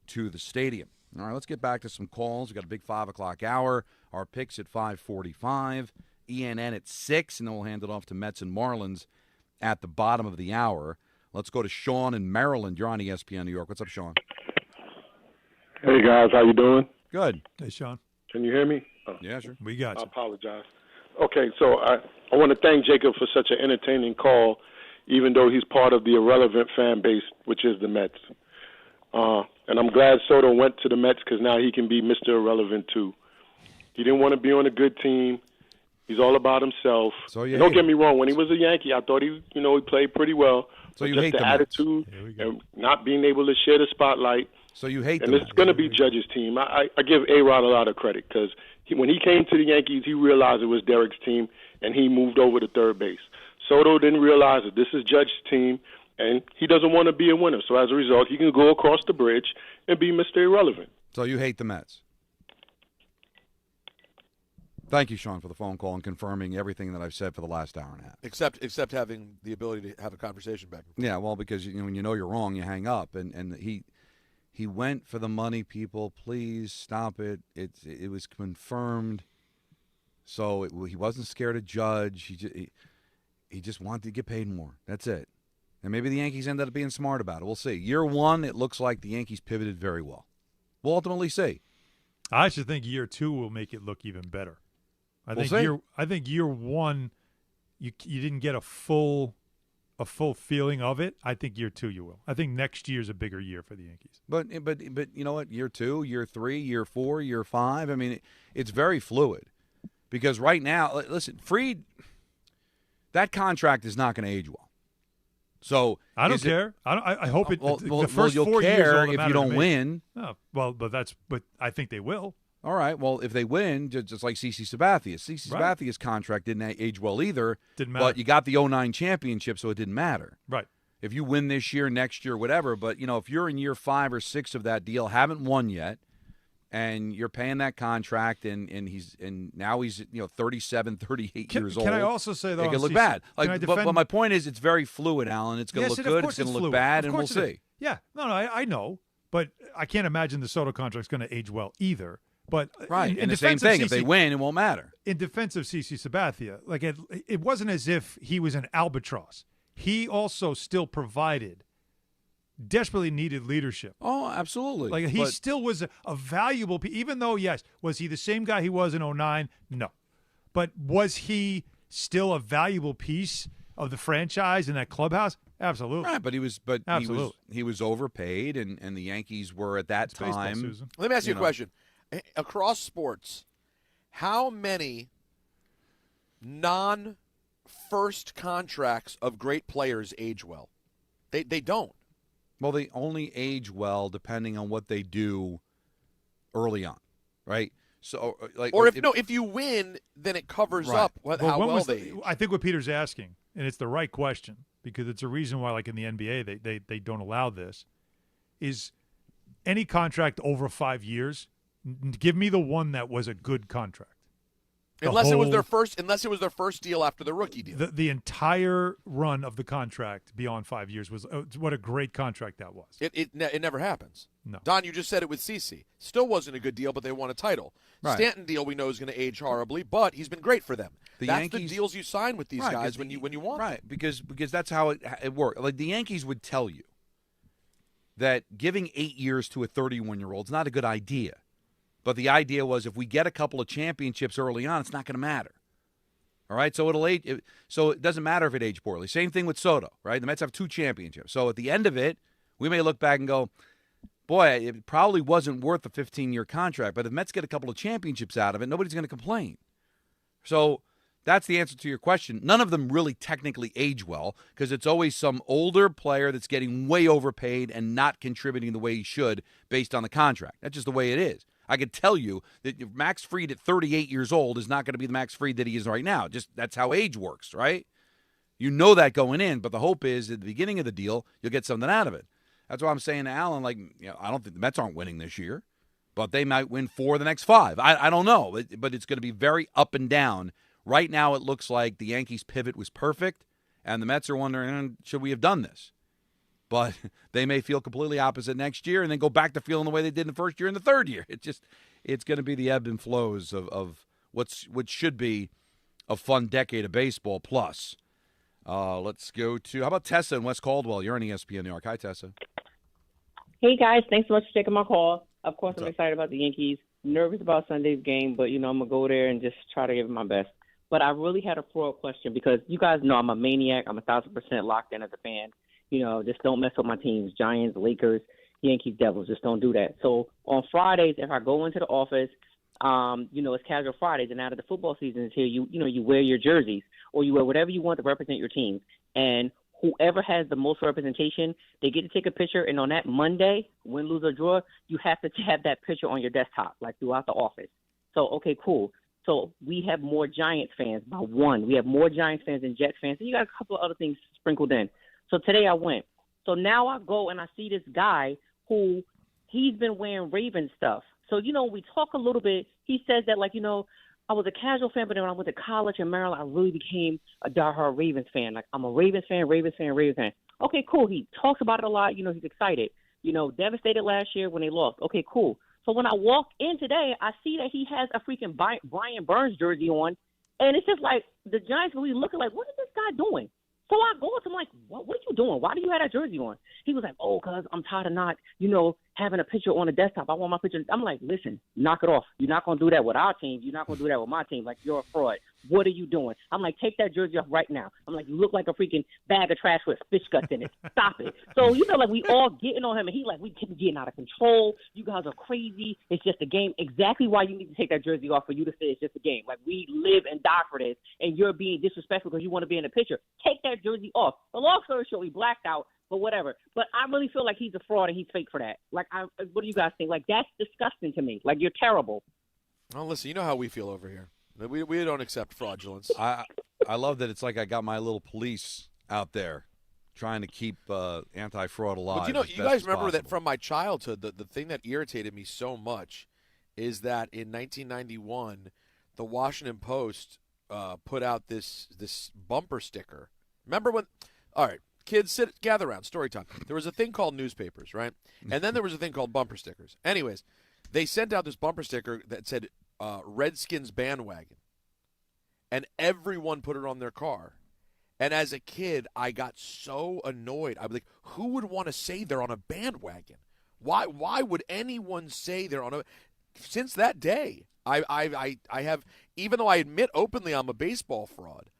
to the stadium. All right, let's get back to some calls. We've got a big 5 o'clock hour. Our picks at 5:45. ENN at 6, and then we'll hand it off to Mets and Marlins at the bottom of the hour. Let's go to Sean in Maryland. You're on ESPN New York. What's up, Sean? Hey, guys. How you doing? Good. Hey, Sean. Can you hear me? Oh. Yeah, sure. We got you. I apologize. Okay, so I want to thank Jacob for such an entertaining call, even though he's part of the irrelevant fan base, which is the Mets. And I'm glad Soto went to the Mets because now he can be Mr. Irrelevant, too. He didn't want to be on a good team. He's all about himself. So you don't get me wrong. When he was a Yankee, I thought he played pretty well. So you just hate the the Mets. attitude and not being able to share the spotlight. So you hate and the it's going to be Judge's team. I give A-Rod a lot of credit because when he came to the Yankees, he realized it was Derek's team, and he moved over to third base. Soto didn't realize that this is Judge's team, and he doesn't want to be a winner. So as a result, he can go across the bridge and be Mr. Irrelevant. So you hate the Mets. Thank you, Sean, for the phone call and confirming everything that I've said for the last hour and a half. Except having the ability to have a conversation back. Yeah, well, because when you know you're wrong, you hang up. And he went for the money, people. Please stop it. It was confirmed. So he wasn't scared of Judge. He just wanted to get paid more. That's it. And maybe the Yankees ended up being smart about it. We'll see. Year one, it looks like the Yankees pivoted very well. We'll ultimately see. I actually think year 2 will make it look even better. I think year 1, you didn't get a full feeling of it. I think year 2 you will. I think next year's a bigger year for the Yankees. But you know what? Year 2, year 3, year 4, year 5. I mean, it's very fluid because right now, listen, Fried, that contract is not going to age well. So I don't care. I hope it. Well, the first you'll 4 years care all that if matter you to don't me. win. Oh, well, but I think they will. All right. Well, if they win, just like CeCe Sabathia's. CeCe Sabathia's contract didn't age well either. Didn't matter. But you got the 2009 championship, so it didn't matter. Right. If you win this year, next year, whatever. But, if you're in year 5 or 6 of that deal, haven't won yet, and you're paying that contract, and now he's 37, 38 years old. Can I also say, though, it could look CeCe, bad. but my point is it's very fluid, Alan. It's going to look good. It's going to look bad, and we'll see. Yeah. No, I know. But I can't imagine the Soto contract's going to age well either. But right, in the same thing. If they win, it won't matter. In defense of CeCe Sabathia, like it wasn't as if he was an albatross. He also still provided desperately needed leadership. Oh, absolutely. Like he still was a valuable piece. Even though, yes, was he the same guy he was in 2009? No. But was he still a valuable piece of the franchise in that clubhouse? Absolutely. Right, but he was overpaid, and the Yankees were at that time. Baseball, Let me ask you a question. Across sports, how many non-first contracts of great players age well? They don't. Well, they only age well depending on what they do early on, right? So, if you win, then it covers up how well they age. I think what Peter's asking, and it's the right question because it's a reason why, like in the NBA, they don't allow this, is any contract over 5 years. Give me the one that was a good contract. Unless it was their first deal after the rookie deal. The entire run of the contract beyond 5 years was what a great contract that was. It never happens. No. Don, you just said it with CeCe. Still wasn't a good deal, but they won a title. Right. Stanton deal we know is going to age horribly, but he's been great for them. That's Yankees, the deals you sign with these guys when you want them. Right, because that's how it worked. Like the Yankees would tell you that giving 8 years to a 31-year-old is not a good idea. But the idea was if we get a couple of championships early on, it's not going to matter. All right, so so it doesn't matter if it aged poorly. Same thing with Soto, right? The Mets have 2 championships. So at the end of it, we may look back and go, boy, it probably wasn't worth a 15-year contract. But if the Mets get a couple of championships out of it, nobody's going to complain. So that's the answer to your question. None of them really technically age well because it's always some older player that's getting way overpaid and not contributing the way he should based on the contract. That's just the way it is. I could tell you that Max Fried at 38 years old is not going to be the Max Fried that he is right now. Just that's how age works, right? You know that going in, but the hope is at the beginning of the deal, you'll get something out of it. That's why I'm saying to Alan, I don't think the Mets aren't winning this year, but they might win 4 of the next 5. I don't know, but it's going to be very up and down. Right now it looks like the Yankees' pivot was perfect, and the Mets are wondering, should we have done this? But they may feel completely opposite next year and then go back to feeling the way they did in the first year and the third year. It's going to be the ebb and flows of what should be a fun decade of baseball plus. Let's go to, how about Tessa in West Caldwell? You're on ESPN New York. Hi, Tessa. Hey, guys. Thanks so much for taking my call. Of course, I'm excited about the Yankees. Nervous about Sunday's game, but, I'm going to go there and just try to give it my best. But I really had a throw question because you guys know I'm a maniac. I'm 1,000% locked in as a fan. Just don't mess with my teams, Giants, Lakers, Yankees, Devils. Just don't do that. So on Fridays, if I go into the office, it's casual Fridays, and now that the football season is here, you wear your jerseys or you wear whatever you want to represent your team. And whoever has the most representation, they get to take a picture. And on that Monday, win, lose, or draw, you have to have that picture on your desktop, like throughout the office. So, okay, cool. So we have more Giants fans by 1. We have more Giants fans than Jets fans. And you got a couple of other things sprinkled in. So today I went. So now I go and I see this guy who he's been wearing Ravens stuff. So, we talk a little bit. He says that, I was a casual fan, but then when I went to college in Maryland, I really became a diehard Ravens fan. Like, I'm a Ravens fan. Okay, cool. He talks about it a lot. He's excited. Devastated last year when they lost. Okay, cool. So when I walk in today, I see that he has a freaking Brian Burns jersey on, and it's just like the Giants really looking like, what is this guy doing? So I go up to him like, what are you doing? Why do you have that jersey on? He was like, oh, because I'm tired of not, having a picture on the desktop. I want my picture. I'm like, listen, knock it off. You're not going to do that with our team. You're not going to do that with my team. Like, you're a fraud. What are you doing? I'm like, take that jersey off right now. I'm like, you look like a freaking bag of trash with fish guts in it. Stop it. So, like we all getting on him, and he like, we keep getting out of control. You guys are crazy. It's just a game. Exactly why you need to take that jersey off for you to say it's just a game. Like, we live and die for this, and you're being disrespectful because you want to be in the picture. Take that jersey off. The long story short, we blacked out, but whatever. But I really feel like he's a fraud and he's fake for that. Like, what do you guys think? Like, that's disgusting to me. Like, you're terrible. Well, listen, you know how we feel over here. We don't accept fraudulence. I love that it's like I got my little police out there trying to keep anti-fraud alive. But you guys remember that from my childhood, the thing that irritated me so much is that in 1991, the Washington Post put out this bumper sticker. Remember when – all right, kids, gather around, story time. There was a thing called newspapers, right? And then there was a thing called bumper stickers. Anyways, they sent out this bumper sticker that said – Redskins bandwagon, and everyone put it on their car. And as a kid, I got so annoyed. I'd be like, who would want to say they're on a bandwagon? Why would anyone say they're on a? Since that day, I have, even though I admit openly I'm a baseball fraud,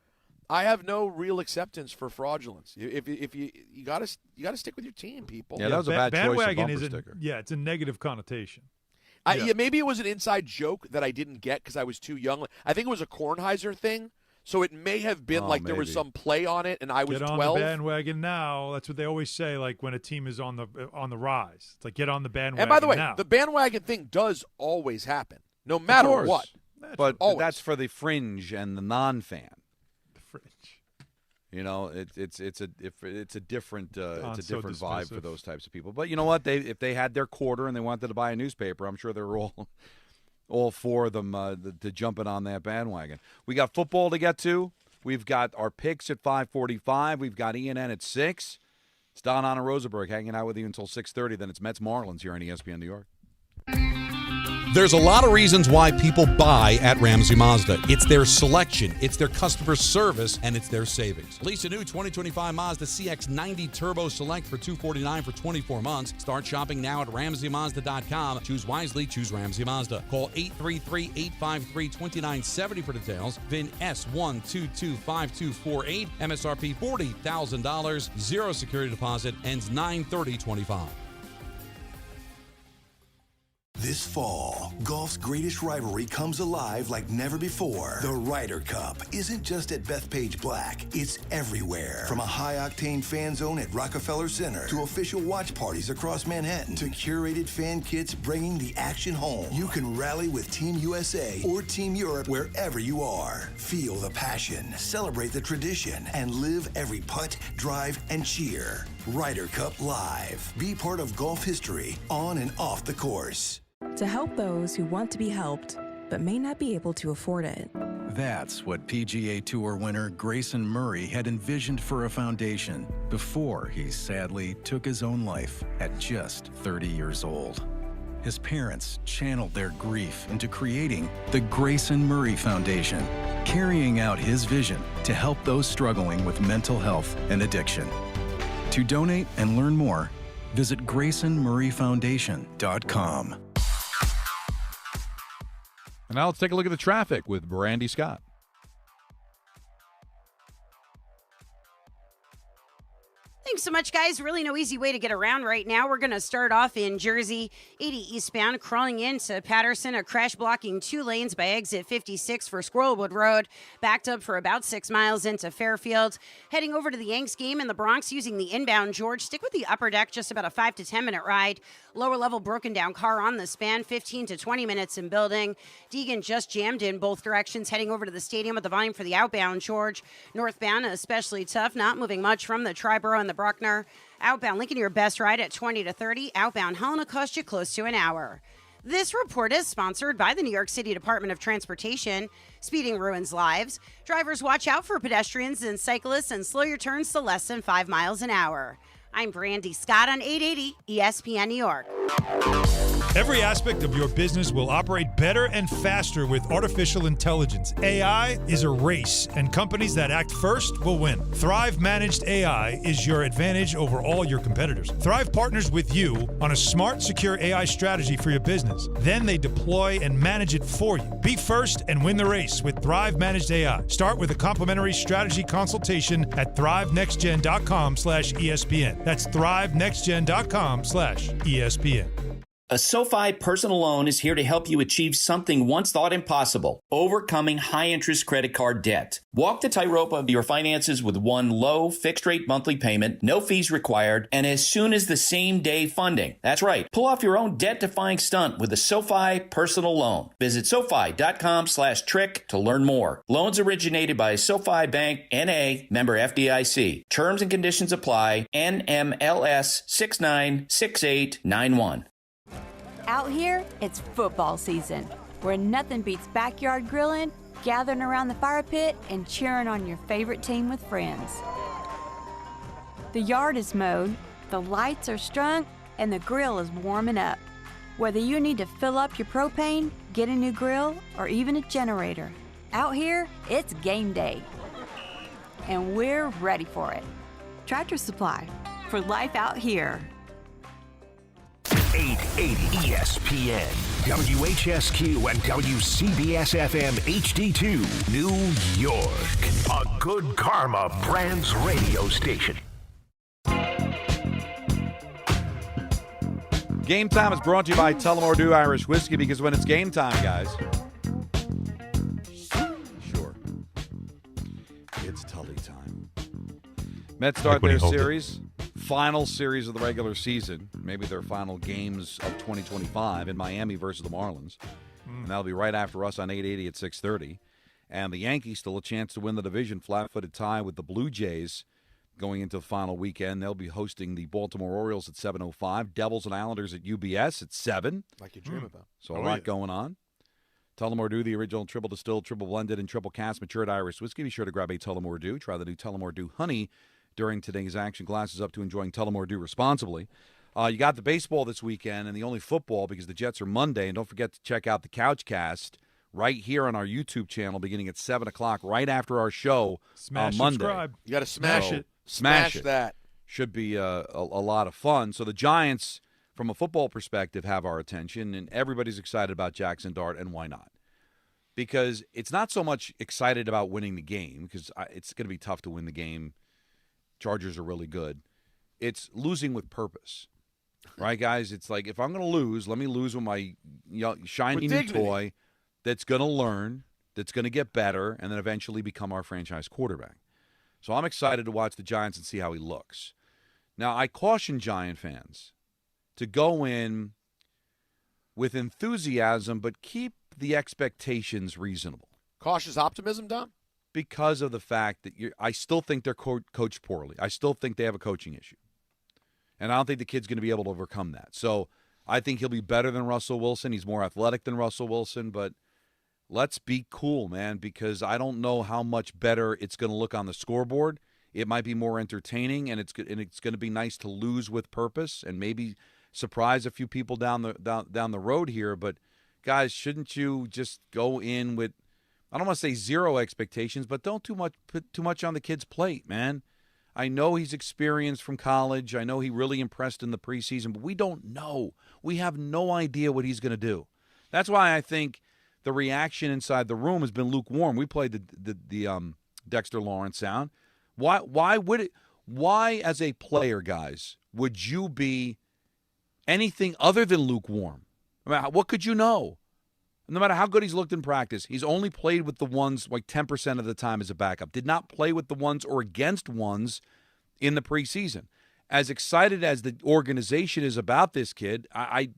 I have no real acceptance for fraudulence. If you gotta stick with your team, people. Yeah, that was a bad choice of bumper sticker. Yeah, it's a negative connotation. Maybe it was an inside joke that I didn't get because I was too young. I think it was a Kornheiser thing, so it may have been there was some play on it, and I was 12. Get on the bandwagon now. That's what they always say. Like when a team is on the rise, it's like get on the bandwagon. And by the way, now. The bandwagon thing does always happen, no matter what. But that's for the fringe and the non-fan. The fringe. It's a different vibe for those types of people. But you know what? If they had their quarter and they wanted to buy a newspaper, I'm sure they were all four of them to jump in on that bandwagon. We got football to get to. We've got our picks at 5:45. We've got ENN at 6. It's Don La Rosenberg hanging out with you until 6:30. Then it's Mets Marlins here on ESPN New York. There's a lot of reasons why people buy at Ramsey Mazda. It's their selection, it's their customer service, and it's their savings. Lease a new 2025 Mazda CX-90 Turbo Select for $249 for 24 months. Start shopping now at RamseyMazda.com. Choose wisely, choose Ramsey Mazda. Call 833-853-2970 for details. VIN S1225248. MSRP $40,000. Zero security deposit. Ends 9/30/25. This fall, golf's greatest rivalry comes alive like never before. The Ryder Cup isn't just at Bethpage Black, it's everywhere. From a high-octane fan zone at Rockefeller Center to official watch parties across Manhattan to curated fan kits bringing the action home. You can rally with Team USA or Team Europe wherever you are. Feel the passion, celebrate the tradition, and live every putt, drive, and cheer. Ryder Cup Live. Be part of golf history on and off the course. To help those who want to be helped, but may not be able to afford it. That's what PGA Tour winner Grayson Murray had envisioned for a foundation before he sadly took his own life at just 30 years old. His parents channeled their grief into creating the Grayson Murray Foundation, carrying out his vision to help those struggling with mental health and addiction. To donate and learn more, visit GraysonMurrayFoundation.com. And now let's take a look at the traffic with Brandy Scott. Thanks so much, guys. Really no easy way to get around right now. We're going to start off in Jersey, 80 eastbound, crawling into Patterson, a crash blocking 2 lanes by exit 56 for Squirrelwood Road, backed up for about 6 miles into Fairfield. Heading over to the Yanks game in the Bronx using the inbound George. Stick with the upper deck, just about a 5 to 10 minute ride. Lower level broken down car on the span, 15 to 20 minutes in building. Deegan just jammed in both directions, heading over to the stadium with the volume for the outbound George. Northbound, especially tough, not moving much from the Triborough and the Bruckner. Outbound Lincoln, your best ride at 20 to 30. Outbound Helena cost you close to an hour. This report is sponsored by the New York City Department of Transportation. Speeding ruins lives. Drivers, watch out for pedestrians and cyclists and slow your turns to less than 5 miles an hour. I'm Brandy Scott on 880 ESPN New York. Every aspect of your business will operate better and faster with artificial intelligence. AI is a race, and companies that act first will win. Thrive Managed AI is your advantage over all your competitors. Thrive partners with you on a smart, secure AI strategy for your business. Then they deploy and manage it for you. Be first and win the race with Thrive Managed AI. Start with a complimentary strategy consultation at thrivenextgen.com/ESPN. That's thrivenextgen.com/ESPN. A SoFi personal loan is here to help you achieve something once thought impossible: overcoming high-interest credit card debt. Walk the tightrope of your finances with one low, fixed-rate monthly payment, no fees required, and as soon as the same-day funding. That's right. Pull off your own debt-defying stunt with a SoFi personal loan. Visit SoFi.com/trick to learn more. Loans originated by SoFi Bank, N.A., member FDIC. Terms and conditions apply. NMLS 696891. Out here, it's football season, where nothing beats backyard grilling, gathering around the fire pit, and cheering on your favorite team with friends. The yard is mowed, the lights are strung, and the grill is warming up. Whether you need to fill up your propane, get a new grill, or even a generator, out here, it's game day. And we're ready for it. Tractor Supply, for life out here. 880 ESPN, WHSQ, and WCBS-FM HD2, New York. A Good Karma Brands radio station. Game Time is brought to you by Tullamore Dew Irish Whiskey, because when it's game time, guys, sure, it's Tully time. Mets start their series. Final series of the regular season, maybe their final games of 2025 in Miami versus the Marlins. And that'll be right after us on 880 at 6:30. And the Yankees still a chance to win the division, flat-footed tie with the Blue Jays going into the final weekend. They'll be hosting the Baltimore Orioles at 7:05. Devils and Islanders at UBS at 7. Like you dream about. So a lot going on. Tullamore Dew, the original triple distilled, triple blended, and triple cast matured Irish whiskey. Be sure to grab a Tullamore Dew. Try the new Tullamore Dew Honey during today's action. Glasses up to enjoying Tullamore Dew responsibly. You got the baseball this weekend and the only football because the Jets are Monday. And don't forget to check out the Couchcast right here on our YouTube channel beginning at 7 o'clock right after our show on Monday. Subscribe. You got to smash it. Smash it. That. Should be a lot of fun. So the Giants, from a football perspective, have our attention, and everybody's excited about Jackson Dart, and why not? Because it's not so much excited about winning the game, because it's going to be tough to win the game. Chargers are really good. It's losing with purpose, right, guys? It's like, if I'm going to lose, let me lose with my shiny new toy that's going to learn, that's going to get better, and then eventually become our franchise quarterback. So I'm excited to watch the Giants and see how he looks. Now, I caution Giant fans to go in with enthusiasm, but keep the expectations reasonable. Cautious optimism, Don? Because of the fact that I still think they're coached poorly. I still think they have a coaching issue. And I don't think the kid's going to be able to overcome that. So I think he'll be better than Russell Wilson. He's more athletic than Russell Wilson. But let's be cool, man, because I don't know how much better it's going to look on the scoreboard. It might be more entertaining, and it's going to be nice to lose with purpose and maybe surprise a few people down the road here. But, guys, shouldn't you just go in with, I don't want to say zero expectations, but don't put too much on the kid's plate, man. I know he's experienced from college. I know he really impressed in the preseason, but we don't know. We have no idea what he's going to do. That's why I think the reaction inside the room has been lukewarm. We played the Dexter Lawrence sound. Why as a player, guys, would you be anything other than lukewarm? I mean, what could you know? No matter how good he's looked in practice, he's only played with the ones like 10% of the time as a backup. Did not play with the ones or against ones in the preseason. As excited as the organization is about this kid, I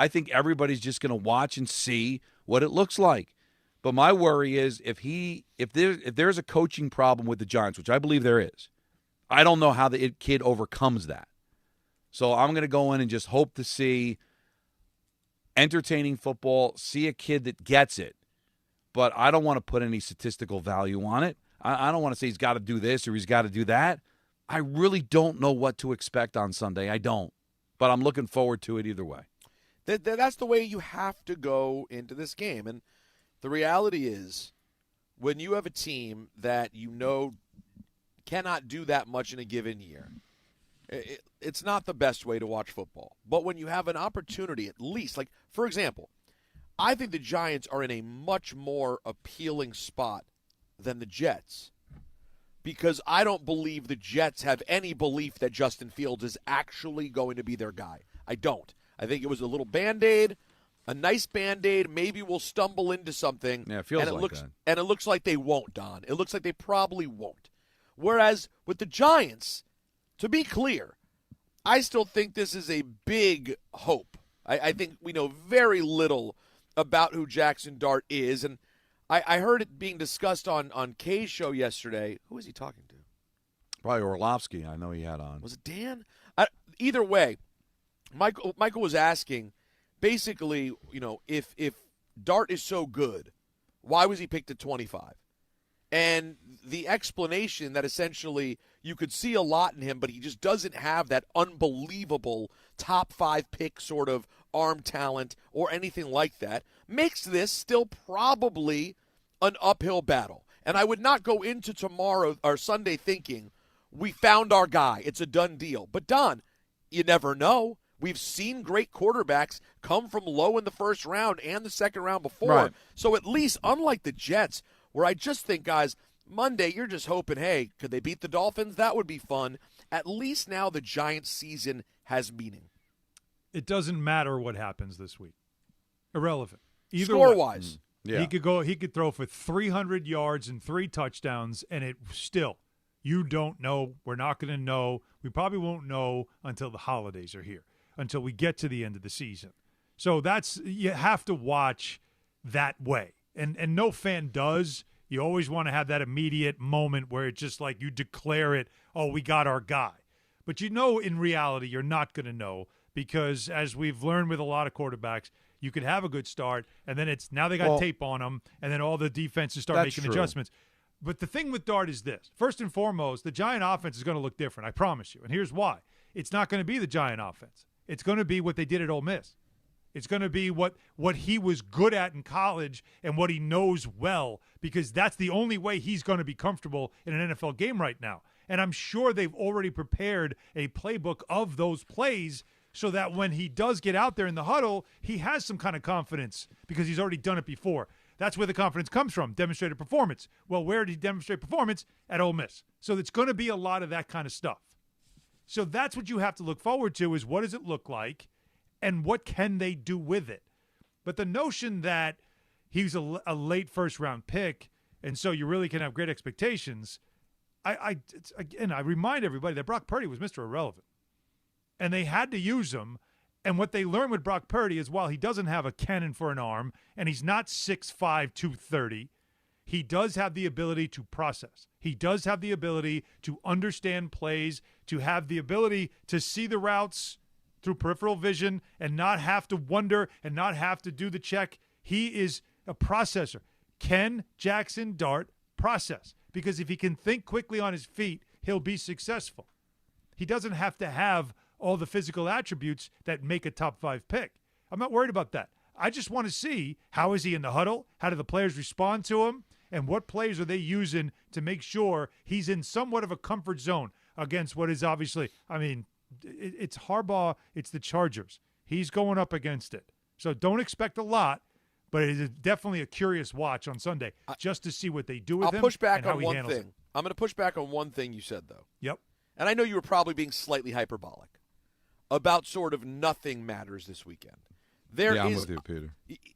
think everybody's just going to watch and see what it looks like. But my worry is if there's a coaching problem with the Giants, which I believe there is, I don't know how the kid overcomes that. So I'm going to go in and just hope to see entertaining football, see a kid that gets it, but I don't want to put any statistical value on it. I don't want to say he's got to do this or he's got to do that. I really don't know what to expect on Sunday. I don't. But I'm looking forward to it either way. That's the way you have to go into this game. And the reality is, when you have a team that you know cannot do that much in a given year, it's not the best way to watch football. But when you have an opportunity, at least, like, for example, I think the Giants are in a much more appealing spot than the Jets, because I don't believe the Jets have any belief that Justin Fields is actually going to be their guy. I don't. I think it was a little Band-Aid, a nice Band-Aid. Maybe we'll stumble into something. Yeah, it feels and like that. And it looks like they won't, Don. It looks like they probably won't. Whereas with the Giants, to be clear, I still think this is a big hope. I think we know very little about who Jackson Dart is, and I heard it being discussed on Kay's show yesterday. Who was he talking to? Probably Orlovsky, I know he had on. Was it Dan? Either way, Michael was asking, basically, if Dart is so good, why was he picked at 25? And the explanation that essentially you could see a lot in him, but he just doesn't have that unbelievable top 5 pick sort of arm talent or anything like that, makes this still probably an uphill battle. And I would not go into tomorrow or Sunday thinking, we found our guy, it's a done deal. But Don, you never know. We've seen great quarterbacks come from low in the first round and the second round before. Right. So at least, unlike the Jets, where I just think, guys, Monday you're just hoping, hey, could they beat the Dolphins? That would be fun. At least now the Giants season has meaning. It doesn't matter what happens this week. Irrelevant. Either score-wise. Yeah. He could throw for 300 yards and 3 touchdowns, and it still, you don't know. We're not going to know. We probably won't know until the holidays are here, until we get to the end of the season. So you have to watch that way. And no fan does. You always want to have that immediate moment where it's just like you declare it, oh, we got our guy. But in reality, you're not going to know, because as we've learned with a lot of quarterbacks, you could have a good start, and then now they got tape on them, and then all the defenses start making adjustments. But the thing with Dart is this. First and foremost, the Giant offense is going to look different, I promise you. And here's why. It's not going to be the Giant offense. It's going to be what they did at Ole Miss. It's going to be what he was good at in college and what he knows well, because that's the only way he's going to be comfortable in an NFL game right now. And I'm sure they've already prepared a playbook of those plays so that when he does get out there in the huddle, he has some kind of confidence because he's already done it before. That's where the confidence comes from, demonstrated performance. Well, where did he demonstrate performance? At Ole Miss. So it's going to be a lot of that kind of stuff. So that's what you have to look forward to, is what does it look like and what can they do with it? But the notion that he's a late first-round pick and so you really can have great expectations, I remind everybody that Brock Purdy was Mr. Irrelevant. And they had to use him. And what they learned with Brock Purdy is while he doesn't have a cannon for an arm and he's not 6'5", 230, he does have the ability to process. He does have the ability to understand plays, to have the ability to see the routes through peripheral vision and not have to wonder and not have to do the check. He is a processor. Can Jackson Dart process? Because if he can think quickly on his feet, he'll be successful. He doesn't have to have all the physical attributes that make a top 5 pick. I'm not worried about that. I just want to see, how is he in the huddle? How do the players respond to him? And what plays are they using to make sure he's in somewhat of a comfort zone against what is obviously, it's Harbaugh, it's the Chargers. He's going up against it. So don't expect a lot, but it is definitely a curious watch on Sunday just to see what they do with him. I'll push back and how on he one handles thing. it. I'm going to push back on one thing you said, though. Yep. And I know you were probably being slightly hyperbolic about sort of nothing matters this weekend. I'm with you, Peter.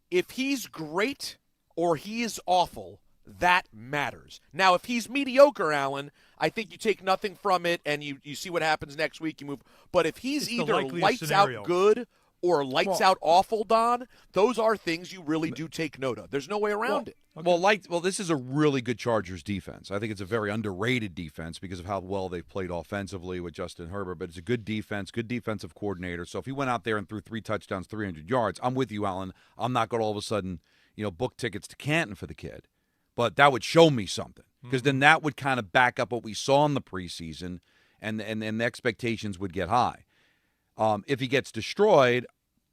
If he's great or he is awful, that matters. Now, if he's mediocre, Alan, I think you take nothing from it and you see what happens next week, you move. But if he's either lights out good or lights out awful, Don, those are things you really do take note of. There's no way around it. Well, this is a really good Chargers defense. I think it's a very underrated defense because of how well they've played offensively with Justin Herbert, but it's a good defense, good defensive coordinator. So if he went out there and threw 3 touchdowns, 300 yards, I'm with you, Alan. I'm not going to all of a sudden, book tickets to Canton for the kid. But that would show me something because then that would kind of back up what we saw in the preseason. and the expectations would get high. If he gets destroyed,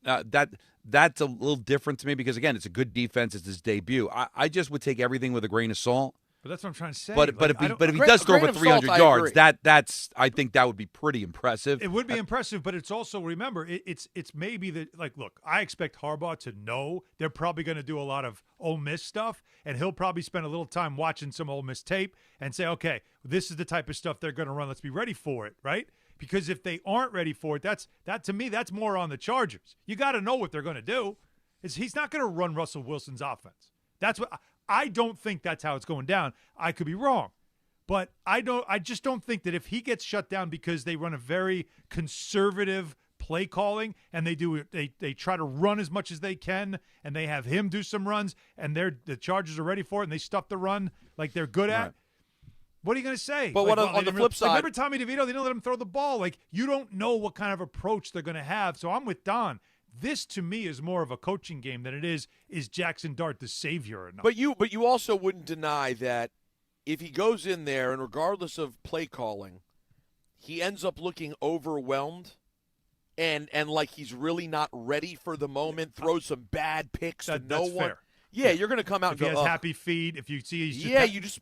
that's a little different to me because, again, it's a good defense. It's his debut. I just would take everything with a grain of salt. But that's what I'm trying to say. But if he does throw for 300 yards, that's I think that would be pretty impressive. It would be impressive, but it's also, remember, it's maybe that, like, look, I expect Harbaugh to know they're probably going to do a lot of Ole Miss stuff, and he'll probably spend a little time watching some Ole Miss tape and say, okay, this is the type of stuff they're going to run. Let's be ready for it, right? Because if they aren't ready for it, that to me, that's more on the Chargers. You got to know what they're going to do. He's not going to run Russell Wilson's offense. That's what I don't think that's how it's going down. I could be wrong, but I just don't think that if he gets shut down because they run a very conservative play calling and they try to run as much as they can and they have him do some runs and the Chargers are ready for it and they stuff the run like they're good at. Right. What are you going to say? But on the flip side, remember Tommy DeVito? They didn't let him throw the ball. Like, you don't know what kind of approach they're going to have. So I'm with Don. This, to me, is more of a coaching game than it is Jackson Dart the savior or not. But you also wouldn't deny that if he goes in there and regardless of play calling, he ends up looking overwhelmed and like he's really not ready for the moment, throws some bad picks to no one. Fair. Yeah, you're going to come out if and he go, has happy feet, if you see he's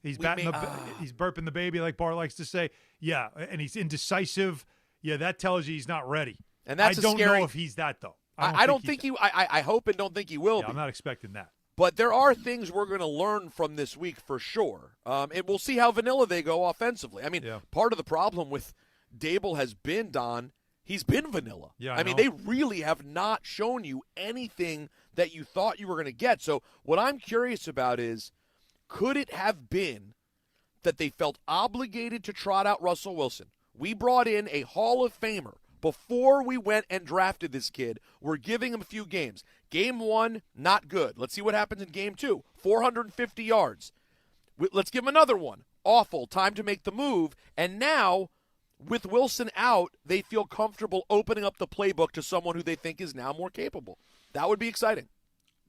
he's burping the baby like Bart likes to say. Yeah, and he's indecisive. Yeah, that tells you he's not ready. And that's I don't know if he's that though. I don't think he. I hope and don't think he will be. I'm not expecting that. But there are things we're going to learn from this week for sure. And we'll see how vanilla they go offensively. I mean, part of the problem with Dable has been, Don, he's been vanilla. Yeah, I mean, they really have not shown you anything that you thought you were going to get. So what I'm curious about is, could it have been that they felt obligated to trot out Russell Wilson? We brought in a Hall of Famer. Before we went and drafted this kid, we're giving him a few games. Game 1, not good. Let's see what happens in Game 2. 450 yards. Let's give him another one. Awful. Time to make the move. And now, with Wilson out, they feel comfortable opening up the playbook to someone who they think is now more capable. That would be exciting.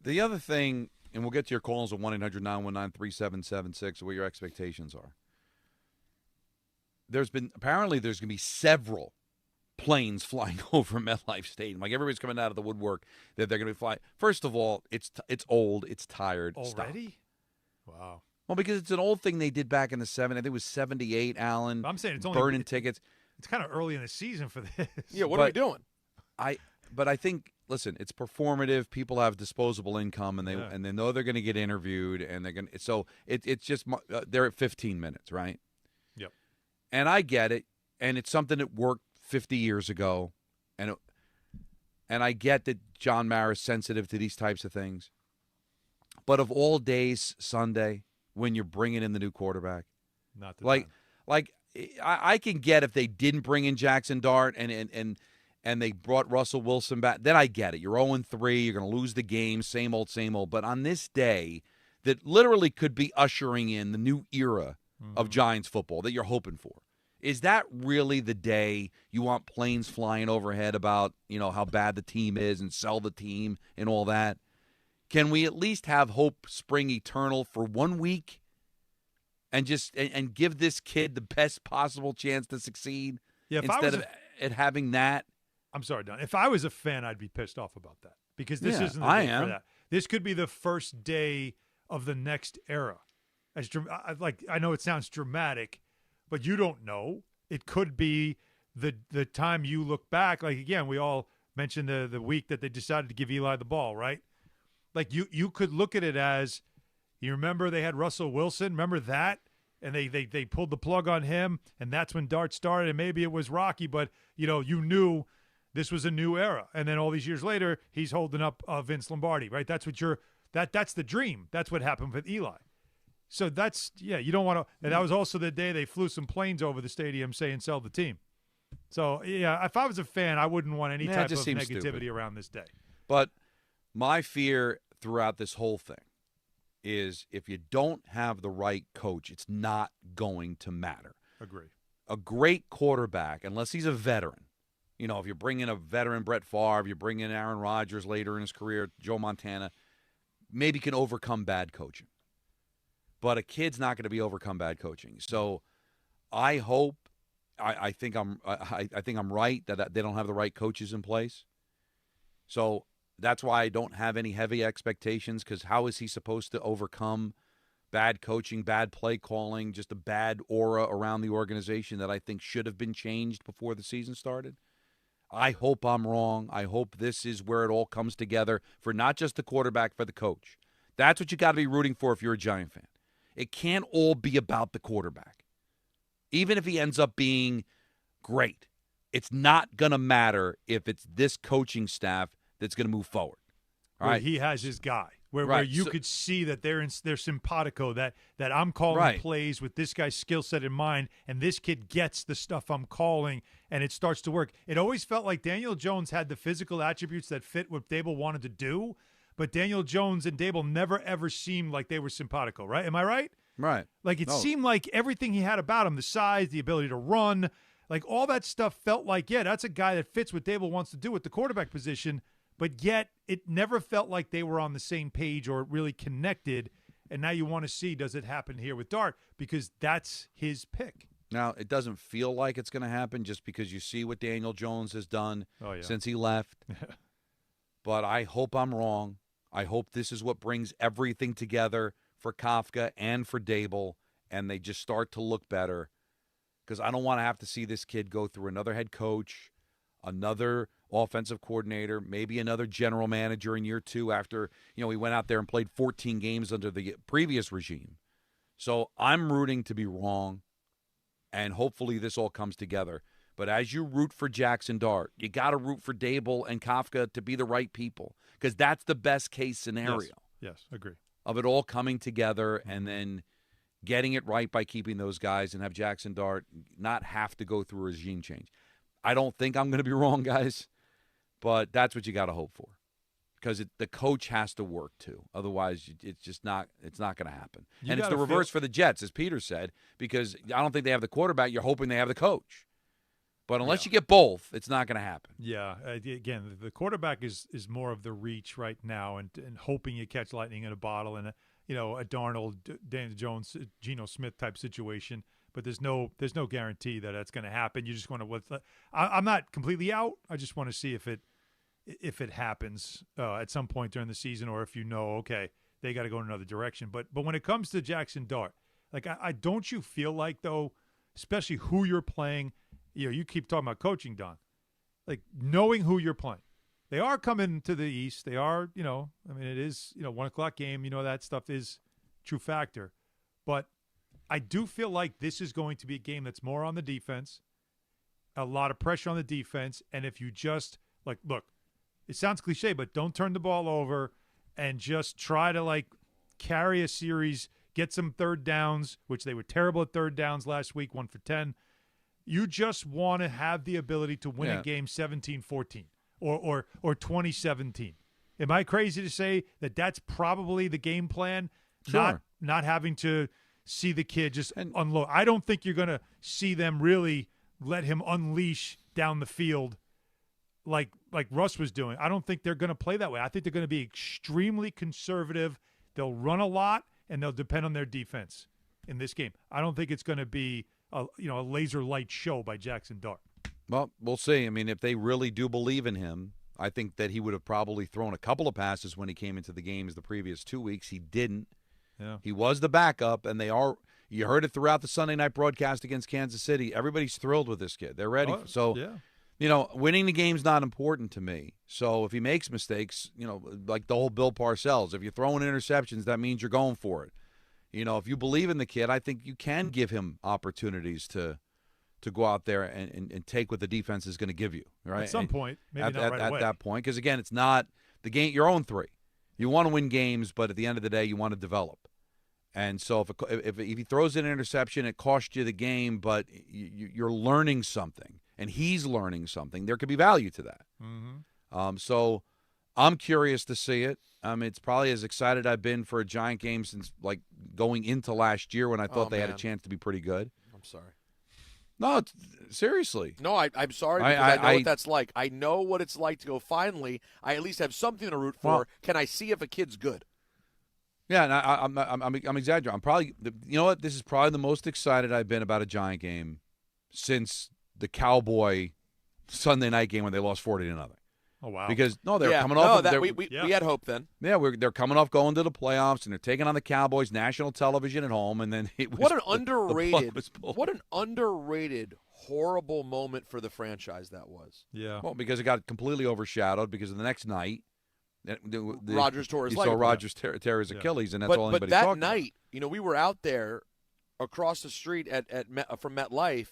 The other thing, and we'll get to your calls at 1-800-919-3776, what your expectations are. Apparently there's going to be several planes flying over MetLife Stadium. Like, everybody's coming out of the woodwork that they're going to be flying. First of all, it's old, it's tired. Already? Stop. Wow. Well, because it's an old thing they did back in the 70s. I think it was 78, Alan. I'm saying it's burning tickets. It's kind of early in the season for this. Yeah, what are we doing? But I think, listen, it's performative. People have disposable income, and they know they're going to get interviewed, and they're going to. So it's just they're at 15 minutes, right? Yep. And I get it, and it's something that worked 50 years ago, and I get that John Mara's sensitive to these types of things. But of all days, Sunday, when you're bringing in the new quarterback, not the like I can get if they didn't bring in Jackson Dart and they brought Russell Wilson back, then I get it. You're 0-3, you're going to lose the game, same old, same old. But on this day that literally could be ushering in the new era of Giants football that you're hoping for, is that really the day you want planes flying overhead about, how bad the team is and sell the team and all that? Can we at least have hope spring eternal for 1 week and just and give this kid the best possible chance to succeed instead of it having that? I'm sorry, Don. If I was a fan, I'd be pissed off about that because this isn't the day for that. This could be the first day of the next era. I know it sounds dramatic, but you don't know. It could be the time you look back. Like, again, we all mentioned the week that they decided to give Eli the ball, right? Like, you could look at it as, you remember they had Russell Wilson? Remember that? And they pulled the plug on him, and that's when Dart started. And maybe it was rocky, but, you knew this was a new era. And then all these years later, he's holding up Vince Lombardi, right? That's what that's the dream. That's what happened with Eli. So you don't want to. And that was also the day they flew some planes over the stadium saying sell the team. So, yeah, if I was a fan, I wouldn't want any type of negativity around this day. But my fear throughout this whole thing is if you don't have the right coach, it's not going to matter. Agree. A great quarterback, unless he's a veteran, if you bring in a veteran Brett Favre, you bring in Aaron Rodgers later in his career, Joe Montana, maybe can overcome bad coaching. But a kid's not going to be overcome bad coaching. So I hope, I think I'm right that they don't have the right coaches in place. So that's why I don't have any heavy expectations, because how is he supposed to overcome bad coaching, bad play calling, just a bad aura around the organization that I think should have been changed before the season started? I hope I'm wrong. I hope this is where it all comes together for not just the quarterback, for the coach. That's what you got to be rooting for if you're a Giant fan. It can't all be about the quarterback. Even if he ends up being great, it's not going to matter if it's this coaching staff that's going to move forward. All right? He has his guy. Where you could see that they're simpatico, that I'm calling plays with this guy's skill set in mind, and this kid gets the stuff I'm calling, and it starts to work. It always felt like Daniel Jones had the physical attributes that fit what Dable wanted to do, but Daniel Jones and Dable never, ever seemed like they were simpatico, right? Am I right? Right. Like it seemed like everything he had about him, the size, the ability to run, like all that stuff felt like, yeah, that's a guy that fits what Dable wants to do at the quarterback position. But yet it never felt like they were on the same page or really connected. And now you want to see, does it happen here with Dart? Because that's his pick. Now, it doesn't feel like it's going to happen just because you see what Daniel Jones has done since he left. But I hope I'm wrong. I hope this is what brings everything together for Kafka and for Dable, and they just start to look better. Because I don't want to have to see this kid go through another head coach, another offensive coordinator, maybe another general manager in year 2 after, he went out there and played 14 games under the previous regime. So I'm rooting to be wrong, and hopefully this all comes together. But as you root for Jackson Dart, you got to root for Dable and Kafka to be the right people, because that's the best case scenario. Yes, agree. Of it all coming together and then getting it right by keeping those guys and have Jackson Dart not have to go through a regime change. I don't think I'm going to be wrong, guys. But that's what you got to hope for, because the coach has to work too. Otherwise, it's just not. It's not going to happen. And it's the reverse for the Jets, as Peter said, because I don't think they have the quarterback. You're hoping they have the coach. But unless you get both, it's not going to happen. Yeah. Again, the quarterback is more of the reach right now, and hoping you catch lightning in a bottle, and a Darnold, Daniel Jones, Geno Smith type situation. But there's no guarantee that that's going to happen. You just want to. I'm not completely out. I just want to see if it happens at some point during the season, or if okay, they got to go in another direction. But when it comes to Jackson Dart, like I don't you feel like, though, especially who you're playing, you keep talking about coaching, Don, like knowing who you're playing. They are coming to the East. They are, it is, 1:00 game. That stuff is true factor, but I do feel like this is going to be a game that's more on the defense, a lot of pressure on the defense, and if you just, look, it sounds cliche, but don't turn the ball over and just try to, carry a series, get some third downs, which they were terrible at third downs last week, 1 for 10. You just want to have the ability to win a game 17-14 or 20-17. Am I crazy to say that that's probably the game plan? Sure. Not having to see the kid just unload. I don't think you're going to see them really let him unleash down the field like Russ was doing. I don't think they're going to play that way. I think they're going to be extremely conservative. They'll run a lot, and they'll depend on their defense in this game. I don't think it's going to be a laser light show by Jackson Dart. Well, we'll see. I mean, if they really do believe in him, I think that he would have probably thrown a couple of passes when he came into the games the previous 2 weeks. He didn't. Yeah. He was the backup, and you heard it throughout the Sunday night broadcast against Kansas City. Everybody's thrilled with this kid. They're ready. Winning the game's not important to me. So if he makes mistakes, like the whole Bill Parcells, if you're throwing interceptions, that means you're going for it. If you believe in the kid, I think you can give him opportunities to go out there and take what the defense is going to give you. Right? At some point, maybe not right away. At that point, because, again, it's not the game. Your own 3. You want to win games, but at the end of the day, you want to develop. And so if he throws an interception, it costs you the game, but you're learning something, and he's learning something. There could be value to that. Mm-hmm. So I'm curious to see it. It's probably as excited I've been for a Giant game since going into last year when I thought they had a chance to be pretty good. I'm sorry. No, seriously. No, I'm sorry because I know what that's like. I know what it's like to go, finally, I at least have something to root for. Well, can I see if a kid's good? Yeah, and I'm exaggerating. I'm probably, you know what? This is probably the most excited I've been about a Giant game since the Cowboy Sunday night game when they lost 40-0. Oh, wow. Because, they're coming off. We had hope then. Yeah, they're coming off going to the playoffs, and they're taking on the Cowboys, national television at home, and then it was what an underrated, horrible moment for the franchise that was. Yeah. Well, because it got completely overshadowed because of the next night. Rodgers tore his leg. So Rodgers tear his Achilles, and that's all anybody talked about. But that night, we were out there across the street from MetLife,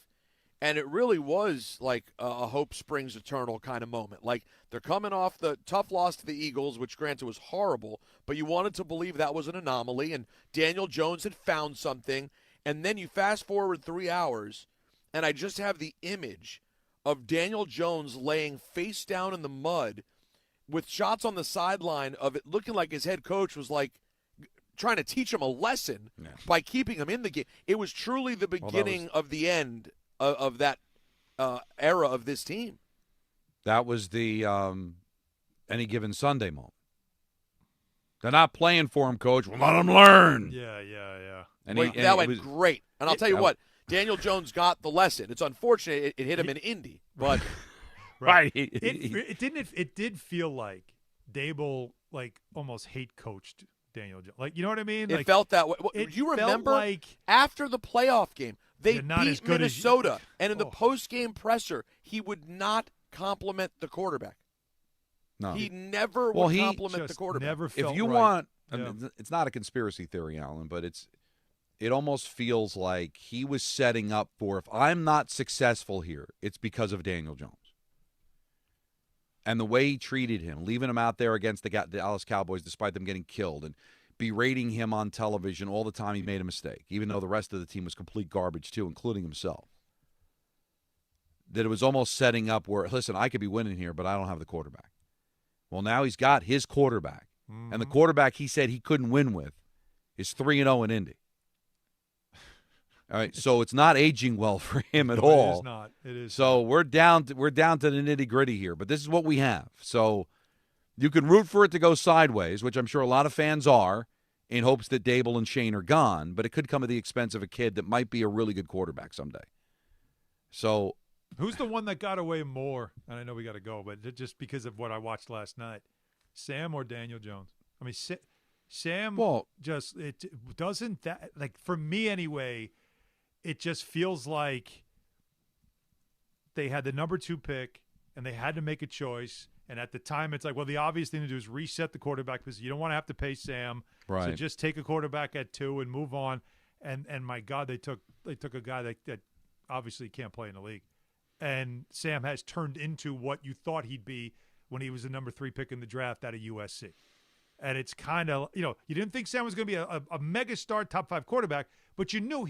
and it really was like a hope springs eternal kind of moment. Like, they're coming off the tough loss to the Eagles, which granted was horrible, but you wanted to believe that was an anomaly, and Daniel Jones had found something. And then you fast forward 3 hours, and I just have the image of Daniel Jones laying face down in the mud with shots on the sideline of it looking like his head coach was like trying to teach him a lesson by keeping him in the game. It was truly the beginning of the end of that era of this team. That was the any given Sunday moment. They're not playing for him, Coach. We'll let him learn. Yeah. And that went great. And I'll tell you what, Daniel Jones got the lesson. It's unfortunate it hit him in Indy, but right. It did feel like Dable almost hate coached Daniel Jones. You know what I mean? It felt that way. Do you remember after the playoff game, they beat Minnesota, and in the post-game presser, he would not compliment the quarterback. No. He never would compliment the quarterback. Never felt if you right. want, Yeah. it's not a conspiracy theory, Alan, but it almost feels like he was setting up for, if I'm not successful here, it's because of Daniel Jones. And the way he treated him, leaving him out there against the Dallas Cowboys despite them getting killed, and berating him on television all the time he made a mistake, even though the rest of the team was complete garbage too, including himself. That it was almost setting up where, listen, I could be winning here, but I don't have the quarterback. Well, now he's got his quarterback. Mm-hmm. And the quarterback he said he couldn't win with is 3-0 in Indy. All right, so it's not aging well for him at all. It is not. It is. So we're down to the nitty-gritty here, but this is what we have. So you can root for it to go sideways, which I'm sure a lot of fans are, in hopes that Dable and Shane are gone, but it could come at the expense of a kid that might be a really good quarterback someday. So who's the one that got away more? And I know we got to go, but just because of what I watched last night, Sam or Daniel Jones? I mean, Sam. Well, it doesn't that for me anyway. It just feels like they had the number 2 pick and they had to make a choice. And at the time, it's like, well, the obvious thing to do is reset the quarterback because you don't want to have to pay Sam. Right. So just take a quarterback at 2 and move on. And my God, they took a guy that obviously can't play in the league. And Sam has turned into what you thought he'd be when he was the number 3 pick in the draft out of USC. And it's kind of, you didn't think Sam was going to be a mega star top 5 quarterback, but you knew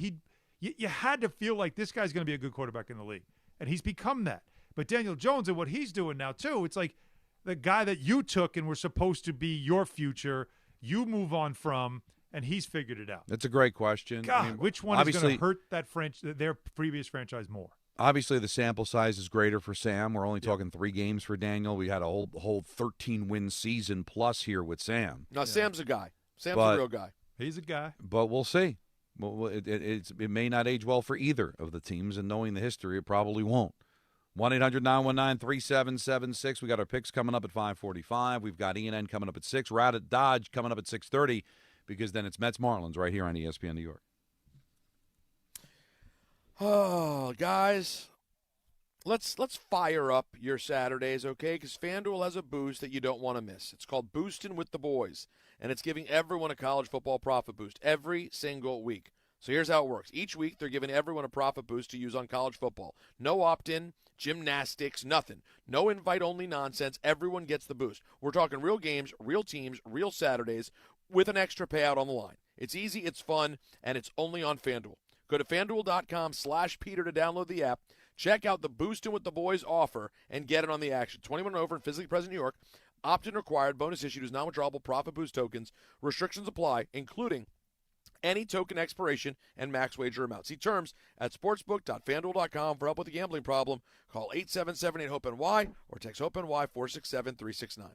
you had to feel like this guy's going to be a good quarterback in the league. And he's become that. But Daniel Jones and what he's doing now, too, it's like the guy that you took and were supposed to be your future, you move on from, and he's figured it out. That's a great question. God, which one is going to hurt their previous franchise more? Obviously, the sample size is greater for Sam. We're only talking 3 games for Daniel. We had a whole 13-win season plus here with Sam. No, Sam's a guy. Sam's a real guy. He's a guy. But we'll see. Well, it may not age well for either of the teams, and knowing the history, it probably won't. 1-800-919-3776. We got our picks coming up at 5:45. We've got E&N coming up at 6. We're out at Dodge coming up at 6:30 because then it's Mets Marlins right here on ESPN New York. Oh, guys, let's fire up your Saturdays, okay? Because FanDuel has a boost that you don't want to miss. It's called Boostin' with the Boys, and it's giving everyone a college football profit boost every single week. So here's how it works. Each week, they're giving everyone a profit boost to use on college football. No opt-in, gymnastics, nothing. No invite-only nonsense. Everyone gets the boost. We're talking real games, real teams, real Saturdays with an extra payout on the line. It's easy, it's fun, and it's only on FanDuel. Go to FanDuel.com/Peter to download the app. Check out the Boostin' with the Boys offer and get it on the action. 21 and over and physically present in New York. Opt-in required. Bonus issued as non-withdrawable profit boost tokens. Restrictions apply, including any token expiration and max wager amount. See terms at sportsbook.fanduel.com. For help with a gambling problem, call 877-8-HOPE-NY or text HOPE-NY 467-369.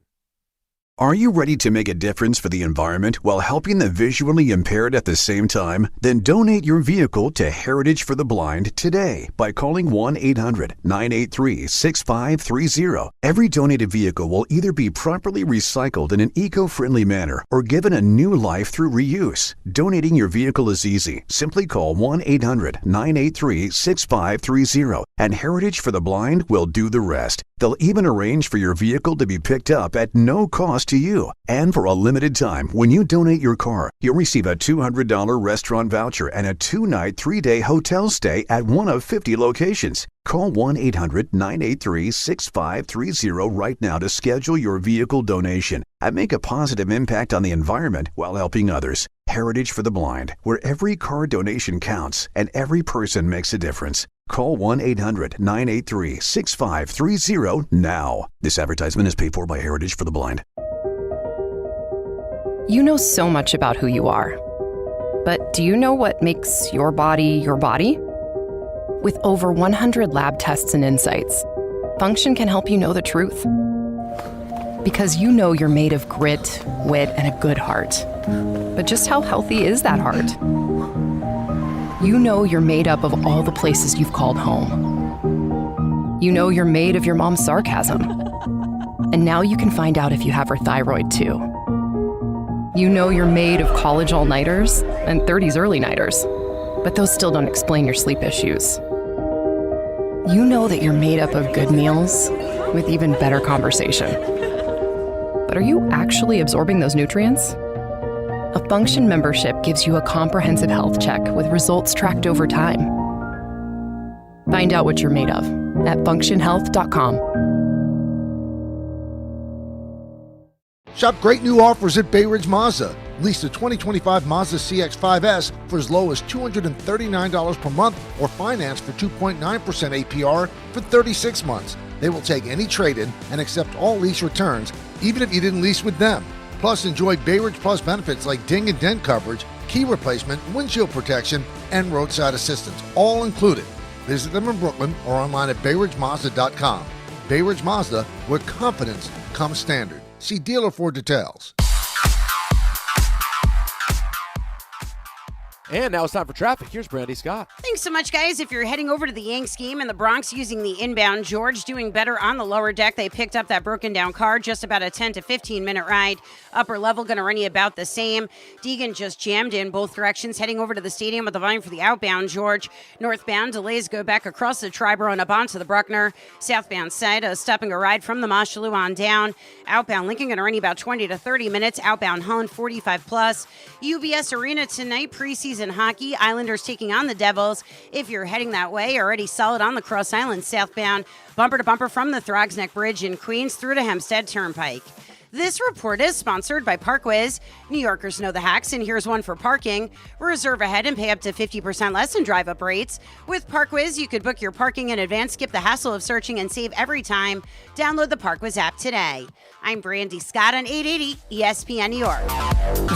Are you ready to make a difference for the environment while helping the visually impaired at the same time? Then donate your vehicle to Heritage for the Blind today by calling 1-800-983-6530. Every donated vehicle will either be properly recycled in an eco-friendly manner or given a new life through reuse. Donating your vehicle is easy. Simply call 1-800-983-6530 and Heritage for the Blind will do the rest. They'll even arrange for your vehicle to be picked up at no cost to you. And for a limited time, when you donate your car, you'll receive a $200 restaurant voucher and a 2-night, 3-day hotel stay at one of 50 locations. Call 1-800-983-6530 right now to schedule your vehicle donation and make a positive impact on the environment while helping others. Heritage for the Blind, where every car donation counts and every person makes a difference. Call 1-800-983-6530 now. This advertisement is paid for by Heritage for the Blind. You know so much about who you are. But do you know what makes your body your body? With over 100 lab tests and insights, Function can help you know the truth. Because you know you're made of grit, wit, and a good heart. But just how healthy is that heart? You know you're made up of all the places you've called home. You know you're made of your mom's sarcasm. And now you can find out if you have her thyroid too. You know you're made of college all-nighters and 30s early-nighters, but those still don't explain your sleep issues. You know that you're made up of good meals with even better conversation. But are you actually absorbing those nutrients? A Function membership gives you a comprehensive health check with results tracked over time. Find out what you're made of at functionhealth.com. Shop great new offers at Bay Ridge Mazda. Lease the 2025 Mazda CX-5S for as low as $239 per month or finance for 2.9% APR for 36 months. They will take any trade-in and accept all lease returns, even if you didn't lease with them. Plus, enjoy Bay Ridge Plus benefits like ding and dent coverage, key replacement, windshield protection, and roadside assistance, all included. Visit them in Brooklyn or online at BayRidgeMazda.com. Bay Ridge Mazda, where confidence comes standard. See dealer for details. And now it's time for traffic. Here's Brandy Scott. Thanks so much, guys. If you're heading over to the Yanks game in the Bronx using the inbound, George doing better on the lower deck. They picked up that broken down car, just about a 10 to 15 minute ride. Upper level going to run you about the same. Deegan just jammed in both directions, heading over to the stadium with the volume for the outbound, George. Northbound, delays go back across the Triborough and up onto the Bruckner. Southbound side, stopping a ride from the Mosholu on down. Outbound Lincoln going to run you about 20 to 30 minutes. Outbound Hahn, 45 plus. UBS Arena tonight, preseason hockey. Islanders taking on the Devils. If you're heading that way, already solid on the Cross Island southbound. Bumper to bumper from the Throgs Neck Bridge in Queens through to Hempstead Turnpike. This report is sponsored by Parkwiz. New Yorkers know the hacks, and here's one for parking. Reserve ahead and pay up to 50% less in drive-up rates. With Parkwiz, you could book your parking in advance, skip the hassle of searching, and save every time. Download the Parkwiz app today. I'm Brandy Scott on 880 ESPN New York.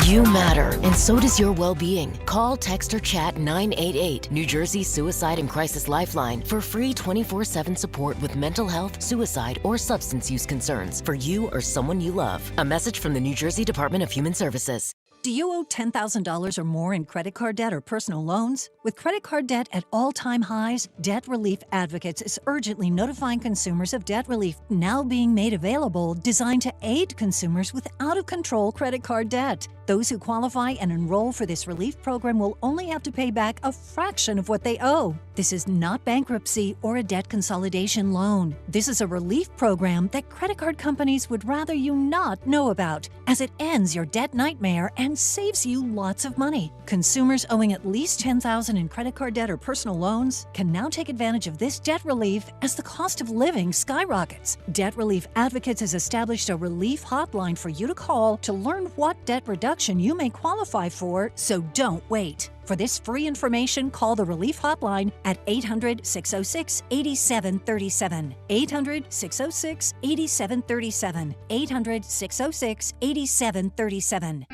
You matter, and so does your well-being. Call, text, or chat 988, New Jersey Suicide and Crisis Lifeline, for free 24/7 support with mental health, suicide, or substance use concerns for you or someone you love. A message from the New Jersey Department of Human Services. Do you owe $10,000 or more in credit card debt or personal loans? With credit card debt at all-time highs, Debt Relief Advocates is urgently notifying consumers of debt relief now being made available, designed to aid consumers with out-of-control credit card debt. Those who qualify and enroll for this relief program will only have to pay back a fraction of what they owe. This is not bankruptcy or a debt consolidation loan. This is a relief program that credit card companies would rather you not know about, as it ends your debt nightmare and saves you lots of money. Consumers owing at least $10,000 in credit card debt or personal loans can now take advantage of this debt relief as the cost of living skyrockets. Debt Relief Advocates has established a relief hotline for you to call to learn what debt reduction you may qualify for, so don't wait. For this free information, call the Relief Hotline at 800-606-8737. 800-606-8737. 800-606-8737.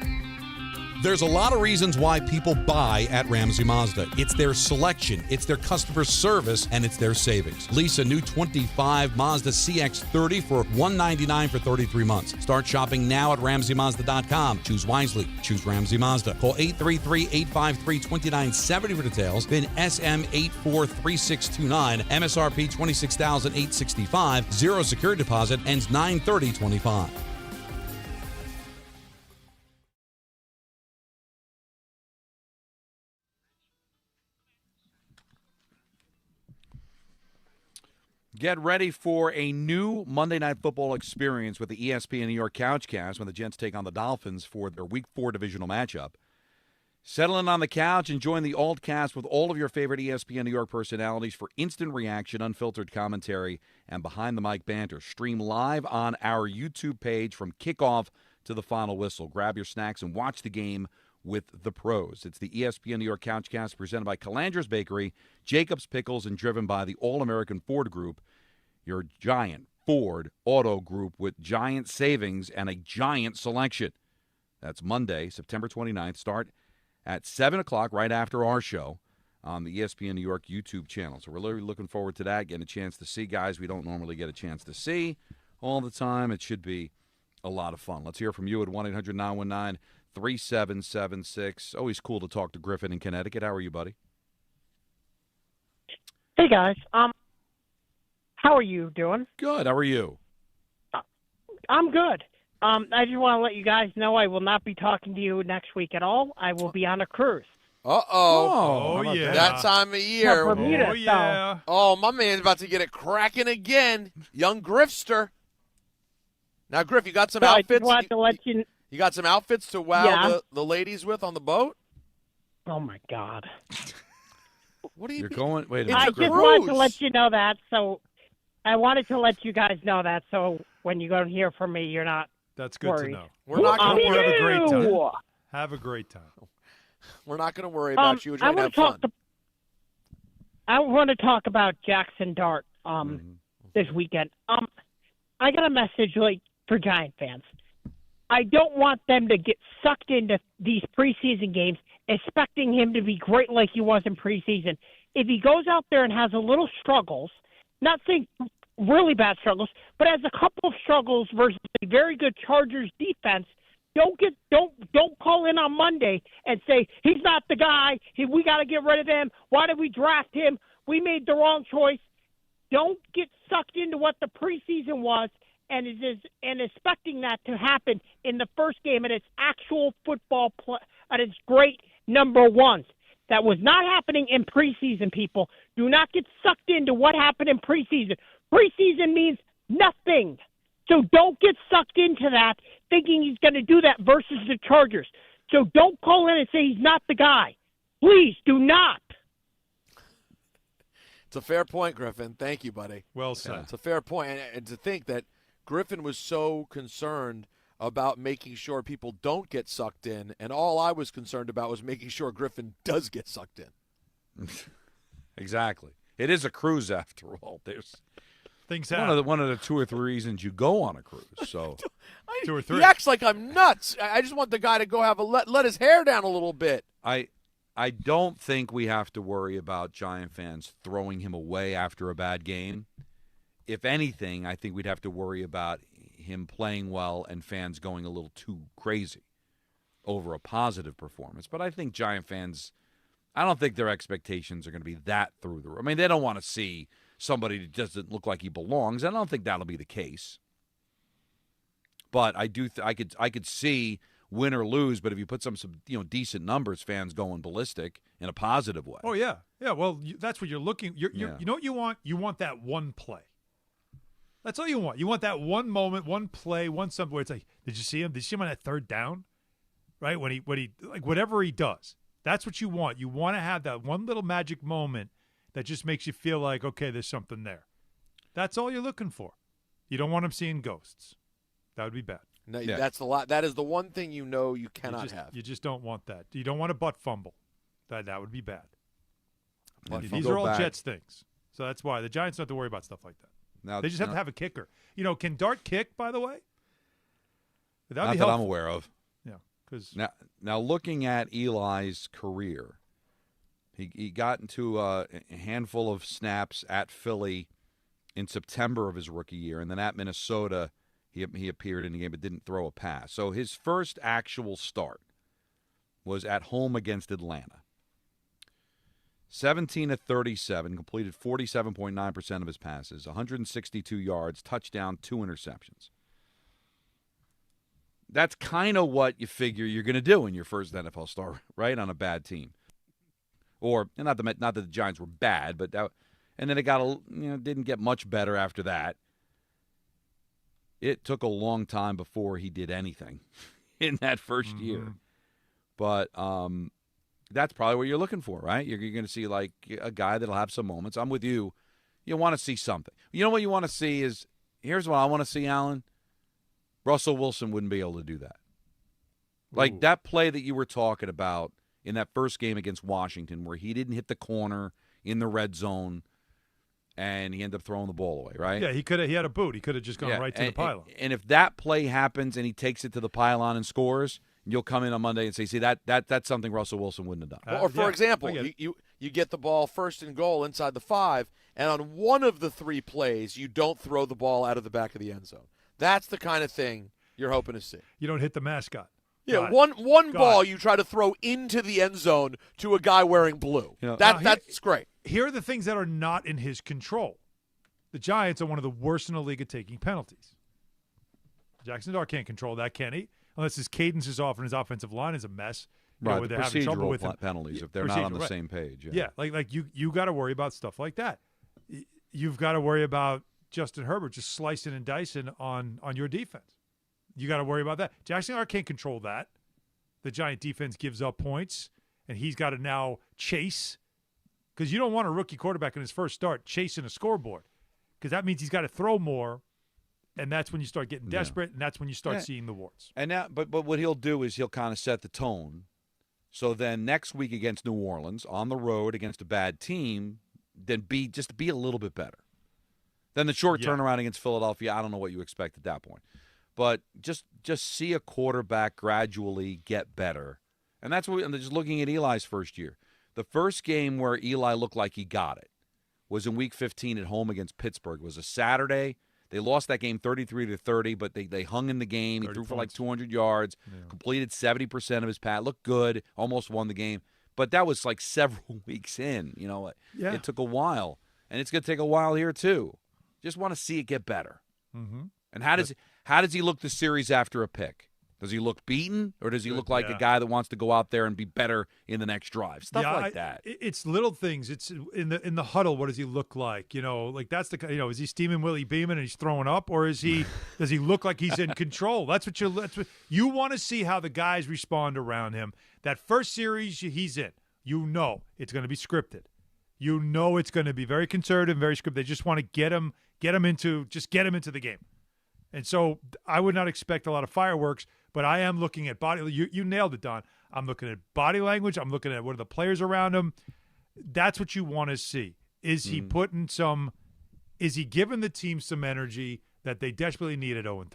There's a lot of reasons why people buy at Ramsey Mazda. It's their selection, it's their customer service, and it's their savings. Lease a new 25 Mazda CX-30 for $199 for 33 months. Start shopping now at RamseyMazda.com. Choose wisely. Choose Ramsey Mazda. Call 833-853-2970 for details. VIN SM843629. MSRP $26,865. Zero security deposit. Ends 9/30/25. Get ready for a new Monday Night Football experience with the ESPN New York Couchcast when the Jets take on the Dolphins for their Week 4 divisional matchup. Settle in on the couch and join the Altcast with all of your favorite ESPN New York personalities for instant reaction, unfiltered commentary, and behind-the-mic banter. Stream live on our YouTube page from kickoff to the final whistle. Grab your snacks and watch the game with the pros. It's the ESPN New York Couchcast presented by Calandra's Bakery, Jacob's Pickles, and driven by the All-American Ford Group, your giant Ford auto group with giant savings and a giant selection. That's Monday, September 29th. Start at 7 o'clock right after our show on the ESPN New York YouTube channel. So we're really looking forward to that, getting a chance to see guys we don't normally get a chance to see all the time. It should be a lot of fun. Let's hear from you at 1-800-919-3776. Always cool to talk to Griffin in Connecticut. How are you, buddy? Hey, guys. How are you doing? Good. How are you? I'm good. I just want to let you guys know I will not be talking to you next week at all. I will be on a cruise. Uh-oh. Oh, yeah. That time of year. Bermuda, Oh, yeah. Oh, my man's about to get it cracking again. Young Griffster. Now, Griff, you got some I outfits? just wanted to let you... You got some outfits to wow Yeah. the ladies with on the boat? Oh, my God. What do you You're mean? going. Wait a I minute. just wanted to let you know that, so I wanted to let you guys know that, so when you go to hear from me, you're not That's good worried. to know. We're not going to Have a great time. You! Have a great time. We're not going to worry about you. We're I going to want have to talk. fun. I want to talk about Jackson Dart this weekend. I got a message for Giant fans. I don't want them to get sucked into these preseason games expecting him to be great like he was in preseason. If he goes out there and has a little struggles, not saying really bad struggles, but has a couple of struggles versus a very good Chargers defense, don't call in on Monday and say he's not the guy. We got to get rid of him. Why did we draft him? We made the wrong choice. Don't get sucked into what the preseason was and expecting that to happen in the first game and its actual football play at its great number ones. That was not happening in preseason, people. Do not get sucked into what happened in preseason. Preseason means nothing. So don't get sucked into that thinking he's going to do that versus the Chargers. So don't call in and say he's not the guy. Please do not. It's a fair point, Griffin. Thank you, buddy. Well said. It's a fair point. And to think that Griffin was so concerned about making sure people don't get sucked in, and all I was concerned about was making sure Griffin does get sucked in. Exactly. It is a cruise after all. There's things one of the 2 or 3 reasons you go on a cruise. So 2 or 3. He acts like I'm nuts. I just want the guy to go have let his hair down a little bit. I don't think we have to worry about Giant fans throwing him away after a bad game. If anything, I think we'd have to worry about him playing well and fans going a little too crazy over a positive performance. But I think Giant fans, I don't think their expectations are going to be that through the roof. I mean, they don't want to see somebody that doesn't look like he belongs. I don't think that'll be the case. But I do. I could see win or lose. But if you put some decent numbers, fans going ballistic in a positive way. Oh yeah. Well, that's what you're looking. You know what you want? You want that one play. That's all you want. You want that one moment, one play, one something where it's like, did you see him? Did you see him on that third down? Right? When he like whatever he does. That's what you want. You want to have that one little magic moment that just makes you feel like, okay, there's something there. That's all you're looking for. You don't want him seeing ghosts. That would be bad. No, that's a lot. That is the one thing you cannot have. You just don't want that. You don't want a butt fumble. That would be bad. These are all back. Jets things. So that's why the Giants don't have to worry about stuff like that. Now, they just have to have a kicker. Can Dart kick, by the way? Not that I'm aware of. Yeah. Now looking at Eli's career, he got into a handful of snaps at Philly in September of his rookie year, and then at Minnesota he appeared in the game but didn't throw a pass. So his first actual start was at home against Atlanta. 17 of 37, completed 47.9% of his passes, 162 yards, touchdown, 2 interceptions. That's kind of what you figure you're going to do in your first NFL start, right, on a bad team. Or not that the Giants were bad, but and then it didn't get much better after that. It took a long time before he did anything in that first year. But that's probably what you're looking for, right? You're going to see like a guy that'll have some moments. I'm with you. You want to see something. You know what you want to see is, here's what I want to see, Alan. Russell Wilson wouldn't be able to do that. Like that play that you were talking about in that first game against Washington where he didn't hit the corner in the red zone and he ended up throwing the ball away, right? Yeah, he had a boot. He could have just gone right to the pylon. And if that play happens and he takes it to the pylon and scores, you'll come in on Monday and say, see, that's something Russell Wilson wouldn't have done. Or, for example, you get the ball first and goal inside the 5, and on one of the 3 plays, you don't throw the ball out of the back of the end zone. That's the kind of thing you're hoping to see. You don't hit the mascot. Yeah, one ball you try to throw into the end zone to a guy wearing blue. That's great. Here are the things that are not in his control. The Giants are one of the worst in the league at taking penalties. Jackson Dart can't control that, can he? Unless his cadence is off and his offensive line is a mess. Right, where the they're having trouble with penalties if they're not on the same page. Yeah, like you got to worry about stuff like that. You've got to worry about Justin Herbert just slicing and dicing on your defense. You got to worry about that. Jackson Dart can't control that. The Giant defense gives up points, and he's got to now chase. Because you don't want a rookie quarterback in his first start chasing a scoreboard, because that means he's got to throw more, and that's when you start getting desperate, and that's when you start seeing the warts. And now, but what he'll do is he'll kind of set the tone. So then next week against New Orleans, on the road against a bad team, then be a little bit better. Then the short turnaround against Philadelphia, I don't know what you expect at that point. But just see a quarterback gradually get better. And that's what I'm just looking at Eli's first year. The first game where Eli looked like he got it was in Week 15 at home against Pittsburgh. It was a Saturday. They lost that game 33-30, but they hung in the game. He threw for like 200 yards, completed 70% of his pass, looked good, almost won the game. But that was like several weeks in. It took a while, and it's going to take a while here too. Just want to see it get better. Mm-hmm. And how does he look the series after a pick? Does he look beaten, or does he look like a guy that wants to go out there and be better in the next drive? Stuff like that. It's little things. It's in the huddle. What does he look like? Like that's the is he steaming Willie Beeman and he's throwing up, or does he look like he's in control? That's what you want to see, how the guys respond around him. That first series he's in, it's going to be scripted. It's going to be very conservative, very scripted. They just want to get him into the game. And so I would not expect a lot of fireworks, but I am looking at body. You nailed it, Don. I'm looking at body language. I'm looking at what are the players around him. That's what you want to see. Is he putting some – is he giving the team some energy that they desperately need at 0-3?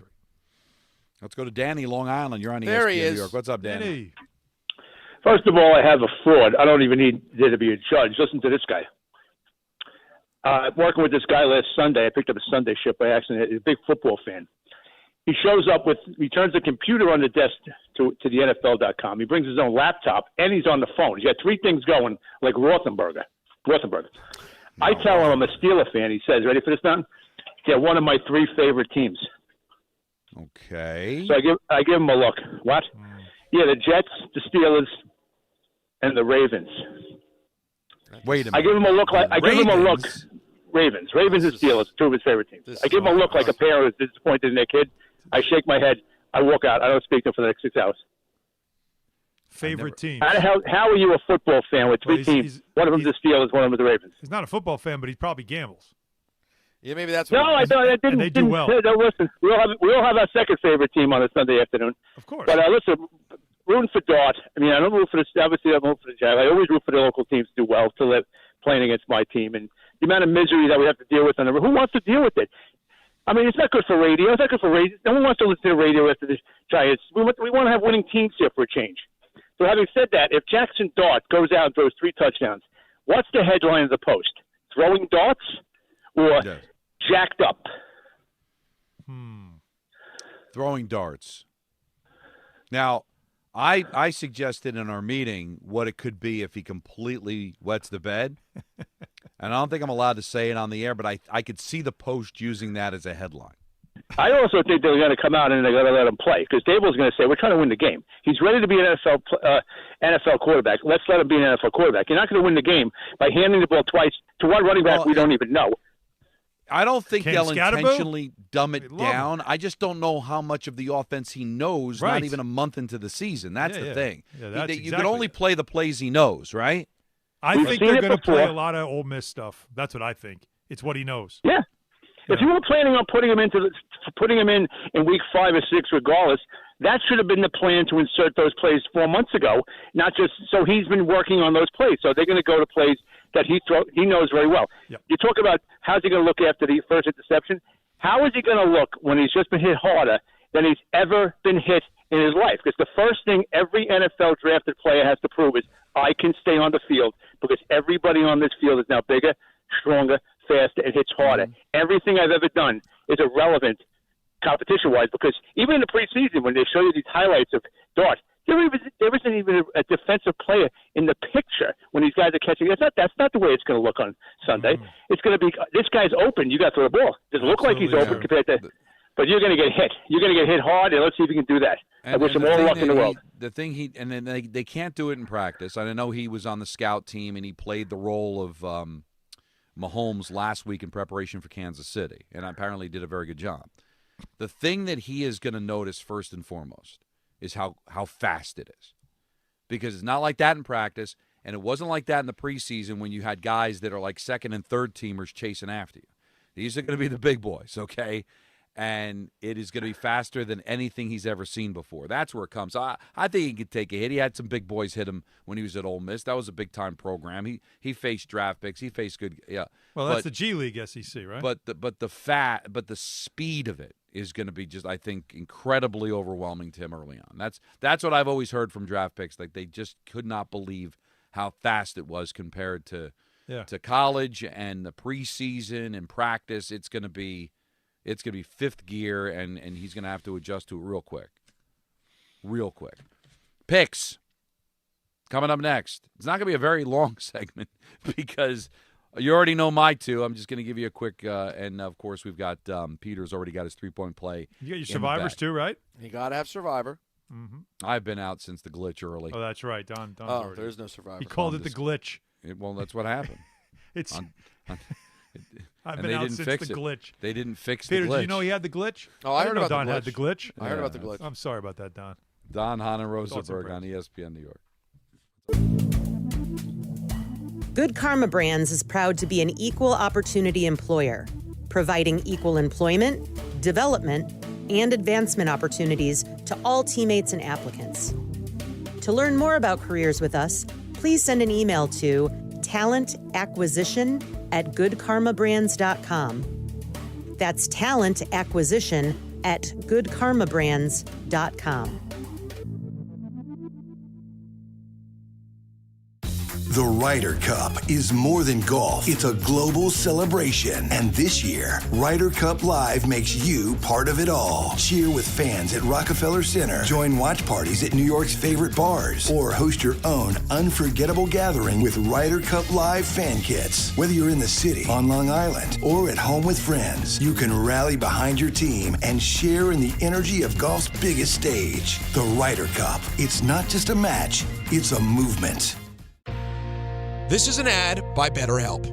Let's go to Danny, Long Island. You're on ESPN there he is. New York. What's up, Danny? First of all, I have a fraud. I don't even need there to be a judge. Listen to this guy. Working with this guy last Sunday, I picked up a Sunday shift by accident. He's a big football fan. He shows up he turns the computer on the desk to the NFL.com. He brings his own laptop, and he's on the phone. He's got 3 things going, like Rothenberger. I tell him I'm a Steeler fan. He says, ready for this, Don? They're one of my 3 favorite teams. Okay. So I give him a look. What? Yeah, the Jets, the Steelers, and the Ravens. Wait a minute. I give him a look. Ravens and Steelers, 2 of his favorite teams. I give him a look like a parent who's disappointed in their kid. I shake my head. I walk out. I don't speak to him for the next 6 hours. Favorite team. How are you a football fan with 3 teams? One of them the Steelers, one of them the Ravens. He's not a football fan, but he probably gambles. Yeah, maybe that's what I didn't. And they do well. No, listen, we all have our second favorite team on a Sunday afternoon. Of course. But listen, rooting for Dart. I mean, I don't root for obviously I don't root for the Jags. I always root for the local teams to do well to playing against my team, and the amount of misery that we have to deal with. Who wants to deal with it? I mean, it's not good for radio. It's not good for radio. No one wants to listen to the radio after the Giants. We want to have winning teams here for a change. So having said that, if Jackson Dart goes out and throws 3 touchdowns, what's the headline of the Post? Throwing darts or jacked up? Throwing darts. Now, I suggested in our meeting what it could be if he completely wets the bed. And I don't think I'm allowed to say it on the air, but I could see the Post using that as a headline. I also think they're going to come out and they're going to let him play because Dable's going to say, we're trying to win the game. He's ready to be an NFL quarterback. Let's let him be an NFL quarterback. You're not going to win the game by handing the ball twice to one running back we don't even know. I don't think they'll intentionally dumb it down. him. I just don't know how much of the offense he knows, not even a month into the season. That's the thing. Yeah, You can only play the plays he knows, right? I think they're going to play a lot of Ole Miss stuff. That's what I think. It's what he knows. Yeah. If you were planning on putting him in week 5 or 6 regardless, that should have been the plan to insert those plays 4 months ago, not just so he's been working on those plays. So they're going to go to plays that he knows very well. Yep. You talk about how's he going to look after the first interception. How is he going to look when he's just been hit harder than he's ever been hit in his life? Because the first thing every NFL drafted player has to prove is I can stay on the field because everybody on this field is now bigger, stronger, faster, and hits harder. Everything I've ever done is irrelevant competition-wise because even in the preseason when they show you these highlights of Dart, there isn't even a defensive player in the picture when these guys are catching. That's not the way it's going to look on Sunday. It's going to be this guy's open. You got to throw the ball. Does it look like he's open compared to? But you're going to get hit. You're going to get hit hard, and let's see if he can do that. I wish him all luck in the world. They can't do it in practice. I know he was on the scout team and he played the role of Mahomes last week in preparation for Kansas City, and apparently did a very good job. The thing that he is going to notice first and foremost is how fast it is, because it's not like that in practice, and it wasn't like that in the preseason when you had guys that are like second and third teamers chasing after you. These are going to be the big boys, okay? And it is going to be faster than anything he's ever seen before. That's where it comes. I think he could take a hit. He had some big boys hit him when he was at Ole Miss. That was a big-time program. He faced draft picks. He faced good – yeah. Well, that's the G League SEC, right? But the speed of it is going to be just, I think, incredibly overwhelming to him early on. That's what I've always heard from draft picks. Like, they just could not believe how fast it was compared to college and the preseason and practice. It's going to be fifth gear, and he's going to have to adjust to it real quick. Real quick. Picks coming up next. It's not going to be a very long segment because you already know my two. I'm just going to give you a quick, and of course we've got Peter's already got his 3-point play. You got your survivors too, right? You got to have survivor. Mm-hmm. I've been out since the glitch early. Oh, that's right. Don's there's no survivor. He called it the glitch. Well, that's what happened. I've been out since the glitch. They didn't fix Peter, the glitch. Peter, did you know he had the glitch? Oh, I heard about Don the glitch. had the glitch. I heard about the glitch. I'm sorry about that, Don. Don, Hahn, and Rosenberg on ESPN New York. Good Karma Brands is proud to be an equal opportunity employer, providing equal employment, development, and advancement opportunities to all teammates and applicants. To learn more about careers with us, please send an email to talentacquisition@goodkarmabrands.com. That's talentacquisition@goodkarmabrands.com. The Ryder Cup is more than golf. It's a global celebration. And this year, Ryder Cup Live makes you part of it all. Cheer with fans at Rockefeller Center. Join watch parties at New York's favorite bars. Or host your own unforgettable gathering with Ryder Cup Live fan kits. Whether you're in the city, on Long Island, or at home with friends, you can rally behind your team and share in the energy of golf's biggest stage. The Ryder Cup. It's not just a match, it's a movement. This is an ad by BetterHelp.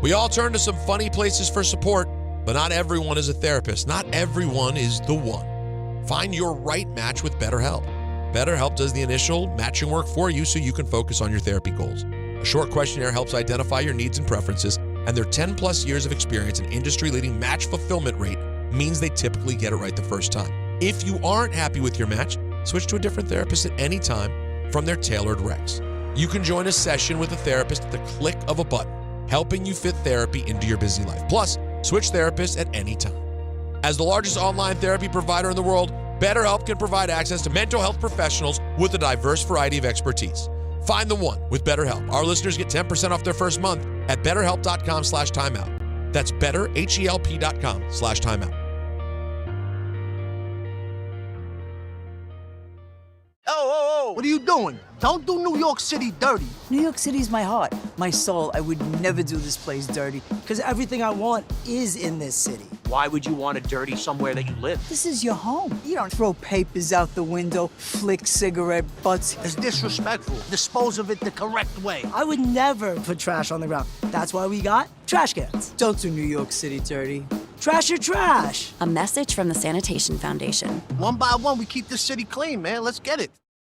We all turn to some funny places for support, but not everyone is a therapist. Not everyone is the one. Find your right match with BetterHelp. BetterHelp does the initial matching work for you so you can focus on your therapy goals. A short questionnaire helps identify your needs and preferences, and their 10-plus years of experience and industry-leading match fulfillment rate means they typically get it right the first time. If you aren't happy with your match, switch to a different therapist at any time from their tailored recs. You can join a session with a therapist at the click of a button, helping you fit therapy into your busy life. Plus, switch therapists at any time. As the largest online therapy provider in the world, BetterHelp can provide access to mental health professionals with a diverse variety of expertise. Find the one with BetterHelp. Our listeners get 10% off their first month at betterhelp.com/timeout. That's betterhelp.com/timeout. Oh, what are you doing? Don't do New York City dirty. New York City's my heart, my soul. I would never do this place dirty because everything I want is in this city. Why would you want to dirty somewhere that you live? This is your home. You don't throw papers out the window, flick cigarette butts. It's disrespectful. Dispose of it the correct way. I would never put trash on the ground. That's why we got trash cans. Don't do New York City dirty. Trash your trash. A message from the Sanitation Foundation. One by one, we keep this city clean, man. Let's get it.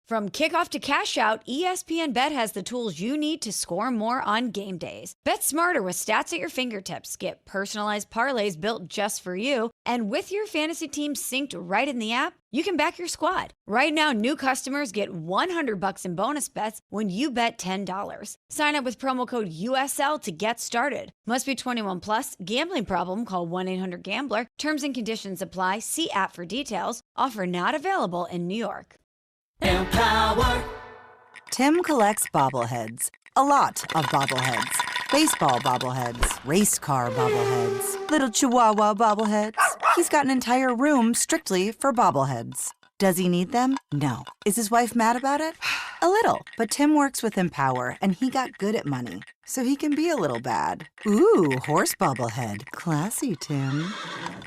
From kickoff to cash out, ESPN Bet has the tools you need to score more on game days. Bet smarter with stats at your fingertips. Get personalized parlays built just for you. And with your fantasy team synced right in the app, you can back your squad. Right now, new customers get $100 in bonus bets when you bet $10. Sign up with promo code USL to get started. Must be 21 plus. Gambling problem? Call 1-800-GAMBLER. Terms and conditions apply. See app for details. Offer not available in New York. Empower. Tim collects bobbleheads. A lot of bobbleheads. Baseball bobbleheads. Race car bobbleheads. Little chihuahua bobbleheads. He's got an entire room strictly for bobbleheads. Does he need them? No. Is his wife mad about it? A little. But Tim works with Empower, and he got good at money, so he can be a little bad. Ooh, horse bobblehead. Classy, Tim.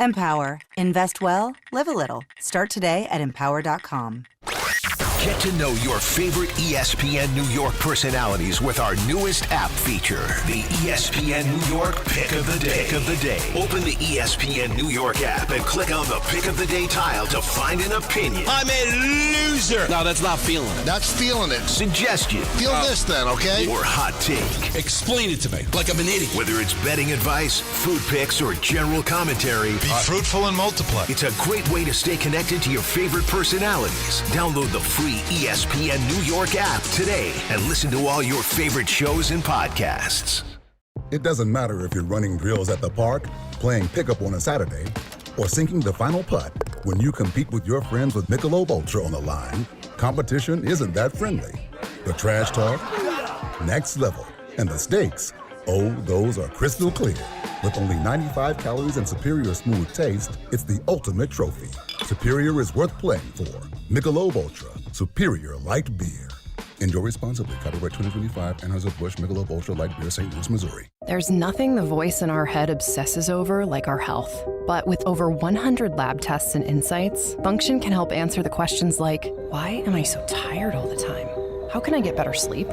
Empower. Invest well, live a little. Start today at empower.com. Get to know your favorite ESPN New York personalities with our newest app feature, the ESPN New York Pick of the Day. Open the ESPN New York app and click on the Pick of the Day tile to find an opinion. I'm a loser. No, that's not feeling it. That's feeling it. Suggestion. Feel this then, okay? Or hot take. Explain it to me, like I'm an idiot. Whether it's betting advice, food picks, or general commentary. Be fruitful and multiply. It's a great way to stay connected to your favorite personalities. Download the free ESPN New York app today and listen to all your favorite shows and podcasts. It doesn't matter if you're running drills at the park, playing pickup on a Saturday, or sinking the final putt. When you compete with your friends with Michelob Ultra on the line, competition isn't that friendly. The trash talk, next level, and the stakes, oh, those are crystal clear. With only 95 calories and superior smooth taste, it's the ultimate trophy. Superior is worth playing for. Michelob Ultra, superior light beer. Enjoy responsibly. Copyright 2025, Anheuser-Busch Michelob Ultra Light Beer, St. Louis, Missouri. There's nothing the voice in our head obsesses over like our health. But with over 100 lab tests and insights, Function can help answer the questions like, why am I so tired all the time? How can I get better sleep?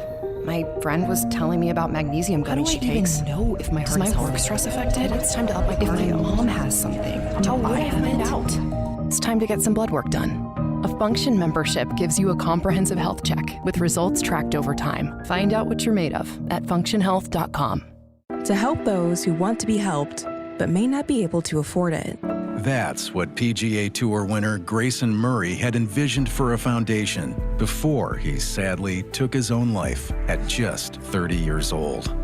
My friend was telling me about magnesium gummies she takes. How do I even know if my heart is work stress affected? It's time to up my cardio. If my mom has something, how would I find out? It's time to get some blood work done. A Function membership gives you a comprehensive health check with results tracked over time. Find out what you're made of at functionhealth.com. To help those who want to be helped but may not be able to afford it. That's what PGA Tour winner Grayson Murray had envisioned for a foundation before he sadly took his own life at just 30 years old.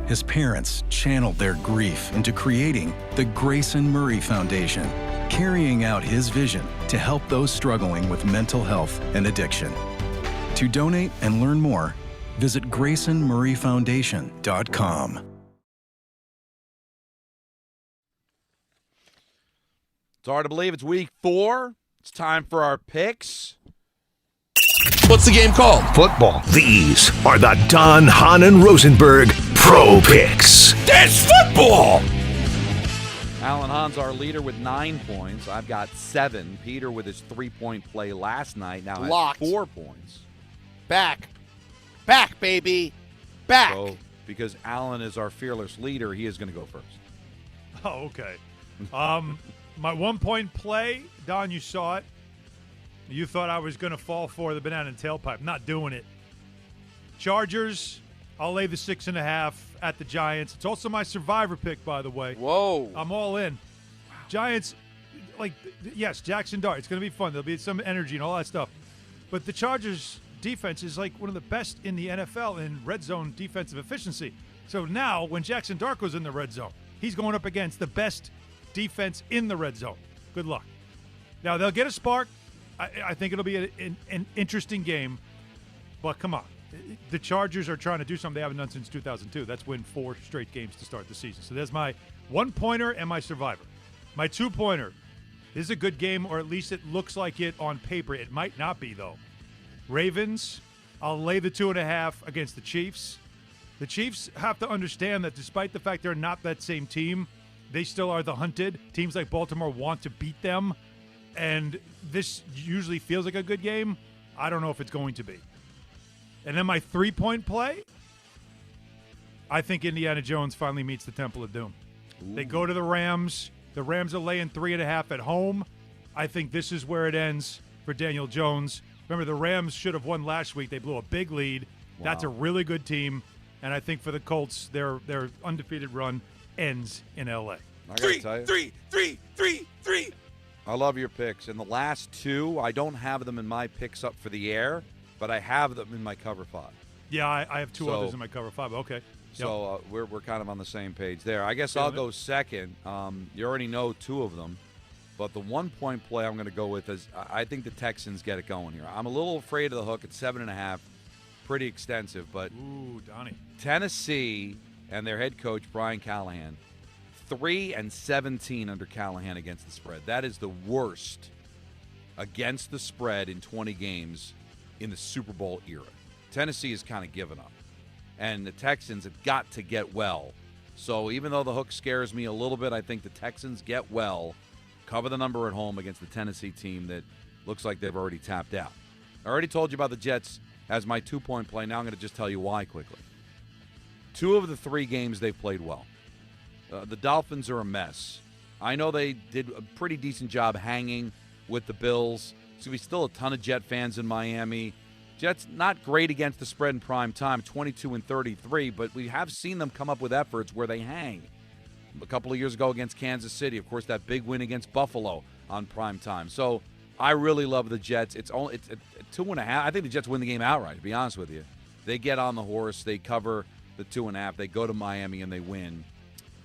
His parents channeled their grief into creating the Grayson Murray Foundation, carrying out his vision to help those struggling with mental health and addiction. To donate and learn more, visit GraysonMurrayFoundation.com. It's hard to believe it's week 4. It's time for our picks. What's the game called? Football. These are the Don, Hahn, and Rosenberg Pro Picks. That's football! Alan Hahn's our leader with 9 points. I've got 7. Peter with his 3-point play last night now has 4 points. Back, baby. Back. So, because Alan is our fearless leader, he is going to go first. Oh, okay. My 1-point play, Don, you saw it. You thought I was going to fall for the banana and tailpipe. Not doing it. Chargers, I'll lay the 6.5 at the Giants. It's also my survivor pick, by the way. Whoa. I'm all in. Wow. Giants, yes, Jackson Dart. It's going to be fun. There'll be some energy and all that stuff. But the Chargers' defense is like one of the best in the NFL in red zone defensive efficiency. So now when Jackson Dart goes in the red zone, he's going up against the best defense in the red zone. Good luck. Now, they'll get a spark. I think it'll be an interesting game. But come on. The Chargers are trying to do something they haven't done since 2002. That's win 4 straight games to start the season. So there's my 1-pointer and my survivor. My 2-pointer. This is a good game, or at least it looks like it on paper. It might not be, though. Ravens, I'll lay the 2.5 against the Chiefs. The Chiefs have to understand that despite the fact they're not that same team, they still are the hunted. Teams like Baltimore want to beat them, and this usually feels like a good game. I don't know if it's going to be. And then my 3-point play, I think Indiana Jones finally meets the Temple of Doom. Ooh. They go to the Rams. The Rams are laying 3.5 at home. I think this is where it ends for Daniel Jones. Remember, the Rams should have won last week. They blew a big lead. Wow. That's a really good team. And I think for the Colts, their undefeated run ends in L.A. I gotta tell you, three. I love your picks. And the last 2, I don't have them in my picks up for the air, but I have them in my cover 5. Yeah, I have 2 others in my cover 5. Okay. Yep. So we're kind of on the same page there. I guess I'll go second. You already know 2 of them. But the 1-point play I'm going to go with is I think the Texans get it going here. I'm a little afraid of the hook at 7.5. Pretty extensive, but ooh, Donnie. Tennessee and their head coach Brian Callahan, 3-17 under Callahan against the spread. That is the worst against the spread in 20 games in the Super Bowl era. Tennessee has kind of given up, and the Texans have got to get well. So even though the hook scares me a little bit, I think the Texans get well, cover the number at home against the Tennessee team that looks like they've already tapped out. I already told you about the Jets as my 2-point play. Now I'm going to just tell you why quickly. 2 of the 3 games they've played well. The Dolphins are a mess. I know they did a pretty decent job hanging with the Bills. So we still a ton of Jet fans in Miami. Jets not great against the spread in prime time, 22-33, but we have seen them come up with efforts where they hang. A couple of years ago against Kansas City, of course, that big win against Buffalo on prime time. So I really love the Jets. It's 2.5. I think the Jets win the game outright, to be honest with you. They get on the horse. They cover the 2.5. They go to Miami and they win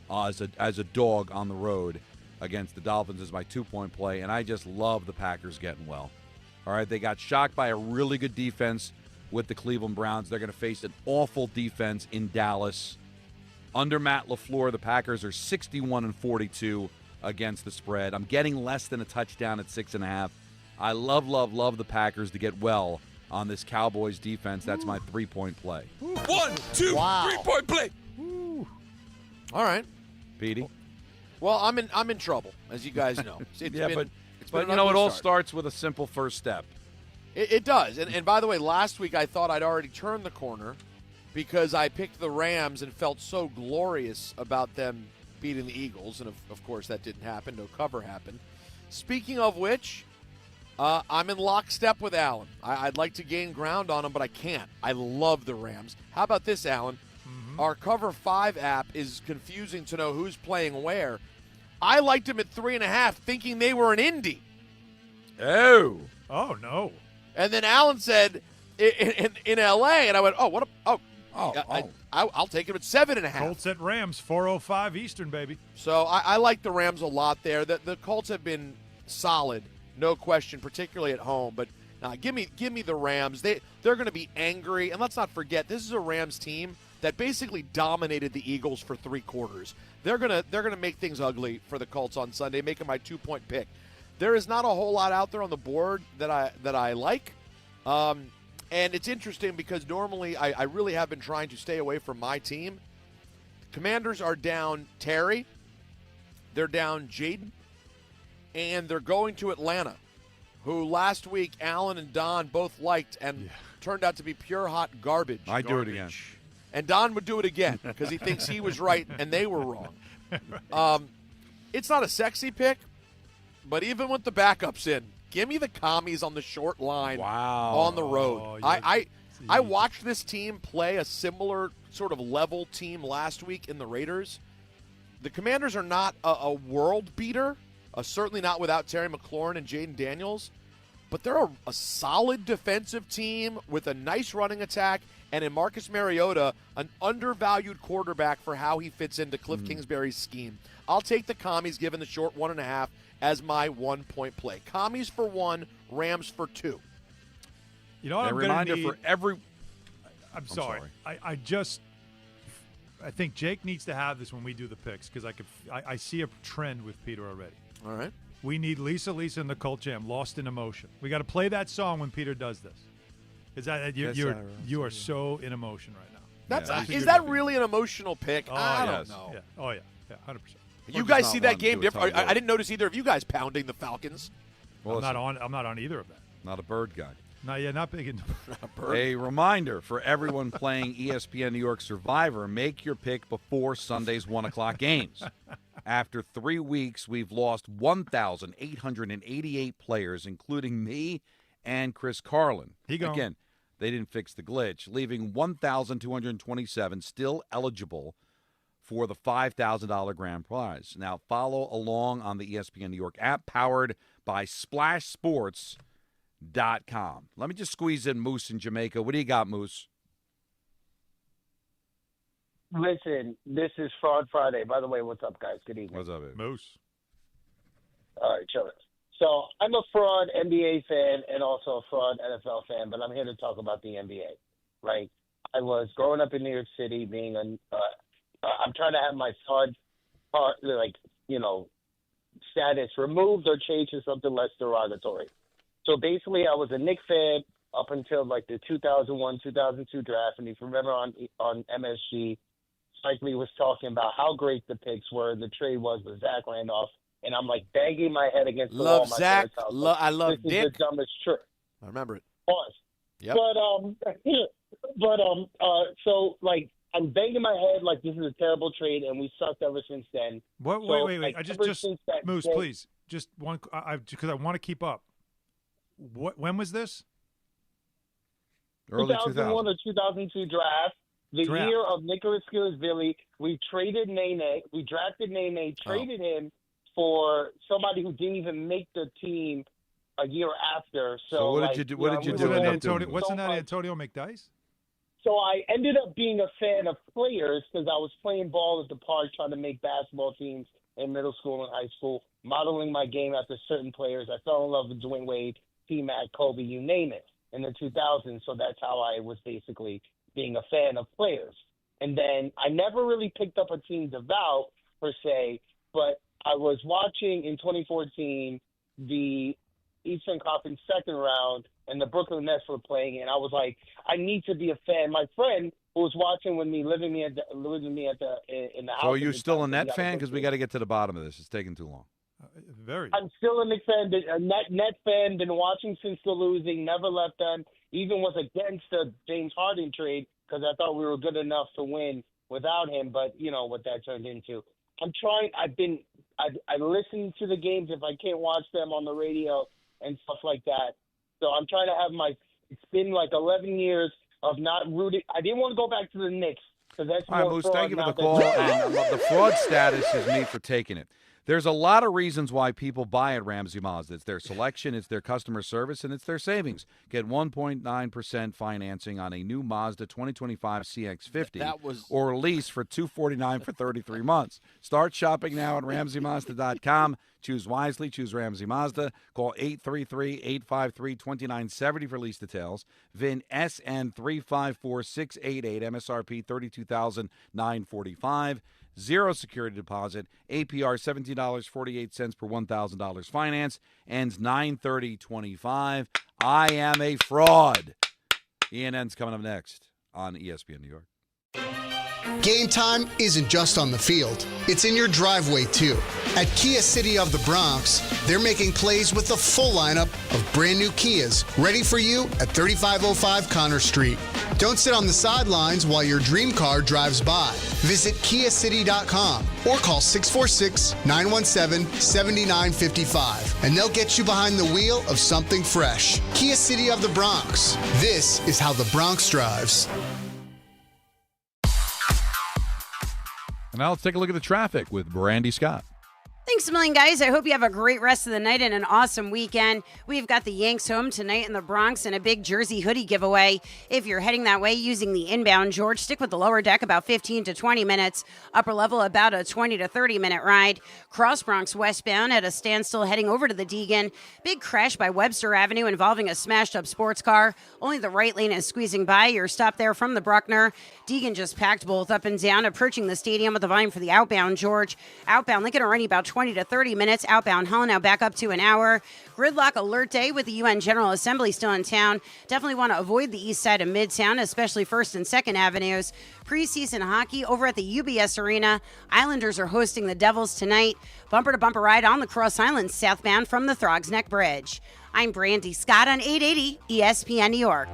as a dog on the road against the Dolphins is my 2-point play. And I just love the Packers getting well. All right, they got shocked by a really good defense with the Cleveland Browns. They're going to face an awful defense in Dallas. Under Matt LaFleur, the Packers are 61-42 against the spread. I'm getting less than a touchdown at 6.5. I love the Packers to get well on this Cowboys defense. That's my 3-point play. 1, 2, 3-point play. Ooh. All right, Petey. Well, I'm in trouble, as you guys know. But you know, it all starts with a simple first step. It does. And by the way, last week I thought I'd already turned the corner because I picked the Rams and felt so glorious about them beating the Eagles. And, of course, that didn't happen. No cover happened. Speaking of which, I'm in lockstep with Alan. I'd like to gain ground on him, but I can't. I love the Rams. How about this, Alan? Mm-hmm. Our Cover 5 app is confusing to know who's playing where. I liked them at 3.5, thinking they were an Indy. Oh no! And then Alan said in L.A., and I went, I'll take him at 7.5. Colts at Rams, 4:05 Eastern, baby. So I like the Rams a lot there. The Colts have been solid, no question, particularly at home. But give me the Rams. They're going to be angry, and let's not forget this is a Rams team that basically dominated the Eagles for 3 quarters. They're gonna make things ugly for the Colts on Sunday, making my 2-point pick. There is not a whole lot out there on the board that I like, and it's interesting because normally I really have been trying to stay away from my team. Commanders are down Terry, they're down Jaden, and they're going to Atlanta, who last week Alan and Don both liked and turned out to be pure hot garbage. I do it again. And Don would do it again because he thinks he was right and they were wrong. It's not a sexy pick, but even with the backups in, give me the Commies on the short line on the road. I watched this team play a similar sort of level team last week in the Raiders. The Commanders are not a world beater, certainly not without Terry McLaurin and Jaden Daniels, but they're a solid defensive team with a nice running attack and in Marcus Mariota, an undervalued quarterback for how he fits into Cliff Kingsbury's scheme. I'll take the Commies given the short 1.5 as my 1-point play. Commies for 1, Rams for 2. You know what I'm reminder gonna need, for every. I'm sorry. I think Jake needs to have this when we do the picks because I see a trend with Peter already. All right. We need Lisa and the Cult Jam, Lost in Emotion. We got to play that song when Peter does this. Is that you are so in emotion right now. Is that really an emotional pick? I don't know. Yeah. Oh yeah, 100%. You guys see that game different? I didn't notice either of you guys pounding the Falcons. Well, I'm not on either of that. Not a bird guy. Not big into bird. A reminder for everyone playing ESPN New York Survivor, make your pick before Sunday's 1 o'clock games. After 3 weeks, we've lost 1,888 players, including me and Chris Carlin. Again, they didn't fix the glitch, leaving 1,227 still eligible for the $5,000 grand prize. Now, follow along on the ESPN New York app, powered by SplashSports.com. Let me just squeeze in Moose in Jamaica. What do you got, Moose? Listen, this is Fraud Friday. By the way, what's up, guys? Good evening. What's up, baby? Moose. All right, chillin'. So I'm a fraud NBA fan and also a fraud NFL fan, but I'm here to talk about the NBA, right? I was growing up in New York City being I'm trying to have my fraud, status removed or changed to something less derogatory. So basically, I was a Knicks fan up until like the 2001-2002 draft, and if you remember on MSG, Spike Lee was talking about how great the picks were, the trade was with Zach Randolph, and I'm like banging my head against the wall. Love Zach. I love Dick. Dick. This is the dumbest trick. I remember it. Pause. Yep. So like I'm banging my head like this is a terrible trade, and we sucked ever since then. Wait. Like, I just Moose, day, please, just one. Because I want to keep up. When was this? Early 2001 or 2002 draft. The year of Nicholas Gillisbilly. We traded Nene. We drafted Nene, traded him for somebody who didn't even make the team a year after. So what did you do? What did you do? Wasn't that Antonio McDice? So I ended up being a fan of players because I was playing ball at the park, trying to make basketball teams in middle school and high school, modeling my game after certain players. I fell in love with Dwayne Wade, T-Mac, Kobe, you name it, in the 2000s. So that's how I was basically being a fan of players. And then I never really picked up a team devout, per se, but I was watching in 2014 the Eastern Conference second round, and the Brooklyn Nets were playing, and I was like, I need to be a fan. My friend who was watching with me, living in the house. So are you still a Net fan? Because we got to get to the bottom of this. It's taking too long. I'm still a Knicks fan, a Net fan, been watching since the losing, never left them, even was against the James Harden trade because I thought we were good enough to win without him, but you know what that turned into. I'm trying, I listen to the games if I can't watch them on the radio and stuff like that. So I'm trying to have it's been like 11 years of not rooting. I didn't want to go back to the Knicks because that's all right, Moose, thank you for the call. And the fraud status is me for taking it. There's a lot of reasons why people buy at Ramsey Mazda. It's their selection, it's their customer service, and it's their savings. Get 1.9% financing on a new Mazda 2025 CX-50 or lease for $249 for 33 months. Start shopping now at RamseyMazda.com. Choose wisely. Choose Ramsey Mazda. Call 833-853-2970 for lease details. VIN SN354688. MSRP $32,945. Zero security deposit. APR $17.48 per $1,000 finance. Ends 9/30/25. I am a fraud. ENN's coming up next on ESPN New York. Game time isn't just on the field. It's in your driveway, too. At Kia City of the Bronx, they're making plays with the full lineup of brand new Kias ready for you at 3505 Connor Street. Don't sit on the sidelines while your dream car drives by. Visit KiaCity.com or call 646-917-7955 and they'll get you behind the wheel of something fresh. Kia City of the Bronx. This is how the Bronx drives. And now let's take a look at the traffic with Brandy Scott. Thanks a million, guys. I hope you have a great rest of the night and an awesome weekend. We've got the Yanks home tonight in the Bronx and a big jersey hoodie giveaway. If you're heading that way using the inbound, George, stick with the lower deck about 15 to 20 minutes. Upper level about a 20 to 30-minute ride. Cross Bronx westbound at a standstill heading over to the Deegan. Big crash by Webster Avenue involving a smashed-up sports car. Only the right lane is squeezing by. You're stopped there from the Bruckner. Deegan just packed both up and down, approaching the stadium with the volume for the outbound, George. Outbound Lincoln already about 20 to 30 minutes. Outbound Hull now back up to an hour. Gridlock alert day with the UN General Assembly still in town. Definitely want to avoid the east side of Midtown, especially 1st and 2nd Avenues. Preseason hockey over at the UBS Arena. Islanders are hosting the Devils tonight. Bumper-to-bumper ride on the Cross Island southbound from the Throgs Neck Bridge. I'm Brandy Scott on 880 ESPN New York.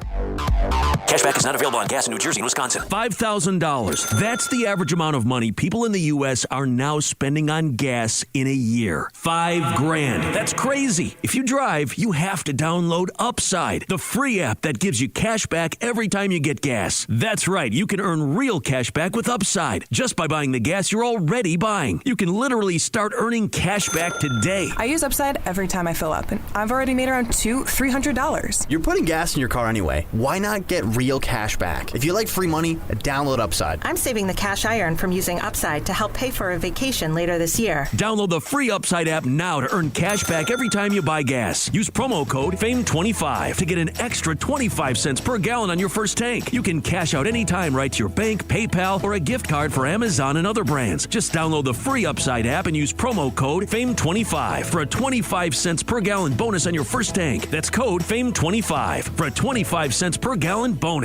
Cashback is not available on gas in New Jersey and Wisconsin. $5,000. That's the average amount of money people in the U.S. are now spending on gas in a year. $5,000. That's crazy. If you drive, you have to download Upside, the free app that gives you cash back every time you get gas. That's right. You can earn real cash back with Upside just by buying the gas you're already buying. You can literally start earning cash back today. I use Upside every time I fill up, and I've already made around $200-$300. You're putting gas in your car anyway. Why not get real cash back? If you like free money, download Upside. I'm saving the cash I earn from using Upside to help pay for a vacation later this year. Download the free Upside app now to earn cash back every time you buy gas. Use promo code FAME25 to get an extra 25 cents per gallon on your first tank. You can cash out anytime right to your bank, PayPal, or a gift card for Amazon and other brands. Just download the free Upside app and use promo code FAME25 for a 25 cents per gallon bonus on your first tank. That's code FAME25 for a 25 cents per gallon bonus.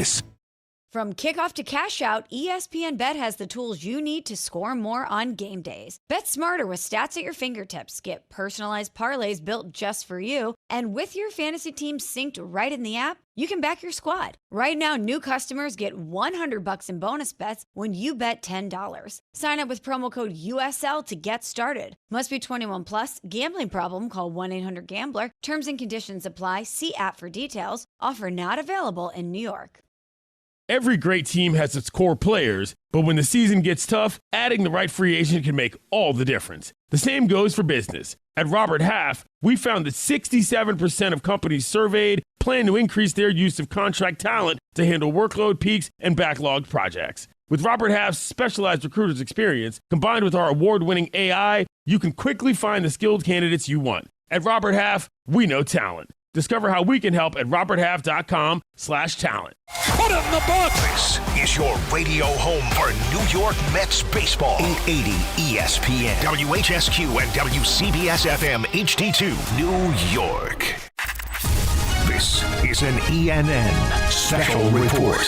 From kickoff to cash out, ESPN Bet has the tools you need to score more on game days. Bet smarter with stats at your fingertips. Get personalized parlays built just for you. And with your fantasy team synced right in the app, you can back your squad. Right now, new customers get $100 in bonus bets when you bet $10. Sign up with promo code USL to get started. Must be 21 plus. Gambling problem? Call 1-800-GAMBLER. Terms and conditions apply. See app for details. Offer not available in New York. Every great team has its core players, but when the season gets tough, adding the right free agent can make all the difference. The same goes for business. At Robert Half, we found that 67% of companies surveyed plan to increase their use of contract talent to handle workload peaks and backlogged projects. With Robert Half's specialized recruiters experience, combined with our award-winning AI, you can quickly find the skilled candidates you want. At Robert Half, we know talent. Discover how we can help at roberthalf.com/talent. Put it in the box. This is your radio home for New York Mets baseball. 880 ESPN, WHSQ, and WCBS FM HD2, New York. This is an ENN special report.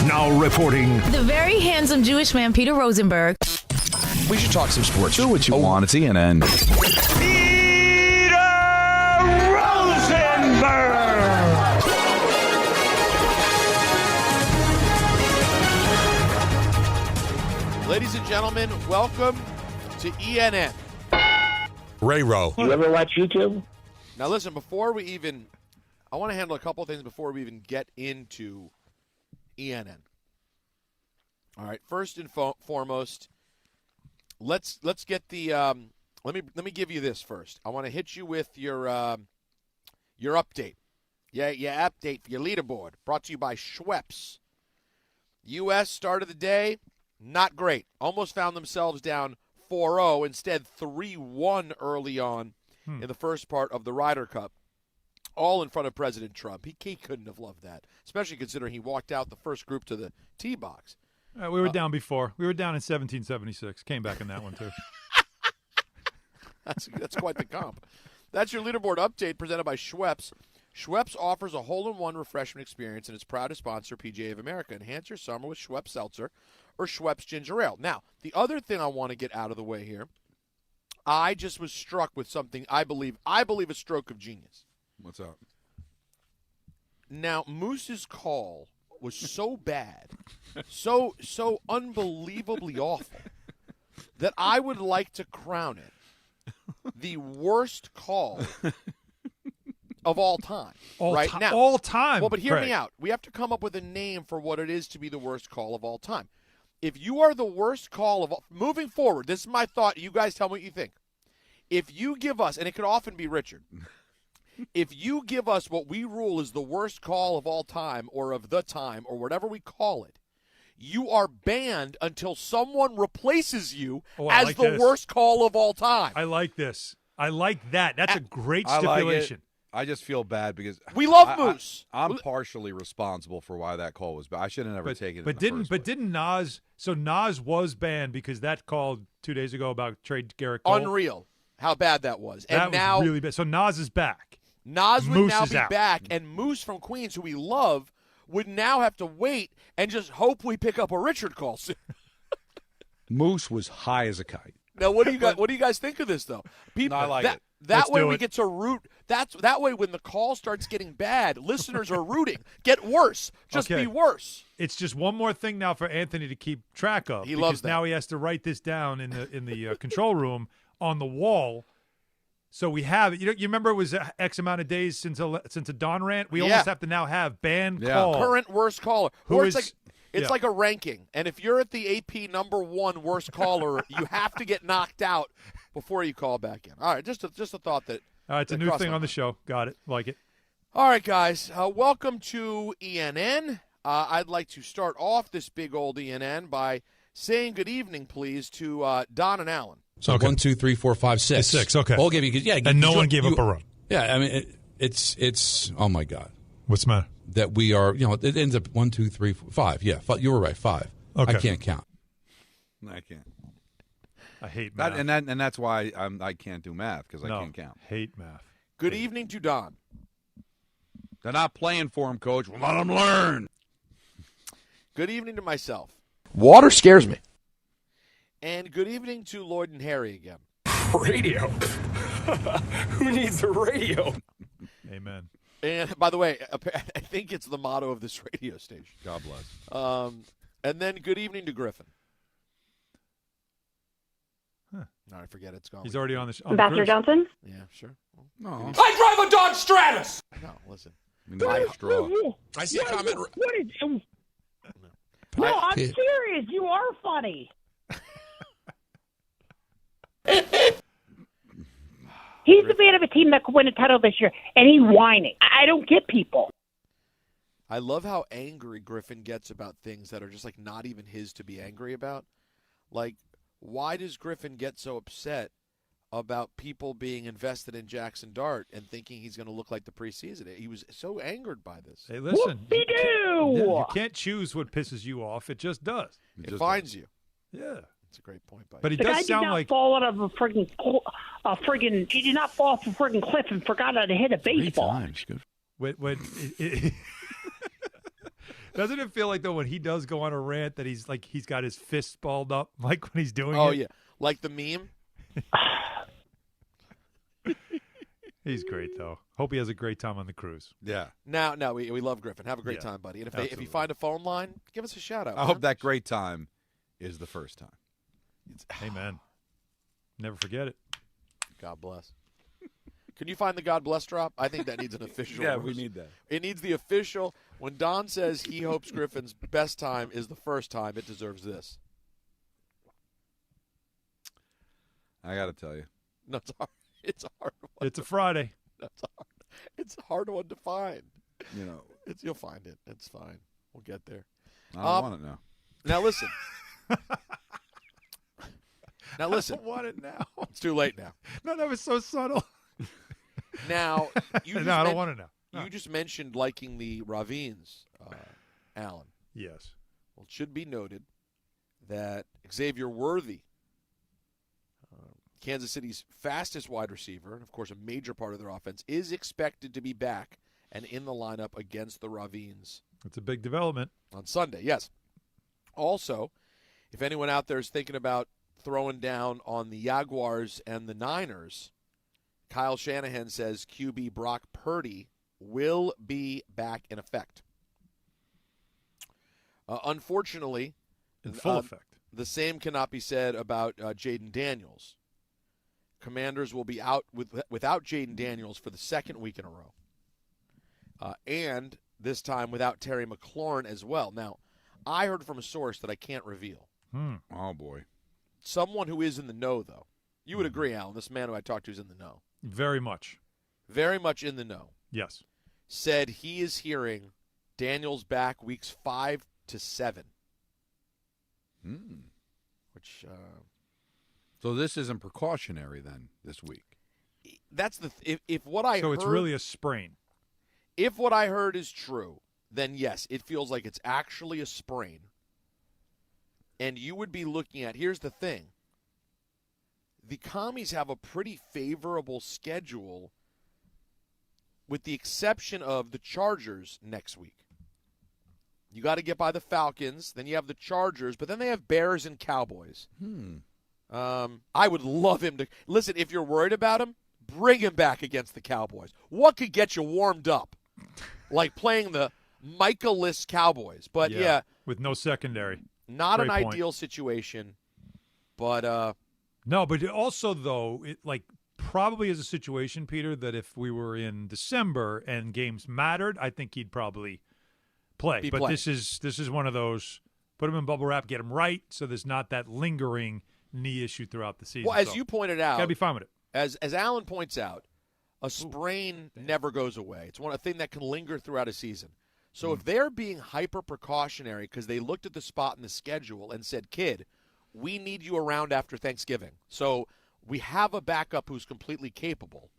Now reporting. The very handsome Jewish man, Peter Rosenberg. We should talk some sports. Do what you want. It's ENN. Ladies and gentlemen, welcome to ENN. Ray-Ro. You ever watch YouTube? Now listen, I want to handle a couple of things before we even get into ENN. All right, first and foremost, let's get the let me give you this first. I want to hit you with your update. Yeah, your update for your leaderboard, brought to you by Schweppes. U.S. start of the day, not great. Almost found themselves down 4-0, instead 3-1 early on in the first part of the Ryder Cup, all in front of President Trump. He couldn't have loved that, especially considering he walked out the first group to the tee box. We were down before. We were down in 1776. Came back in that one, too. That's quite the comp. That's your leaderboard update presented by Schweppes. Schweppes offers a hole-in-one refreshment experience and is proud to sponsor PGA of America. Enhance your summer with Schweppes Seltzer or Schweppes Ginger Ale. Now, the other thing I want to get out of the way here, I just was struck with something I believe a stroke of genius. What's up? Now, Moose's call was so bad, so unbelievably awful, that I would like to crown it the worst call of all time. Now, all time. Well, but hear me out. We have to come up with a name for what it is to be the worst call of all time. If you are the worst call of all, moving forward, this is my thought. You guys tell me what you think. If you give us, and it could often be Richard, if you give us what we rule is the worst call of all time or of the time or whatever we call it, you are banned until someone replaces you as the worst call of all time. I like this. I like that. That's a great stipulation. I just feel bad because we love Moose. I'm partially responsible for why that call was bad. I should have never taken it. Didn't Nas? So Nas was banned because that call 2 days ago about trade Garrett Cole. Unreal, how bad that was. And that now was really bad. So Nas is back. Nas would Moose now is be out. back, and Moose from Queens, who we love, would now have to wait and just hope we pick up a Richard call soon. Moose was high as a kite. Now, what do you guys think of this though? People, No, I like it. That way we get to root. That way when the call starts getting bad, listeners are rooting. Get worse. Just be worse. It's just one more thing now for Anthony to keep track of. He loves that. Now he has to write this down in the control room on the wall. So we have it. You remember it was X amount of days since a Don rant. We almost have to now have ban call. Current worst caller. Who Or is- it's like a ranking, and if you're at the AP number 1 worst caller, you have to get knocked out before you call back in. All right, just a thought that. It's a new thing on the show. Got it. Like it. All right, guys. Welcome to ENN. I'd like to start off this big old ENN by saying good evening, please, to Don and Alan. So 1, 2, 3, 4, 5, 6. It's 6. Okay. All gave you, and no one gave up a run. Yeah, I mean it's. Oh my God. What's the matter? That we are, it ends up 1, 2, 3, 4, 5. Yeah, you were right, 5. Okay. I can't count. I can't. I hate math. And that's why I can't do math because I can't count. Hate math. Good evening to Don. They're not playing for him, Coach. We'll let them learn. Good evening to myself. Water scares me. And good evening to Lloyd and Harry again. Radio? Who needs a radio? Amen. And by the way, I think it's the motto of this radio station. God bless. And then good evening to Griffin. Huh. No, I forget it's gone. He's already on the Ambassador Johnson? Yeah, sure. No. I drive a Dodge Stratus! No, listen. Straw. I see a comment. What is? No, I'm serious. You are funny. He's the man of a team that could win a title this year, and he's whining. I don't get people. I love how angry Griffin gets about things that are just like not even his to be angry about. Like, why does Griffin get so upset about people being invested in Jackson Dart and thinking he's going to look like the preseason? He was so angered by this. Hey, listen. Whoop-de-doo! You can't choose what pisses you off. It just does. It finds you. Yeah. That's a great point, buddy. But he the does guy sound did not like fall out of a friggin'. He did not fall off a friggin' cliff and forgot how to hit a baseball. 3 times. Good. Doesn't it feel like though when he does go on a rant that he's got his fists balled up like when he's doing it? Oh yeah, like the meme. He's great though. Hope he has a great time on the cruise. Yeah. No, we love Griffin. Have a great time, buddy. And if you find a phone line, give us a shout out. I hope that great time is the first time. Amen. Never forget it. God bless. Can you find the God bless drop? I think that needs an official. Yeah, we need that. It needs the official. When Don says he hopes Griffin's best time is the first time, it deserves this. I got to tell you. No, it's hard. It's a hard one. It's a Friday. It's a hard one to find. You'll find it. It's fine. We'll get there. I don't want it now. Now listen. I don't want it now. It's too late now. No, that was so subtle. Now, I don't want it now. No. You just mentioned liking the Ravines, Alan. Yes. Well, it should be noted that Xavier Worthy, Kansas City's fastest wide receiver, and of course a major part of their offense, is expected to be back and in the lineup against the Ravines. That's a big development. On Sunday, yes. Also, if anyone out there is thinking about throwing down on the Jaguars and the Niners, Kyle Shanahan says QB Brock Purdy will be back in effect. Unfortunately, in full effect. The same cannot be said about Jaden Daniels. Commanders will be out without Jaden Daniels for the second week in a row. And this time without Terry McLaurin as well. Now, I heard from a source that I can't reveal. Oh, boy. Someone who is in the know, though. You would agree, Alan, this man who I talked to is in the know. Very much. Very much in the know. Yes. Said he is hearing Daniels back weeks 5 to 7. Which So this isn't precautionary then this week. That's the if what I So heard, it's really a sprain. If what I heard is true, then yes, it feels like it's actually a sprain. And you would be looking at, here's the thing. The Commies have a pretty favorable schedule with the exception of the Chargers next week. You got to get by the Falcons, then you have the Chargers, but then they have Bears and Cowboys. I would love him to – listen, if you're worried about him, bring him back against the Cowboys. What could get you warmed up? Like playing the Michael-less Cowboys. But, yeah. With no secondary. Not Great an point. ideal situation, but no, but also though, it probably is a situation, Peter, that if we were in December and games mattered, I think he'd probably play. But this is one of those, put him in bubble wrap, get him right, so there's not that lingering knee issue throughout the season. well, as you pointed out, gotta be fine with it. As Alan points out, a sprain never goes away. It's a thing that can linger throughout a season. So if they're being hyper precautionary because they looked at the spot in the schedule and said, "Kid, we need you around after Thanksgiving. So we have a backup who's completely capable.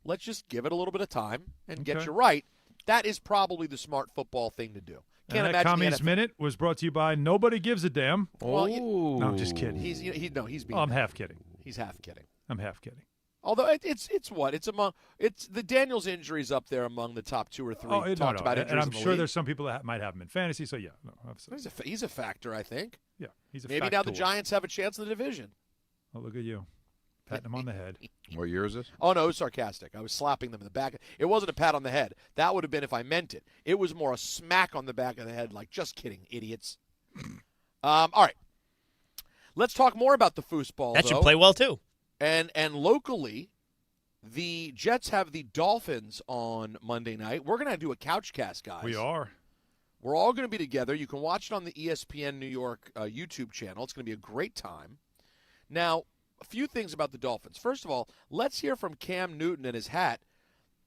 Let's just give it a little bit of time and get you right." That is probably the smart football thing to do. Can't and that imagine Commies Minute was brought to you by Nobody Gives a Damn. Well, no, I'm just kidding. He's being. I'm half kidding. He's half kidding. I'm half kidding. Although it's the Daniels injuries up there among the top 2 or 3 talked about injuries. And I'm in the sure league. there's some people that might have him in fantasy. So yeah, no, He's a factor, I think. Yeah, he's a maybe factor. now the Giants have a chance in the division. Oh, look at you, patting him on the head. What year is this? Oh no, it was sarcastic. I was slapping them in the back. It wasn't a pat on the head. That would have been if I meant it. It was more a smack on the back of the head, like just kidding, idiots. All right, let's talk more about the foosball. That should play well too. And locally. The Jets have the Dolphins on Monday night. We're going to do a couch cast, guys. We are. We're all going to be together. You can watch it on the ESPN New York YouTube channel. It's going to be a great time. Now, a few things about the Dolphins. First of all, let's hear from Cam Newton and his hat.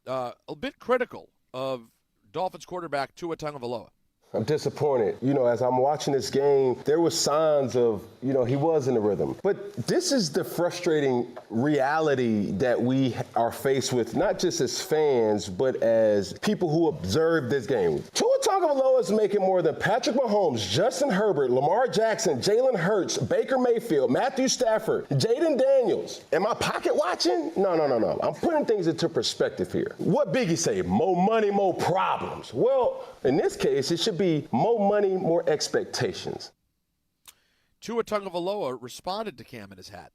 A bit critical of Dolphins quarterback Tua Tagovailoa. I'm disappointed. As I'm watching this game, there were signs of, he was in the rhythm. But this is the frustrating reality that we are faced with, not just as fans, but as people who observe this game. Tua Tagovailoa is making more than Patrick Mahomes, Justin Herbert, Lamar Jackson, Jalen Hurts, Baker Mayfield, Matthew Stafford, Jaden Daniels. Am I pocket watching? No. I'm putting things into perspective here. What Biggie say? More money, more problems. Well, in this case, it should be more money, more expectations. Tua Tagovailoa responded to Cam in his hat.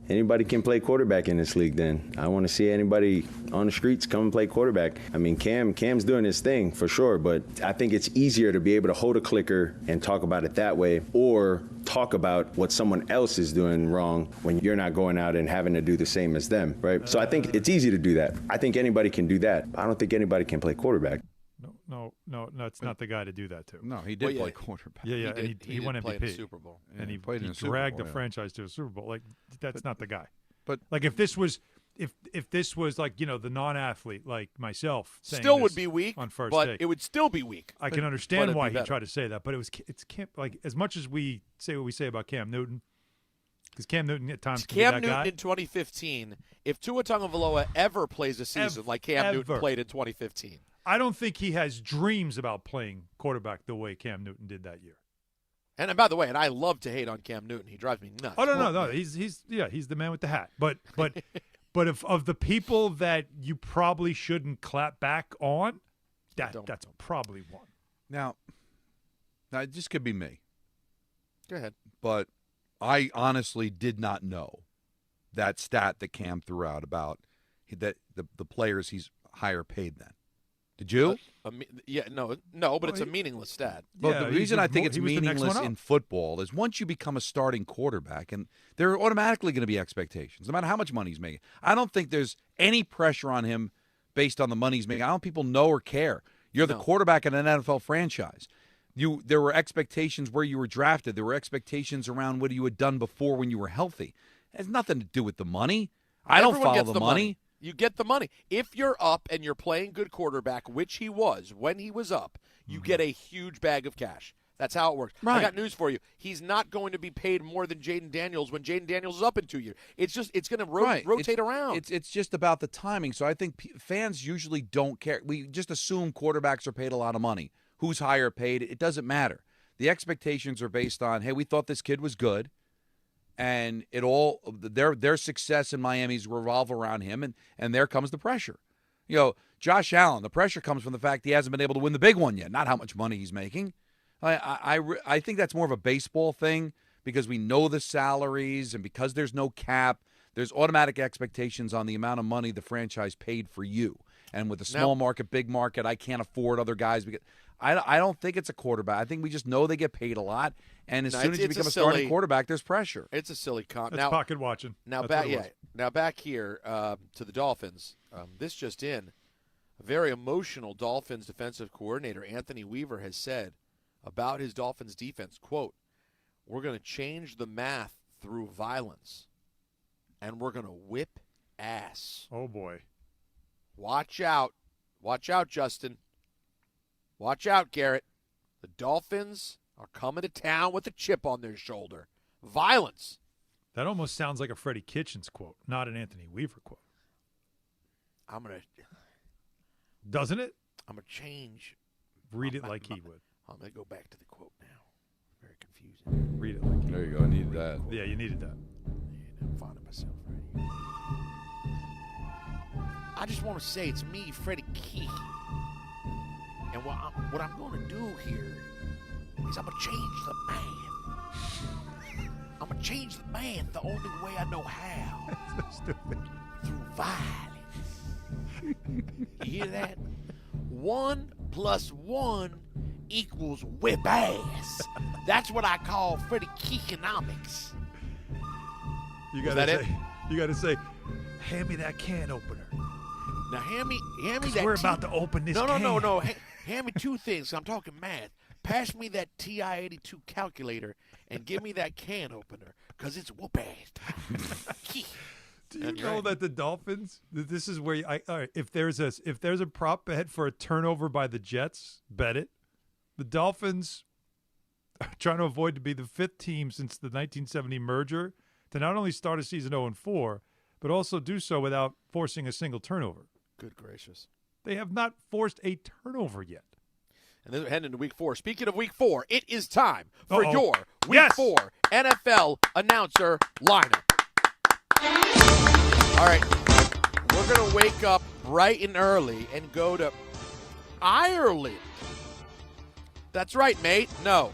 Anybody can play quarterback in this league then. I want to see anybody on the streets come and play quarterback. I mean, Cam's doing his thing for sure, but I think it's easier to be able to hold a clicker and talk about it that way or talk about what someone else is doing wrong when you're not going out and having to do the same as them, right? So I think it's easy to do that. I think anybody can do that. I don't think anybody can play quarterback. No, it's not the guy to do that to. No, he did play quarterback. Yeah, he won play MVP in the Super Bowl. And he played in the Super dragged Bowl, the franchise to a Super Bowl. Like that's not the guy. But like if this was like the non-athlete like myself, saying still this would be weak on first but take, it would still be weak. I can understand why he tried to say that, but it's Cam. Like as much as we say what we say about Cam Newton, because Cam Newton at times can be that Newton guy. in 2015. If Tua Tagovailoa ever plays a season like Cam Newton played in 2015. I don't think he has dreams about playing quarterback the way Cam Newton did that year. And by the way, I love to hate on Cam Newton. He drives me nuts. Oh no, he's the man with the hat. But of the people that you probably shouldn't clap back on, that's probably one. Now this could be me. Go ahead. But I honestly did not know that stat that Cam threw out about that the players he's higher paid than. Did you? But it's a meaningless stat. Well, the reason I think it's meaningless in football is once you become a starting quarterback, and there are automatically going to be expectations, no matter how much money he's making. I don't think there's any pressure on him based on the money he's making. I don't think people know or care. You're the quarterback in an NFL franchise. There were expectations where you were drafted. There were expectations around what you had done before when you were healthy. It has nothing to do with the money. I don't Everyone follow gets the money. You get the money. If you're up and you're playing good quarterback, which he was when he was up, you get a huge bag of cash. That's how it works. Right. I got news for you. He's not going to be paid more than Jaden Daniels when Jaden Daniels is up in 2 years. It's going to rotate around. It's just about the timing. So I think fans usually don't care. We just assume quarterbacks are paid a lot of money. Who's higher paid? It doesn't matter. The expectations are based on, hey, we thought this kid was good. And their success in Miami's revolve around him, and there comes the pressure. Josh Allen, the pressure comes from the fact he hasn't been able to win the big one yet, not how much money he's making. I think that's more of a baseball thing because we know the salaries, and because there's no cap, there's automatic expectations on the amount of money the franchise paid for you. And with a small market, big market, I can't afford other guys. I don't think it's a quarterback. I think we just know they get paid a lot, and as soon as you become a starting quarterback, there's pressure. It's a silly con. That's pocket watching. Now back here to the Dolphins. This just in, a very emotional Dolphins defensive coordinator, Anthony Weaver, has said about his Dolphins defense, quote, "We're going to change the math through violence, and we're going to whip ass." Oh boy! Watch out, Justin. Watch out, Garrett. The Dolphins are coming to town with a chip on their shoulder. Violence. That almost sounds like a Freddie Kitchens quote, not an Anthony Weaver quote. Doesn't it? I'm going to change. Read it like he would. I'm going to go back to the quote now. Very confusing. Read it like he would. There you go. I needed that. Yeah, you needed that. I'm finding myself right here. I just want to say it's me, Freddie Key. And what I'm going to do here is I'm going to change the man. I'm going to change the man the only way I know how. That's so stupid. Through violence. You hear that? 1 + 1 equals whip ass. That's what I call Freddie Key-economics. You got to say, hand me that can opener. Now hand me that. We're about to open this. No. Hand me 2 things. I'm talking math. Pass me that TI-82 calculator and give me that can opener, because it's whoop ass. Do you know that the Dolphins? This is where all right. If there's a prop bet for a turnover by the Jets, bet it. The Dolphins are trying to avoid to be the 5th team since the 1970 merger to not only start a season 0-4, but also do so without forcing a single turnover. Good gracious. They have not forced a turnover yet. And then we're heading into Week 4. Speaking of Week 4, it is time for your Week Yes. 4 NFL announcer lineup. All right, we're going to wake up bright and early and go to Ireland. That's right, mate. No.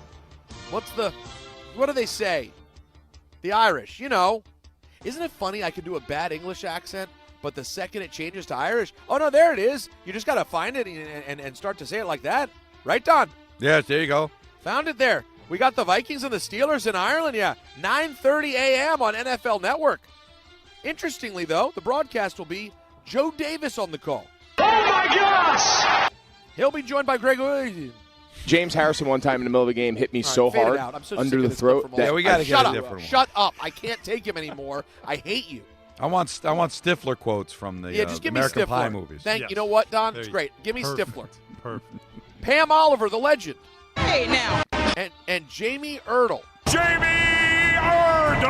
What do they say? The Irish, Isn't it funny I can do a bad English accent, but the second it changes to Irish, oh, no, there it is. You just got to find it and start to say it like that. Right, Don? Yes, there you go. Found it there. We got the Vikings and the Steelers in Ireland, 9:30 a.m. on NFL Network. Interestingly, though, the broadcast will be Joe Davis on the call. Oh, my gosh! He'll be joined by Greg Williams. James Harrison one time in the middle of the game hit me so fade it hard out. I'm so under sick of the this throat. clip from all- we got to get a different one. Shut up. I can't take him anymore. I hate you. I want Stifler quotes from the Just give American me Stifler. Pie movies. You know what, Don? There It's you great. Give me Perfect. Stifler. Perfect. Pam Oliver, the legend. Hey, now. And Jamie Erdahl. Erdahl!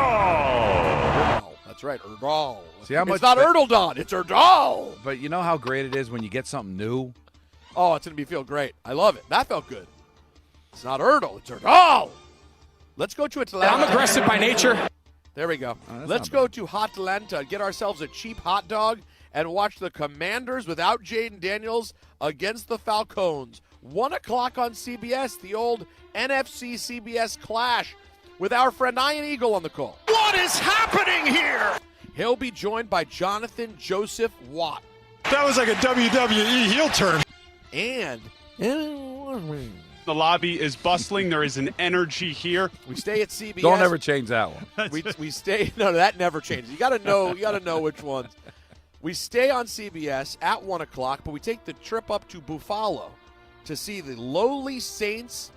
That's right, Erdahl. See how much it's not Erdahl, it's Erdahl. But you know how great it is when you get something new? Oh, it's going to feel great. I love it. That felt good. It's not Erdahl, it's Erdahl. Let's go to Atlanta. I'm aggressive by nature. There we go. Oh, Let's go to Atlanta, get ourselves a cheap hot dog, and watch the Commanders without Jaden Daniels against the Falcons. 1 o'clock on CBS, the old NFC CBS clash with our friend Ian Eagle on the call. What is happening here? He'll be joined by Jonathan Joseph Watt. That was like a WWE heel turn. And the lobby is bustling. There is an energy here. we stay at CBS. Don't ever change that one. We stay. No, that never changes. You got to know. You got to know which ones. We stay on CBS at 1 o'clock, but we take the trip up to Buffalo to see the lowly Saints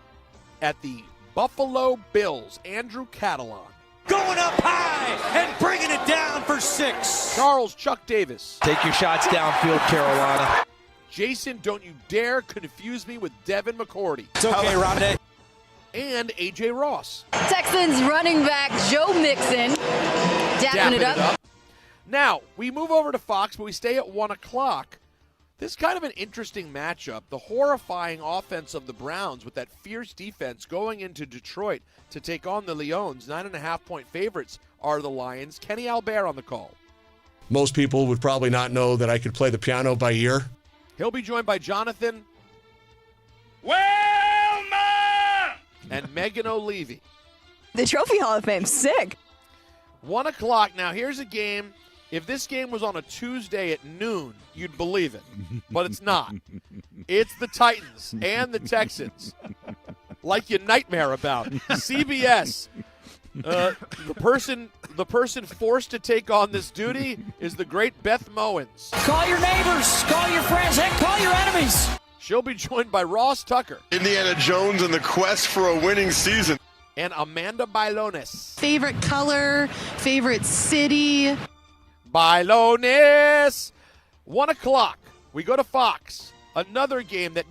at the Buffalo Bills. Andrew Catalon. Go going up high and bringing it down for 6. Charles Chuck Davis. Take your shots downfield, Carolina. Jason, don't you dare confuse me with Devin McCourty. It's okay, Rondé. And A.J. Ross. Texans running back Joe Mixon. Dapping it up. Now, we move over to Fox, but we stay at 1 o'clock. This is kind of an interesting matchup. The horrifying offense of the Browns with that fierce defense going into Detroit to take on the Lions. 9.5-point favorites are the Lions. Kenny Albert on the call. Most people would probably not know that I could play the piano by ear. He'll be joined by Jonathan and Megan O'Leary. The Trophy Hall of Fame, sick. 1 o'clock. Now, here's a game. If this game was on a Tuesday at noon, you'd believe it. But it's not. It's the Titans and the Texans. Like you nightmare about. CBS. The person forced to take on this duty is the great Beth Mowins. Call your neighbors, call your friends, heck, call your enemies. She'll be joined by Ross Tucker. Indiana Jones and the quest for a winning season. And Amanda Bailones. Favorite color, favorite city. Bailones. 1 o'clock. We go to Fox. Another game that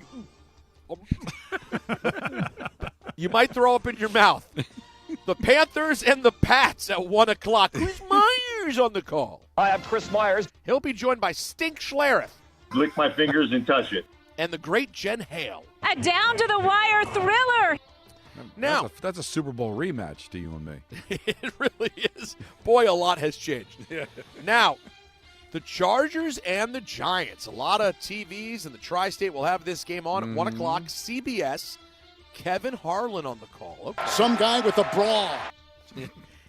you might throw up in your mouth. The Panthers and the Pats at 1 o'clock. Chris Myers on the call. Hi, I'm Chris Myers. He'll be joined by Stink Schlereth. Lick my fingers and touch it. And the great Jen Hale. A down-to-the-wire thriller. Now, that's a Super Bowl rematch to you and me. It really is. Boy, a lot has changed. Now, the Chargers and the Giants. A lot of TVs in the Tri-State will have this game on at 1 o'clock. CBS. Kevin Harlan on the call. Okay. Some guy with a bra.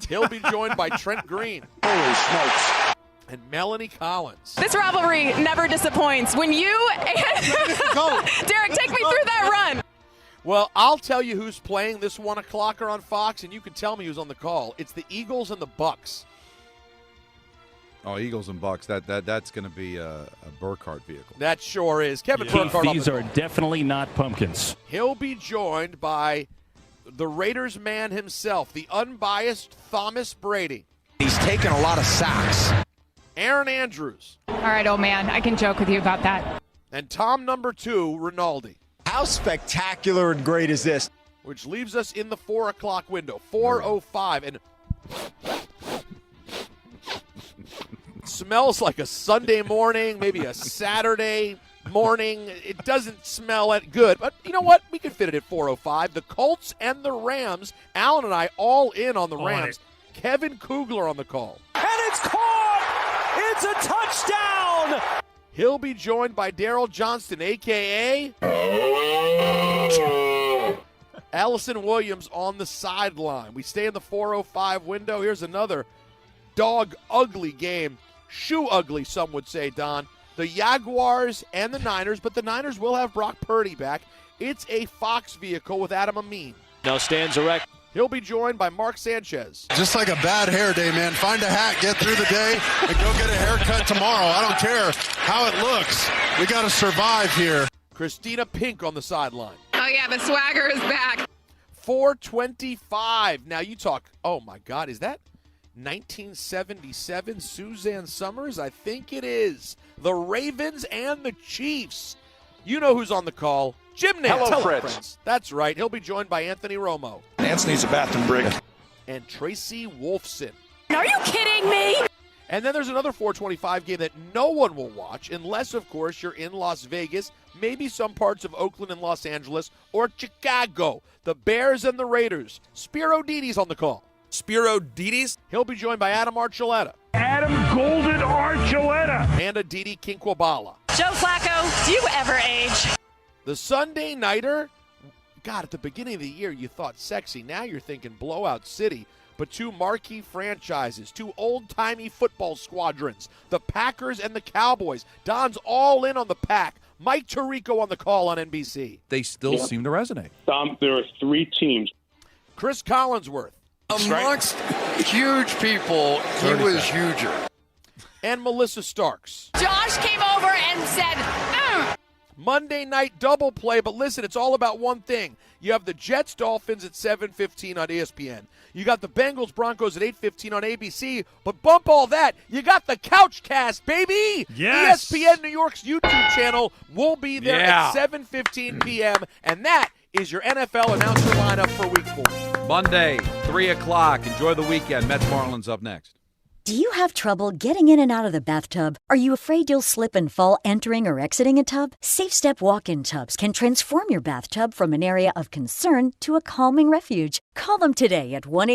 He'll be joined by Trent Green. Holy smokes. And Melanie Collins. This rivalry never disappoints. When you Derek, take me through that run. Well, I'll tell you who's playing this 1 o'clocker on Fox, and you can tell me who's on the call. It's the Eagles and the Bucks. Oh, Eagles and Bucks. That's going to be a Burkhardt vehicle. That sure is. Kevin Burkhardt. These are definitely not pumpkins. He'll be joined by the Raiders man himself, the unbiased Thomas Brady. He's taken a lot of sacks. Aaron Andrews. All right, old man, I can joke with you about that. And Tom number 2, Rinaldi. How spectacular and great is this? Which leaves us in the 4 o'clock window, 4:05. And smells like a Sunday morning, maybe a Saturday morning. It doesn't smell that good. But you know what? We can fit it at 4:05. The Colts and the Rams. Alan and I all in on the Rams. Kevin Kugler on the call. And it's caught! It's a touchdown! He'll be joined by Daryl Johnston, a.k.a. Allison Williams on the sideline. We stay in the 4:05 window. Here's another dog ugly game. Shoe ugly, some would say, Don. The Jaguars and the Niners, but the Niners will have Brock Purdy back. It's a Fox vehicle with Adam Amin. Now stands erect. He'll be joined by Mark Sanchez. Just like a bad hair day, man. Find a hat, get through the day, and go get a haircut tomorrow. I don't care how it looks. We got to survive here. Christina Pink on the sideline. Oh, yeah, the swagger is back. 4:25. Now you talk, oh, my God, is that 1977 Suzanne Summers? I think it is. The Ravens and the Chiefs. You know who's on the call. Jim Nantz. Hello, Fritz. That's right. He'll be joined by Anthony Romo. Nance needs a bathroom break. And Tracy Wolfson. Are you kidding me? And then there's another 4:25 game that no one will watch unless, of course, you're in Las Vegas, maybe some parts of Oakland and Los Angeles, or Chicago. The Bears and the Raiders. Spiro Didi's on the call. Spiro Didi's? He'll be joined by Adam Archuleta. Adam Golden Archuleta. And Aditi Kinkwabala. Joe Flacco, do you ever age? The Sunday Nighter, God, at the beginning of the year, you thought sexy. Now you're thinking blowout city. But two marquee franchises, two old-timey football squadrons, the Packers and the Cowboys. Don's all in on the Pack. Mike Tirico on the call on NBC. They still seem to resonate. There are 3 teams. Chris Collinsworth. Amongst huge people, he was huger. And Melissa Starks. Josh came over and said, Monday night double play, but listen, it's all about one thing. You have the Jets-Dolphins at 7:15 on ESPN. You got the Bengals-Broncos at 8:15 on ABC, but bump all that, you got the Couchcast, baby! Yes! ESPN New York's YouTube channel will be there at 7:15 p.m., and that is your NFL announcer lineup for Week 4. Monday, 3 o'clock. Enjoy the weekend. Mets Marlins up next. Do you have trouble getting in and out of the bathtub? Are you afraid you'll slip and fall entering or exiting a tub? Safe Step walk-in tubs can transform your bathtub from an area of concern to a calming refuge. Call them today at 1-800